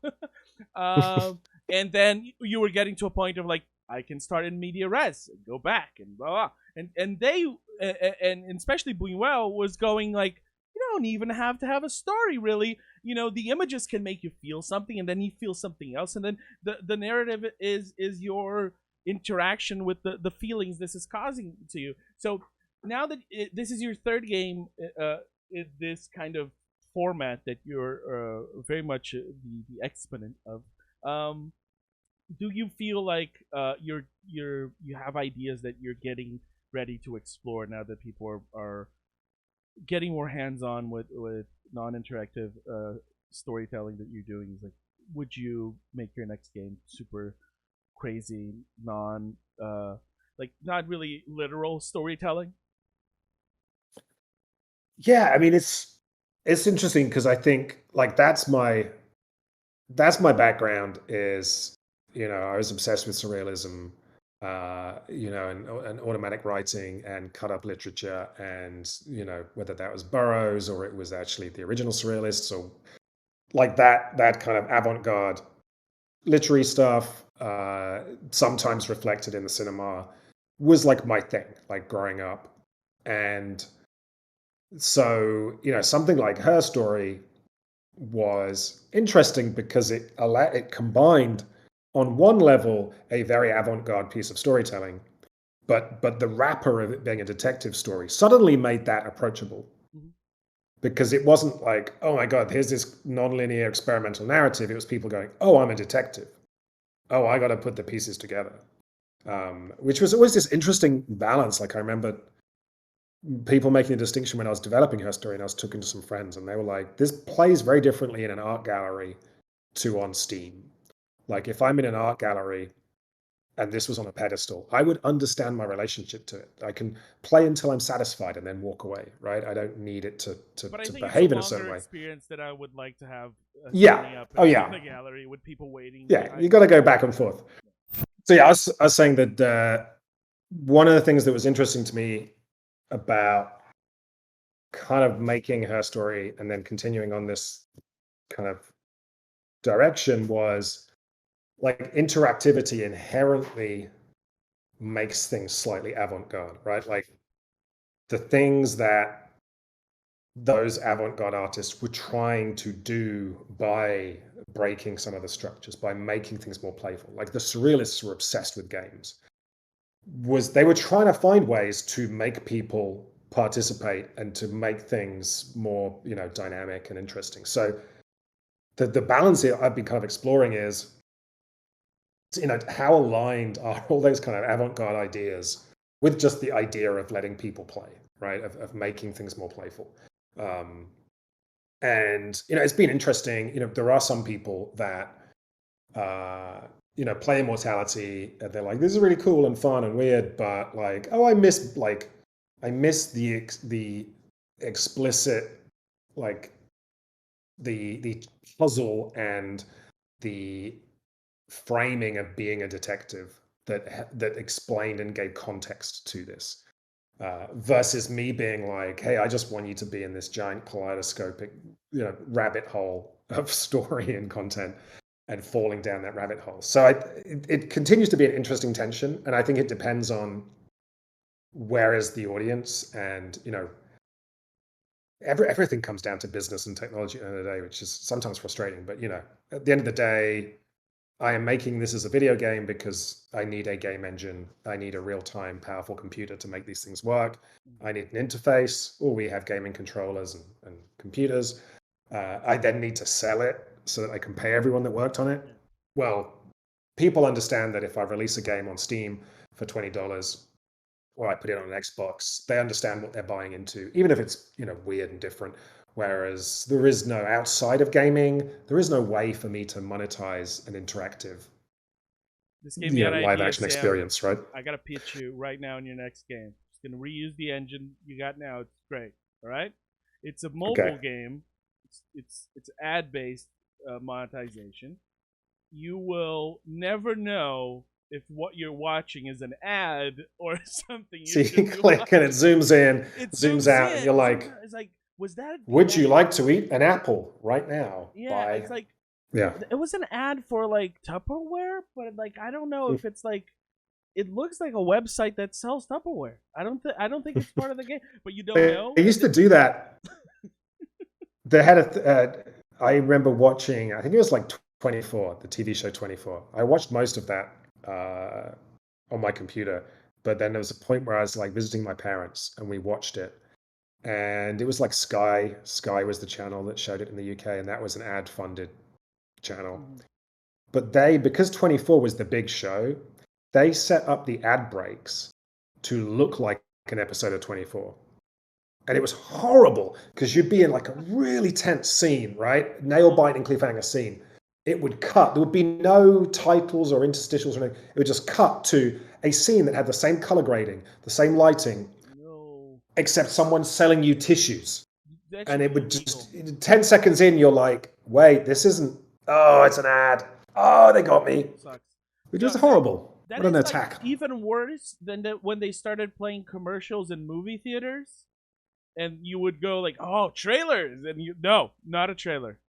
S1: um, and then you were getting to a point of like I can start in media res and go back and blah blah. And they and especially Buñuel was going like, you don't even have to have a story really. The images can make you feel something, and then you feel something else, and then the narrative is your interaction with the feelings this is causing to you. So now that this is your third game in this kind of format that you're very much the exponent of, um, do you feel like you have ideas that you're getting ready to explore now that people are getting more hands on with non-interactive storytelling that you're doing? Is like, would you make your next game super crazy, like not really literal storytelling?
S2: Yeah, I mean it's interesting because I think like that's my background is, I was obsessed with surrealism, and automatic writing and cut up literature, and whether that was Burroughs or it was actually the original surrealists, or like that kind of avant-garde literary stuff, sometimes reflected in the cinema, was like my thing, like growing up. And so, something like Her Story was interesting because it combined on one level a very avant-garde piece of storytelling, but the wrapper of it being a detective story suddenly made that approachable,
S1: Mm-hmm.
S2: because it wasn't like, oh my god, here's this non-linear experimental narrative. It was people going, oh, I'm a detective. Oh, I got to put the pieces together. Which was always this interesting balance. Like I remember people making a distinction when I was developing Her Story, and I was talking to some friends, and they were like, this plays very differently in an art gallery to on Steam. Like if I'm in an art gallery and this was on a pedestal, I would understand my relationship to it. I can play until I'm satisfied and then walk away, right? I don't need it to to,
S1: But I
S2: to
S1: think it's a
S2: behave in a
S1: longer
S2: certain way.
S1: experience that I would like to have
S2: Yeah.
S1: standing up
S2: Oh
S1: in
S2: yeah.
S1: a gallery with people waiting
S2: Yeah.
S1: behind
S2: You
S1: me.
S2: got to go back and forth. So yeah, I was saying that one of the things that was interesting to me about kind of making Her Story and then continuing on this kind of direction was like interactivity inherently makes things slightly avant-garde, right? Like the things that those avant-garde artists were trying to do by breaking some of the structures, by making things more playful. Like the surrealists were obsessed with games. Was they were trying to find ways to make people participate and to make things more, dynamic and interesting. So the balance here I've been kind of exploring is, how aligned are all those kind of avant-garde ideas with just the idea of letting people play, right? Of making things more playful. Um, and it's been interesting. There are some people that play Immortality, and they're like, this is really cool and fun and weird, but like, oh, I miss the explicit, like the puzzle and the framing of being a detective that explained and gave context to this, versus me being like, hey, I just want you to be in this giant kaleidoscopic, rabbit hole of story and content, and falling down that rabbit hole. So it continues to be an interesting tension, and I think it depends on where is the audience, and everything comes down to business and technology at the end of the day, which is sometimes frustrating. But at the end of the day, I am making this as a video game because I need a game engine. I need a real-time, powerful computer to make these things work. I need an interface. Or we have gaming controllers and computers. I then need to sell it so that I can pay everyone that worked on it.
S1: Yeah.
S2: Well, people understand that if I release a game on Steam for $20, or I put it on an Xbox, they understand what they're buying into, even if it's weird and different. Whereas there is no, outside of gaming, there is no way for me to monetize an interactive,
S1: This gave me an
S2: live
S1: idea,
S2: action
S1: Sam.
S2: experience, right?
S1: I gotta pitch you right now in your next game. Just gonna reuse the engine you got now. It's great. All right. It's a
S2: Okay.
S1: mobile game. It's ad based monetization. You will never know if what you're watching is an ad or something
S2: So
S1: you
S2: you
S1: should be
S2: click and it
S1: watching.
S2: zooms in,
S1: It
S2: zooms
S1: zooms
S2: out, and
S1: in,
S2: you're
S1: zooms
S2: like,
S1: out. It's like, was that the
S2: would
S1: ad?
S2: you like to eat an apple right now?
S1: Yeah,
S2: By
S1: it's like
S2: Yeah.
S1: it was an ad for like Tupperware, but like I don't know if it's like it looks like a website that sells Tupperware. I don't think it's part of the game, but you don't
S2: They
S1: know. And
S2: used to do that. They had I remember watching, I think it was like 24, the TV show 24. I watched most of that on my computer, but then there was a point where I was like visiting my parents and we watched it. And it was like Sky. Sky was the channel that showed it in the UK, and that was an ad funded channel.
S1: Mhm.
S2: But because 24 was the big show, they set up the ad breaks to look like an episode of 24. And it was horrible because you'd be in like a really tense scene, right? Nail biting cliffhanger scene. It would cut. There would be no titles or interstitials or anything. It would just cut to a scene that had the same color grading, the same lighting,
S1: No,
S2: except someone's selling you tissues.
S1: that
S2: And
S1: should
S2: it
S1: be
S2: would
S1: illegal.
S2: just 10 seconds in, you're like, wait, this isn't, oh, it's an ad. Oh, they got me.
S1: Sucks.
S2: Which was
S1: No,
S2: horrible.
S1: that
S2: What an
S1: is like
S2: attack.
S1: even worse than when they started playing commercials in movie theaters, and you would go like, "Oh, trailers," and you no, not a trailer,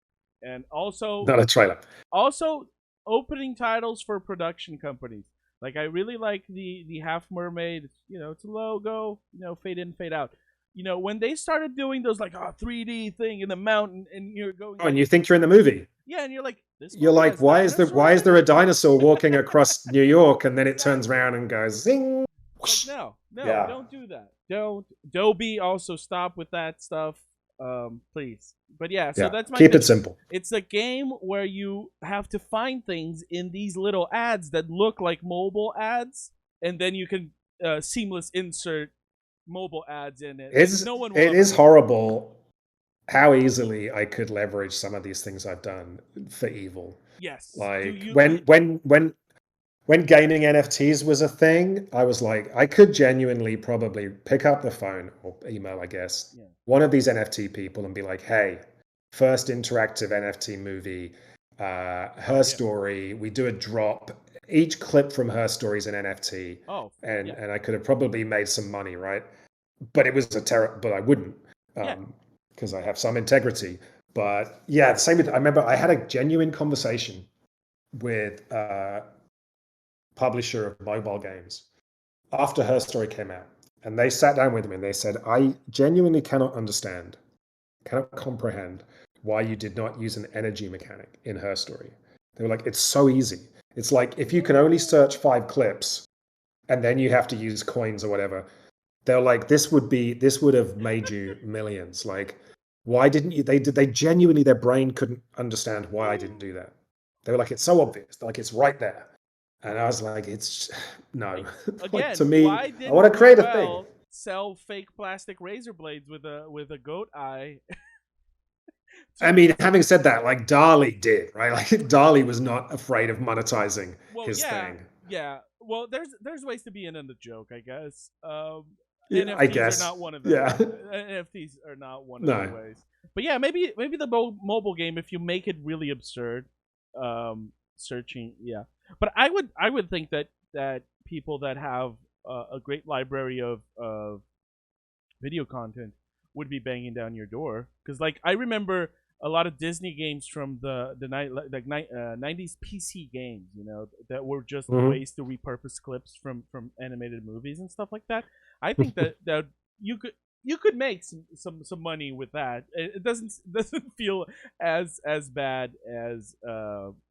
S1: and
S2: Not a trailer.
S1: also opening titles for production companies. Like I really like the Half Mermaid. You know, it's a logo. You know, fade in, fade out. You know, when they started doing those like 3D thing in the mountain, and you're going
S2: Oh,
S1: like,
S2: and you think you're in the movie.
S1: yeah, and you're like, this
S2: You're
S1: movie
S2: like,
S1: has dinosaurs
S2: why is
S1: in
S2: there a
S1: it.
S2: dinosaur walking across New York and then it turns
S1: Exactly.
S2: around and goes zing?
S1: It's like no, no,
S2: Yeah.
S1: don't do that. Don't Dobie also stop with that stuff, please. But yeah, so
S2: Yeah.
S1: that's my
S2: Keep it
S1: pitch.
S2: simple.
S1: It's a game where you have to find things in these little ads that look like mobile ads, and then you can seamless insert mobile ads in it, and no one will
S2: It
S1: ever
S2: is
S1: know.
S2: horrible how easily I could leverage some of these things I've done for evil.
S1: Yes. Do
S2: Like
S1: you?
S2: when gaining NFTs was a thing, I was like, I could genuinely probably pick up the phone or email, I guess,
S1: Yeah.
S2: one of these NFT people and be like, hey, first interactive NFT movie,
S1: Oh
S2: her
S1: yeah.
S2: story, we do a drop. Each clip from her story is an NFT.
S1: Oh yeah.
S2: And I could have probably made some money, right? But it was a terror, but I wouldn't
S1: Yeah.
S2: because I have some integrity. But yeah, the same with, I remember I had a genuine conversation with publisher of mobile games after her story came out. And they sat down with me and they said, I genuinely cannot understand, cannot comprehend why you did not use an energy mechanic in her story. They were like, it's so easy. It's like if you can only search 5 clips and then you have to use coins or whatever, they're like, this would have made you millions. Like, why didn't you? They genuinely, their brain couldn't understand why I didn't do that. They were like, it's so obvious, like it's right there. And I was like, it's no.
S1: Like
S2: Like
S1: again,
S2: to me,
S1: why
S2: I want
S1: didn't
S2: to create a thing.
S1: Noel sell fake plastic razor blades with a goat eye
S2: I
S1: to
S2: mean, having said that, like Dali did, right? Like Dali was not afraid of monetizing
S1: well,
S2: his
S1: yeah,
S2: thing.
S1: yeah. Well, there's ways to be in on the joke, I guess.
S2: Yeah, I
S1: NFTs are not
S2: guess.
S1: one of them.
S2: Yeah.
S1: NFTs are not one of the
S2: No.
S1: ways. But yeah, maybe the mobile game, if you make it really absurd, searching, yeah. But I would think that people that have a great library of video content would be banging down your door, because like I remember a lot of Disney games from the night like 90s PC games, you know, that were just
S2: Mhm.
S1: ways to repurpose clips from animated movies and stuff like that. I think that you could make some money with that. It doesn't feel as bad as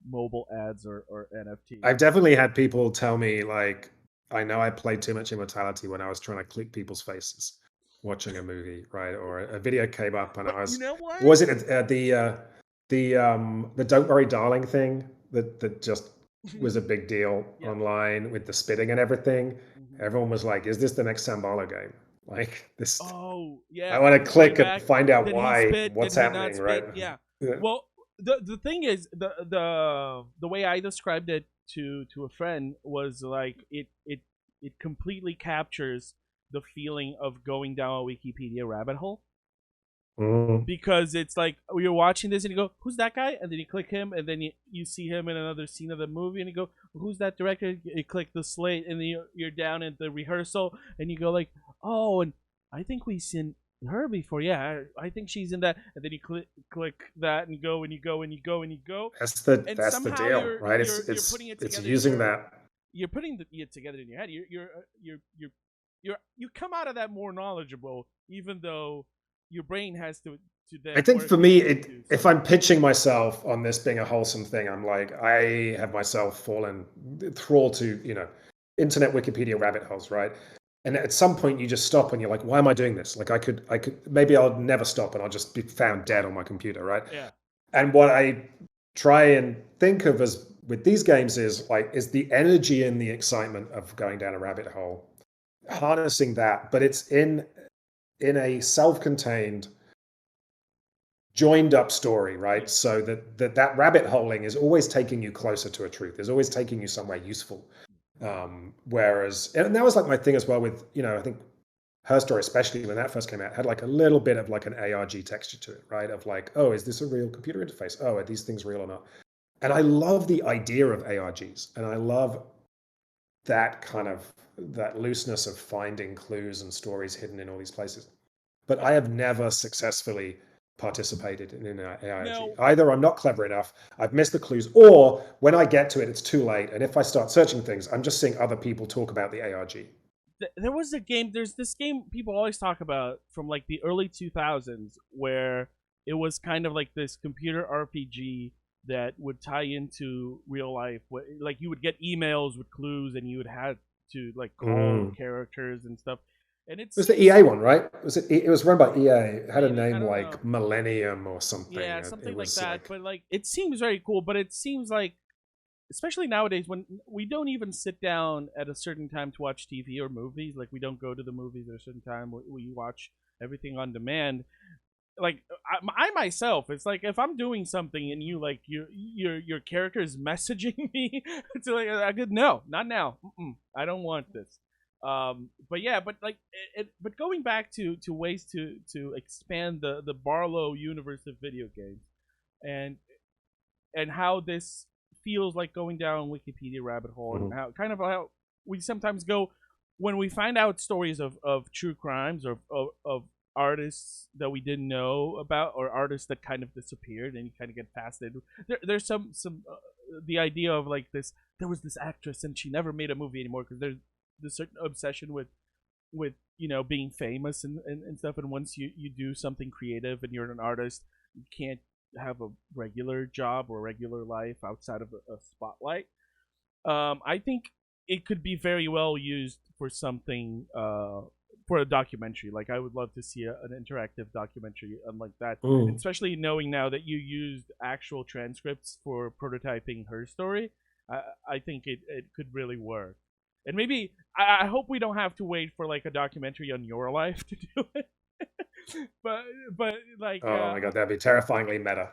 S1: mobile ads or NFTs.
S2: I've definitely had people tell me like, I know I played too much Immortality when I was trying to click people's faces watching a movie, right? Or a video came up and
S1: But
S2: I
S1: you
S2: was,
S1: know what?
S2: what was it the Don't Worry Darling thing that just was a big deal
S1: Yeah.
S2: online with the spitting and everything.
S1: Mhm.
S2: Everyone was like, "Is this the next Sambalo game?" Like this,
S1: Oh
S2: I
S1: yeah,
S2: want to
S1: going
S2: click and
S1: back.
S2: find out
S1: Did he
S2: why,
S1: spit? Did
S2: what's
S1: he not
S2: happening, right?
S1: spit? Yeah.
S2: Yeah.
S1: Well, the thing is the way I described it to a friend was like it completely captures the feeling of going down a Wikipedia rabbit hole,
S2: Mhm.
S1: because it's like you're watching this and you go, who's that guy? And then you click him, and then you see him in another scene of the movie, and you go, who's that director? You click the slate, and then you're down at the rehearsal, and you go like, oh, and I think we've seen her before. Yeah, I think she's in that. And then you click that, and go, and you go, and you go, and you go, and
S2: That's the
S1: somehow
S2: deal, right?
S1: you're putting it
S2: It's
S1: together in
S2: using
S1: your
S2: that.
S1: you're putting it together in your head. You come out of that more knowledgeable, even though your brain has to
S2: I
S1: then
S2: think
S1: work
S2: for me,
S1: to
S2: if
S1: something.
S2: I'm pitching myself on this being a wholesome thing, I'm like, I have myself fallen thrall to, internet Wikipedia rabbit holes, right? And at some point you just stop and you're like, why am I doing this? Like maybe I'll never stop and I'll just be found dead on my computer, right?
S1: Yeah,
S2: And what I try and think of as with these games is the energy and the excitement of going down a rabbit hole, harnessing that, but it's in a self-contained joined up story,
S1: yeah.
S2: right? So that rabbit holing is always taking you closer to a truth. Is always taking you somewhere useful. Whereas, and that was like my thing as well with, I think her story, especially when that first came out, had like a little bit of like an ARG texture to it, right? Of like, oh, is this a real computer interface? Oh, are these things real or not? And I love the idea of ARGs, and I love that kind of that looseness of finding clues and stories hidden in all these places. But
S1: Yeah.
S2: I have never successfully participated in an AIRG.
S1: No,
S2: Either I'm not clever enough, I've missed the clues, or when I get to it, it's too late. And if I start searching things, I'm just seeing other people talk about the ARG.
S1: there was a game. There's this game people always talk about from like the early 2000s where it was kind of like this computer RPG that would tie into real life. Like you would get emails with clues, and you would have to like call
S2: Mm.
S1: characters and stuff. And it
S2: It was the
S1: seems
S2: EA one, right? Was it? It was run by EA. It had a
S1: maybe, I
S2: name
S1: don't know.
S2: like Millennium or something.
S1: Yeah,
S2: It
S1: something like
S2: was
S1: that.
S2: like,
S1: But like, it seems very cool. But it seems like, especially nowadays, when we don't even sit down at a certain time to watch TV or movies. Like we don't go to the movies at a certain time. We watch everything on demand. Like I myself, it's like if I'm doing something and you like your character is messaging me to like I could no, not now. I don't want this. But yeah, but like but going back to ways to expand the Barlow universe of video games, and how this feels like going down Wikipedia rabbit hole, and
S2: mhm.
S1: how we sometimes go when we find out stories of true crimes, or of artists that we didn't know about, or artists that kind of disappeared, and you kind of get past it. There's some the idea of like this. There was this actress and she never made a movie anymore because there's this certain obsession with being famous and stuff. And once you do something creative and you're an artist, you can't have a regular job or regular life outside of a spotlight. I think it could be very well used for something, for a documentary. Like I would love to see an interactive documentary like that, and
S2: Mm.
S1: especially knowing now that you used actual transcripts for prototyping her story. I think it could really work. And maybe I hope we don't have to wait for like a documentary on your life to do it. but but like
S2: Oh my God, that'd be terrifyingly meta.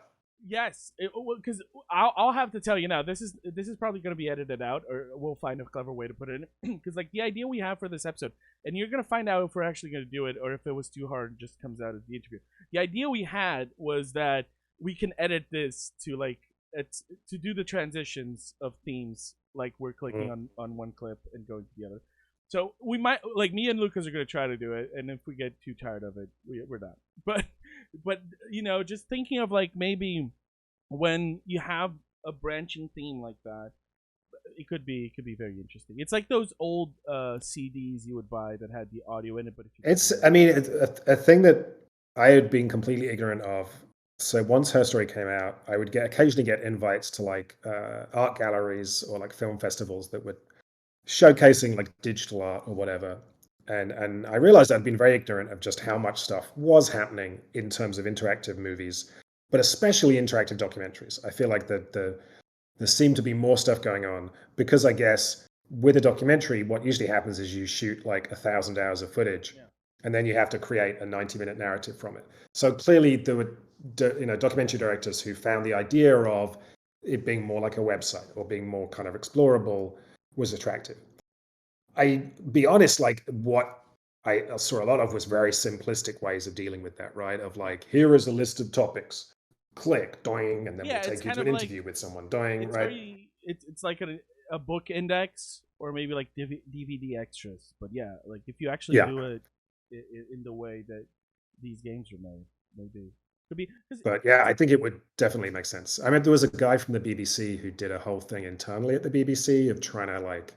S1: yes, because I'll have to tell you now. This is probably going to be edited out, or we'll find a clever way to put it in. Because like the idea we have for this episode, and you're going to find out if we're actually going to do it, or if it was too hard, just comes out as the interview. The idea we had was that we can edit this to like it's to do the transitions of themes, like we're clicking
S2: Mm.
S1: on one clip and going to the other. So we might, like, me and Lucas are going to try to do it, and if we get too tired of it, we're done. But just thinking of like maybe when you have a branching theme like that, it could be very interesting. It's like those old CDs you would buy that had the audio in it, but if you put
S2: It's,
S1: the
S2: I mean,
S1: lyrics.
S2: a thing that I had been completely ignorant of. So once her story came out, I would occasionally get invites to like art galleries or like film festivals that were showcasing like digital art or whatever. And I realized I'd been very ignorant of just how much stuff was happening in terms of interactive movies, but especially interactive documentaries. I feel like there seemed to be more stuff going on because I guess with a documentary, what usually happens is you shoot like 1,000 hours of footage,
S1: Yeah,
S2: and then you have to create a 90-minute narrative from it. So clearly, there were documentary directors who found the idea of it being more like a website or being more kind of explorable was attractive. I be honest, like what I saw a lot of was very simplistic ways of dealing with that, right? Of
S1: yeah,
S2: like, here is a list of topics, click, doing, and then we'll
S1: yeah. It's
S2: take you
S1: kind
S2: to
S1: of
S2: an
S1: like
S2: interview with someone, doing,
S1: it's
S2: right?
S1: very it's like a book index, or maybe like DVD extras. But yeah, like if you actually
S2: Yeah.
S1: do it in the way that these games are made, maybe could be. 'Cause
S2: But yeah, I think it would definitely make sense. I mean, there was a guy from the BBC who did a whole thing internally at the BBC of trying to like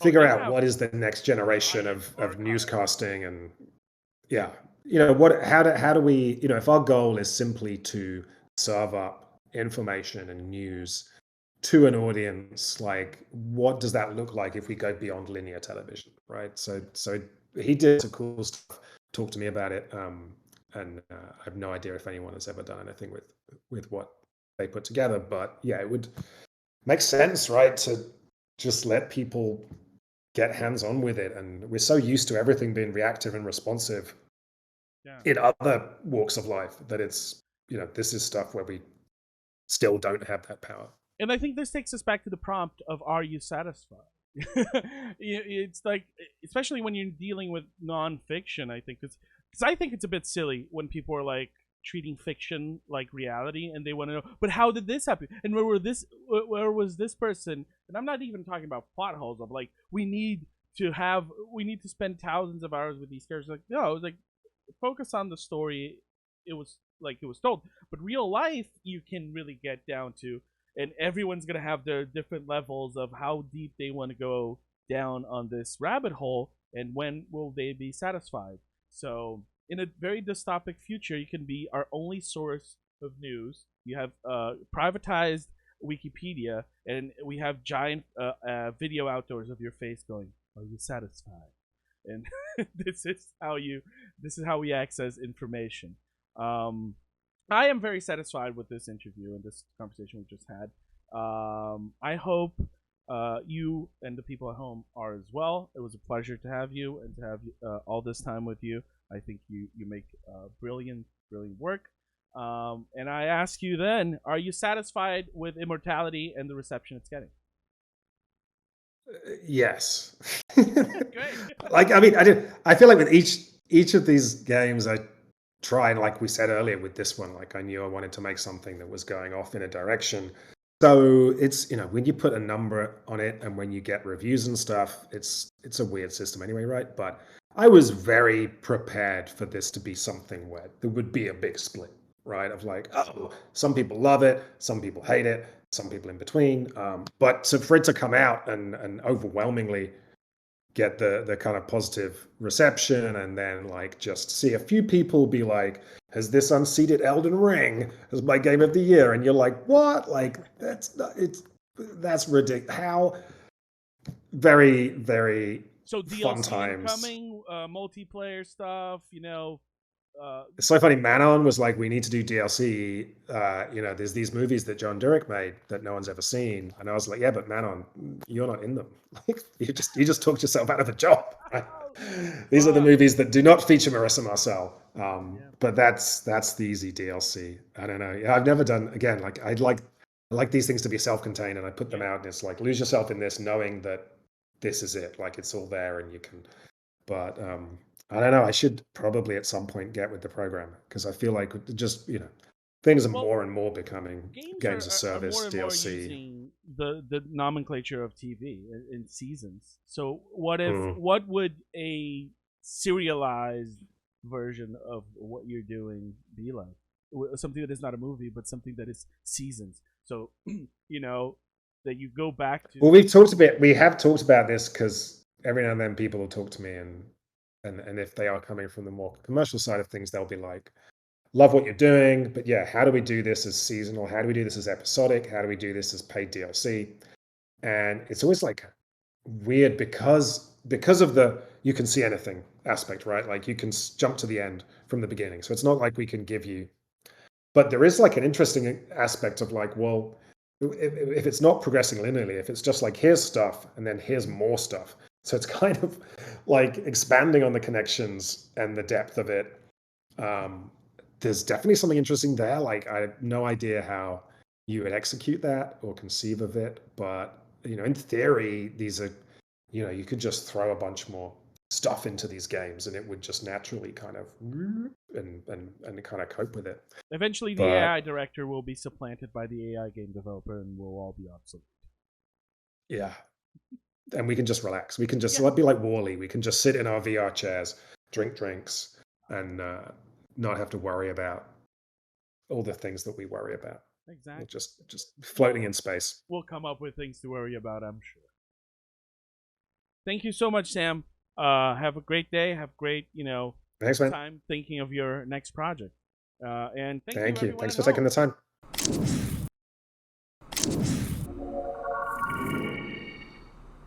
S1: Oh,
S2: figure
S1: they
S2: out
S1: have
S2: what is the next generation
S1: giant
S2: of
S1: archives.
S2: newscasting. And yeah, you know, what how do we, you know, if our goal is simply to serve up information and news to an audience, like what does that look like if we go beyond linear television, right? So he did some cool stuff, talked to me about it, and I have no idea if anyone has ever done anything with what they put together, but yeah, it would make sense, right, to just let people get hands on with it. And we're so used to everything being reactive and responsive
S1: Yeah.
S2: in other walks of life that it's, you know, this is stuff where we still don't have that power.
S1: And I think this takes us back to the prompt of "Are you satisfied?" It's like, especially when you're dealing with nonfiction, I think because I think it's a bit silly when people are like treating fiction like reality, and they want to know, but how did this happen? And where was this person? And I'm not even talking about plot holes of like we need to spend thousands of hours with these characters. Like no, like focus on the story. It was told, but real life you can really get down to, and everyone's gonna have their different levels of how deep they want to go down on this rabbit hole, and when will they be satisfied. So in a very dystopic future, you can be our only source of news. You have privatized Wikipedia, and we have giant video outdoors of your face going, "Are you satisfied?" And this is how you this is how we access information. Um, I am very satisfied with this interview and this conversation we just had. I hope you and the people at home are as well. It was a pleasure to have you and to have all this time with you. I think you make brilliant work. And I ask you then, are you satisfied with Immortality and the reception it's getting?
S2: Yes.
S1: Great.
S2: Like, I mean, I feel like with each of these games, I try, and like we said earlier with this one, like I knew I wanted to make something that was going off in a direction. So it's, you know, when you put a number on it and when you get reviews and stuff, it's a weird system anyway, right? But I was very prepared for this to be something where there would be a big split, right? Of like, oh, some people love it, some people hate it, some people in between. But so for it to come out and overwhelmingly get the kind of positive reception, and then like just see a few people be like, has this unseated Elden Ring as my game of the year? And you're like, what? Like that's not, it's that's ridiculous. How very, very
S1: So
S2: fun
S1: DLC
S2: times.
S1: incoming, multiplayer stuff. Uh,
S2: It's so funny. Manon was like, "We need to do DLC. You know, there's these movies that John Durick made that no one's ever seen." And I was like, "Yeah, but Manon, you're not in them. Like, you just talked yourself out of a job. Right? These are the
S1: fuck.
S2: movies that do not feature Marissa Marcel.
S1: Yeah.
S2: But that's the easy DLC. I don't know. Yeah, I've never done again. Like I like these things to be self-contained, and I put them
S1: Yeah.
S2: out, and it's like lose yourself in this, knowing that this is it. Like it's all there, and you can, but I don't know. I should probably at some point get with the program because I feel like just, you know, things are
S1: Well,
S2: more and more becoming
S1: games
S2: games of
S1: are more
S2: service,
S1: and more
S2: DLC.
S1: using the nomenclature of TV in seasons. So
S2: Mm.
S1: what would a serialized version of what you're doing be like? Something that is not a movie, but something that is seasons. So you know that you go back to.
S2: Well, we have talked about this because every now and then people will talk to me, and if they are coming from the more commercial side of things, they'll be like, love what you're doing, but yeah, how do we do this as seasonal? How do we do this as episodic? How do we do this as paid DLC? And it's always like weird because of the you can see anything aspect, right? Like you can jump to the end from the beginning, so it's not like we can give you, but there is like an interesting aspect of like, well, if it's not progressing linearly, if it's just like here's stuff and then here's more stuff, so it's kind of like expanding on the connections and the depth of it. um, there's definitely something interesting there. Like I have no idea how you would execute that or conceive of it, but you know, in theory, these are, you know, you could just throw a bunch more stuff into these games and it would just naturally kind of and kind of cope with it.
S1: Eventually, the AI
S2: But
S1: director will be supplanted by the AI game developer, and we'll all be obsolete.
S2: yeah, and we can just relax. We can just
S1: Yeah,
S2: be like Wally. We can just sit in our VR chairs, drink drinks, and not have to worry about all the things that we worry about. We're
S1: exactly.
S2: just
S1: We'll
S2: floating in space.
S1: we'll come up with things to worry about, I'm sure. Thank you so much, Sam. Have a great day. Have great,
S2: Thanks, man.
S1: time thinking of your next project. And thank you,
S2: Thank you.
S1: everyone
S2: Thanks
S1: at
S2: for taking
S1: home.
S2: the time.